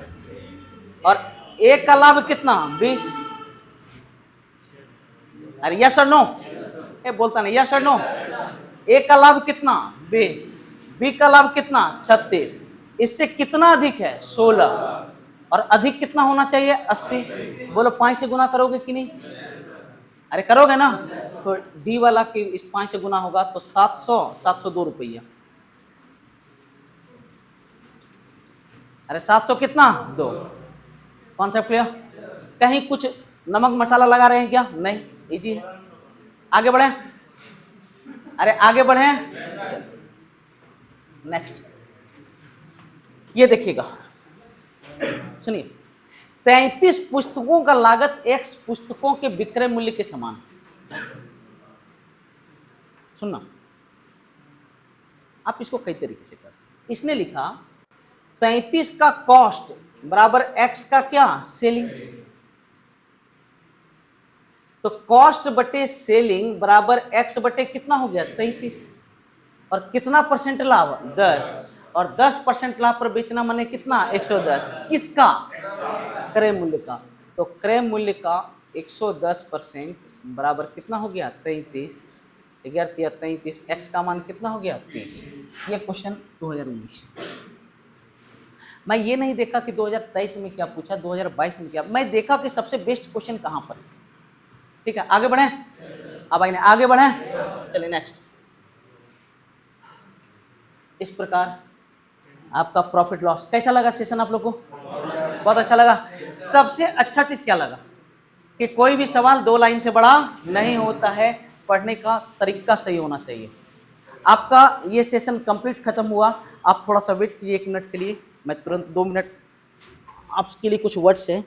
और ए का लाभ कितना 20। अरे यस और नो, ये बोलता नहीं यस और नो। ए का लाभ कितना 20, बी का लाभ कितना 36, इससे कितना अधिक है 16 और अधिक कितना होना चाहिए 80। बोलो 5 से गुना करोगे कि नहीं, अरे करोगे ना, तो डी वाला की इस 5 से गुना होगा तो 702 रुपया। अरे 700 कितना 2, कॉन्सेप्ट क्लियर। कहीं कुछ नमक मसाला लगा रहे हैं क्या, नहीं, इजी है। आगे बढ़े, अरे आगे बढ़े, नेक्स्ट ये देखिएगा, सुनिए, 33 पुस्तकों का लागत X पुस्तकों के विक्रय मूल्य के समान। सुनना, आप इसको कई तरीके से कर सकते। इसने लिखा 33 का कॉस्ट बराबर X का क्या सेलिंग, तो कॉस्ट बटे सेलिंग बराबर X बटे कितना हो गया 33 और कितना परसेंट लाभ 10 और 10% लाभ पर बेचना माने कितना 110, किसका क्रय मूल्य का। तो क्रय मूल्य का 110% बराबर कितना हो गया 33, 11 33, X का मान कितना हो गया 30। ये क्वेश्चन 2019। मैं ये नहीं देखा कि 2023 में क्या पूछा, 2022 में क्या, मैं देखा कि सबसे बेस्ट क्वेश्चन कहां पर। ठीक है, आगे बढ़े, अब आगे बढ़े, चलिए नेक्स्ट। इस प्रकार आपका प्रॉफिट लॉस कैसा लगा सेशन आप लोग को, बहुत अच्छा लगा। सबसे अच्छा चीज क्या लगा कि कोई भी सवाल 2 लाइन से बड़ा नहीं होता है, पढ़ने का तरीका सही होना चाहिए। आपका ये सेशन कंप्लीट खत्म हुआ, आप थोड़ा सा वेट कीजिए 1 मिनट के लिए, मैं तुरंत 2 मिनट आपके लिए कुछ वर्ड्स है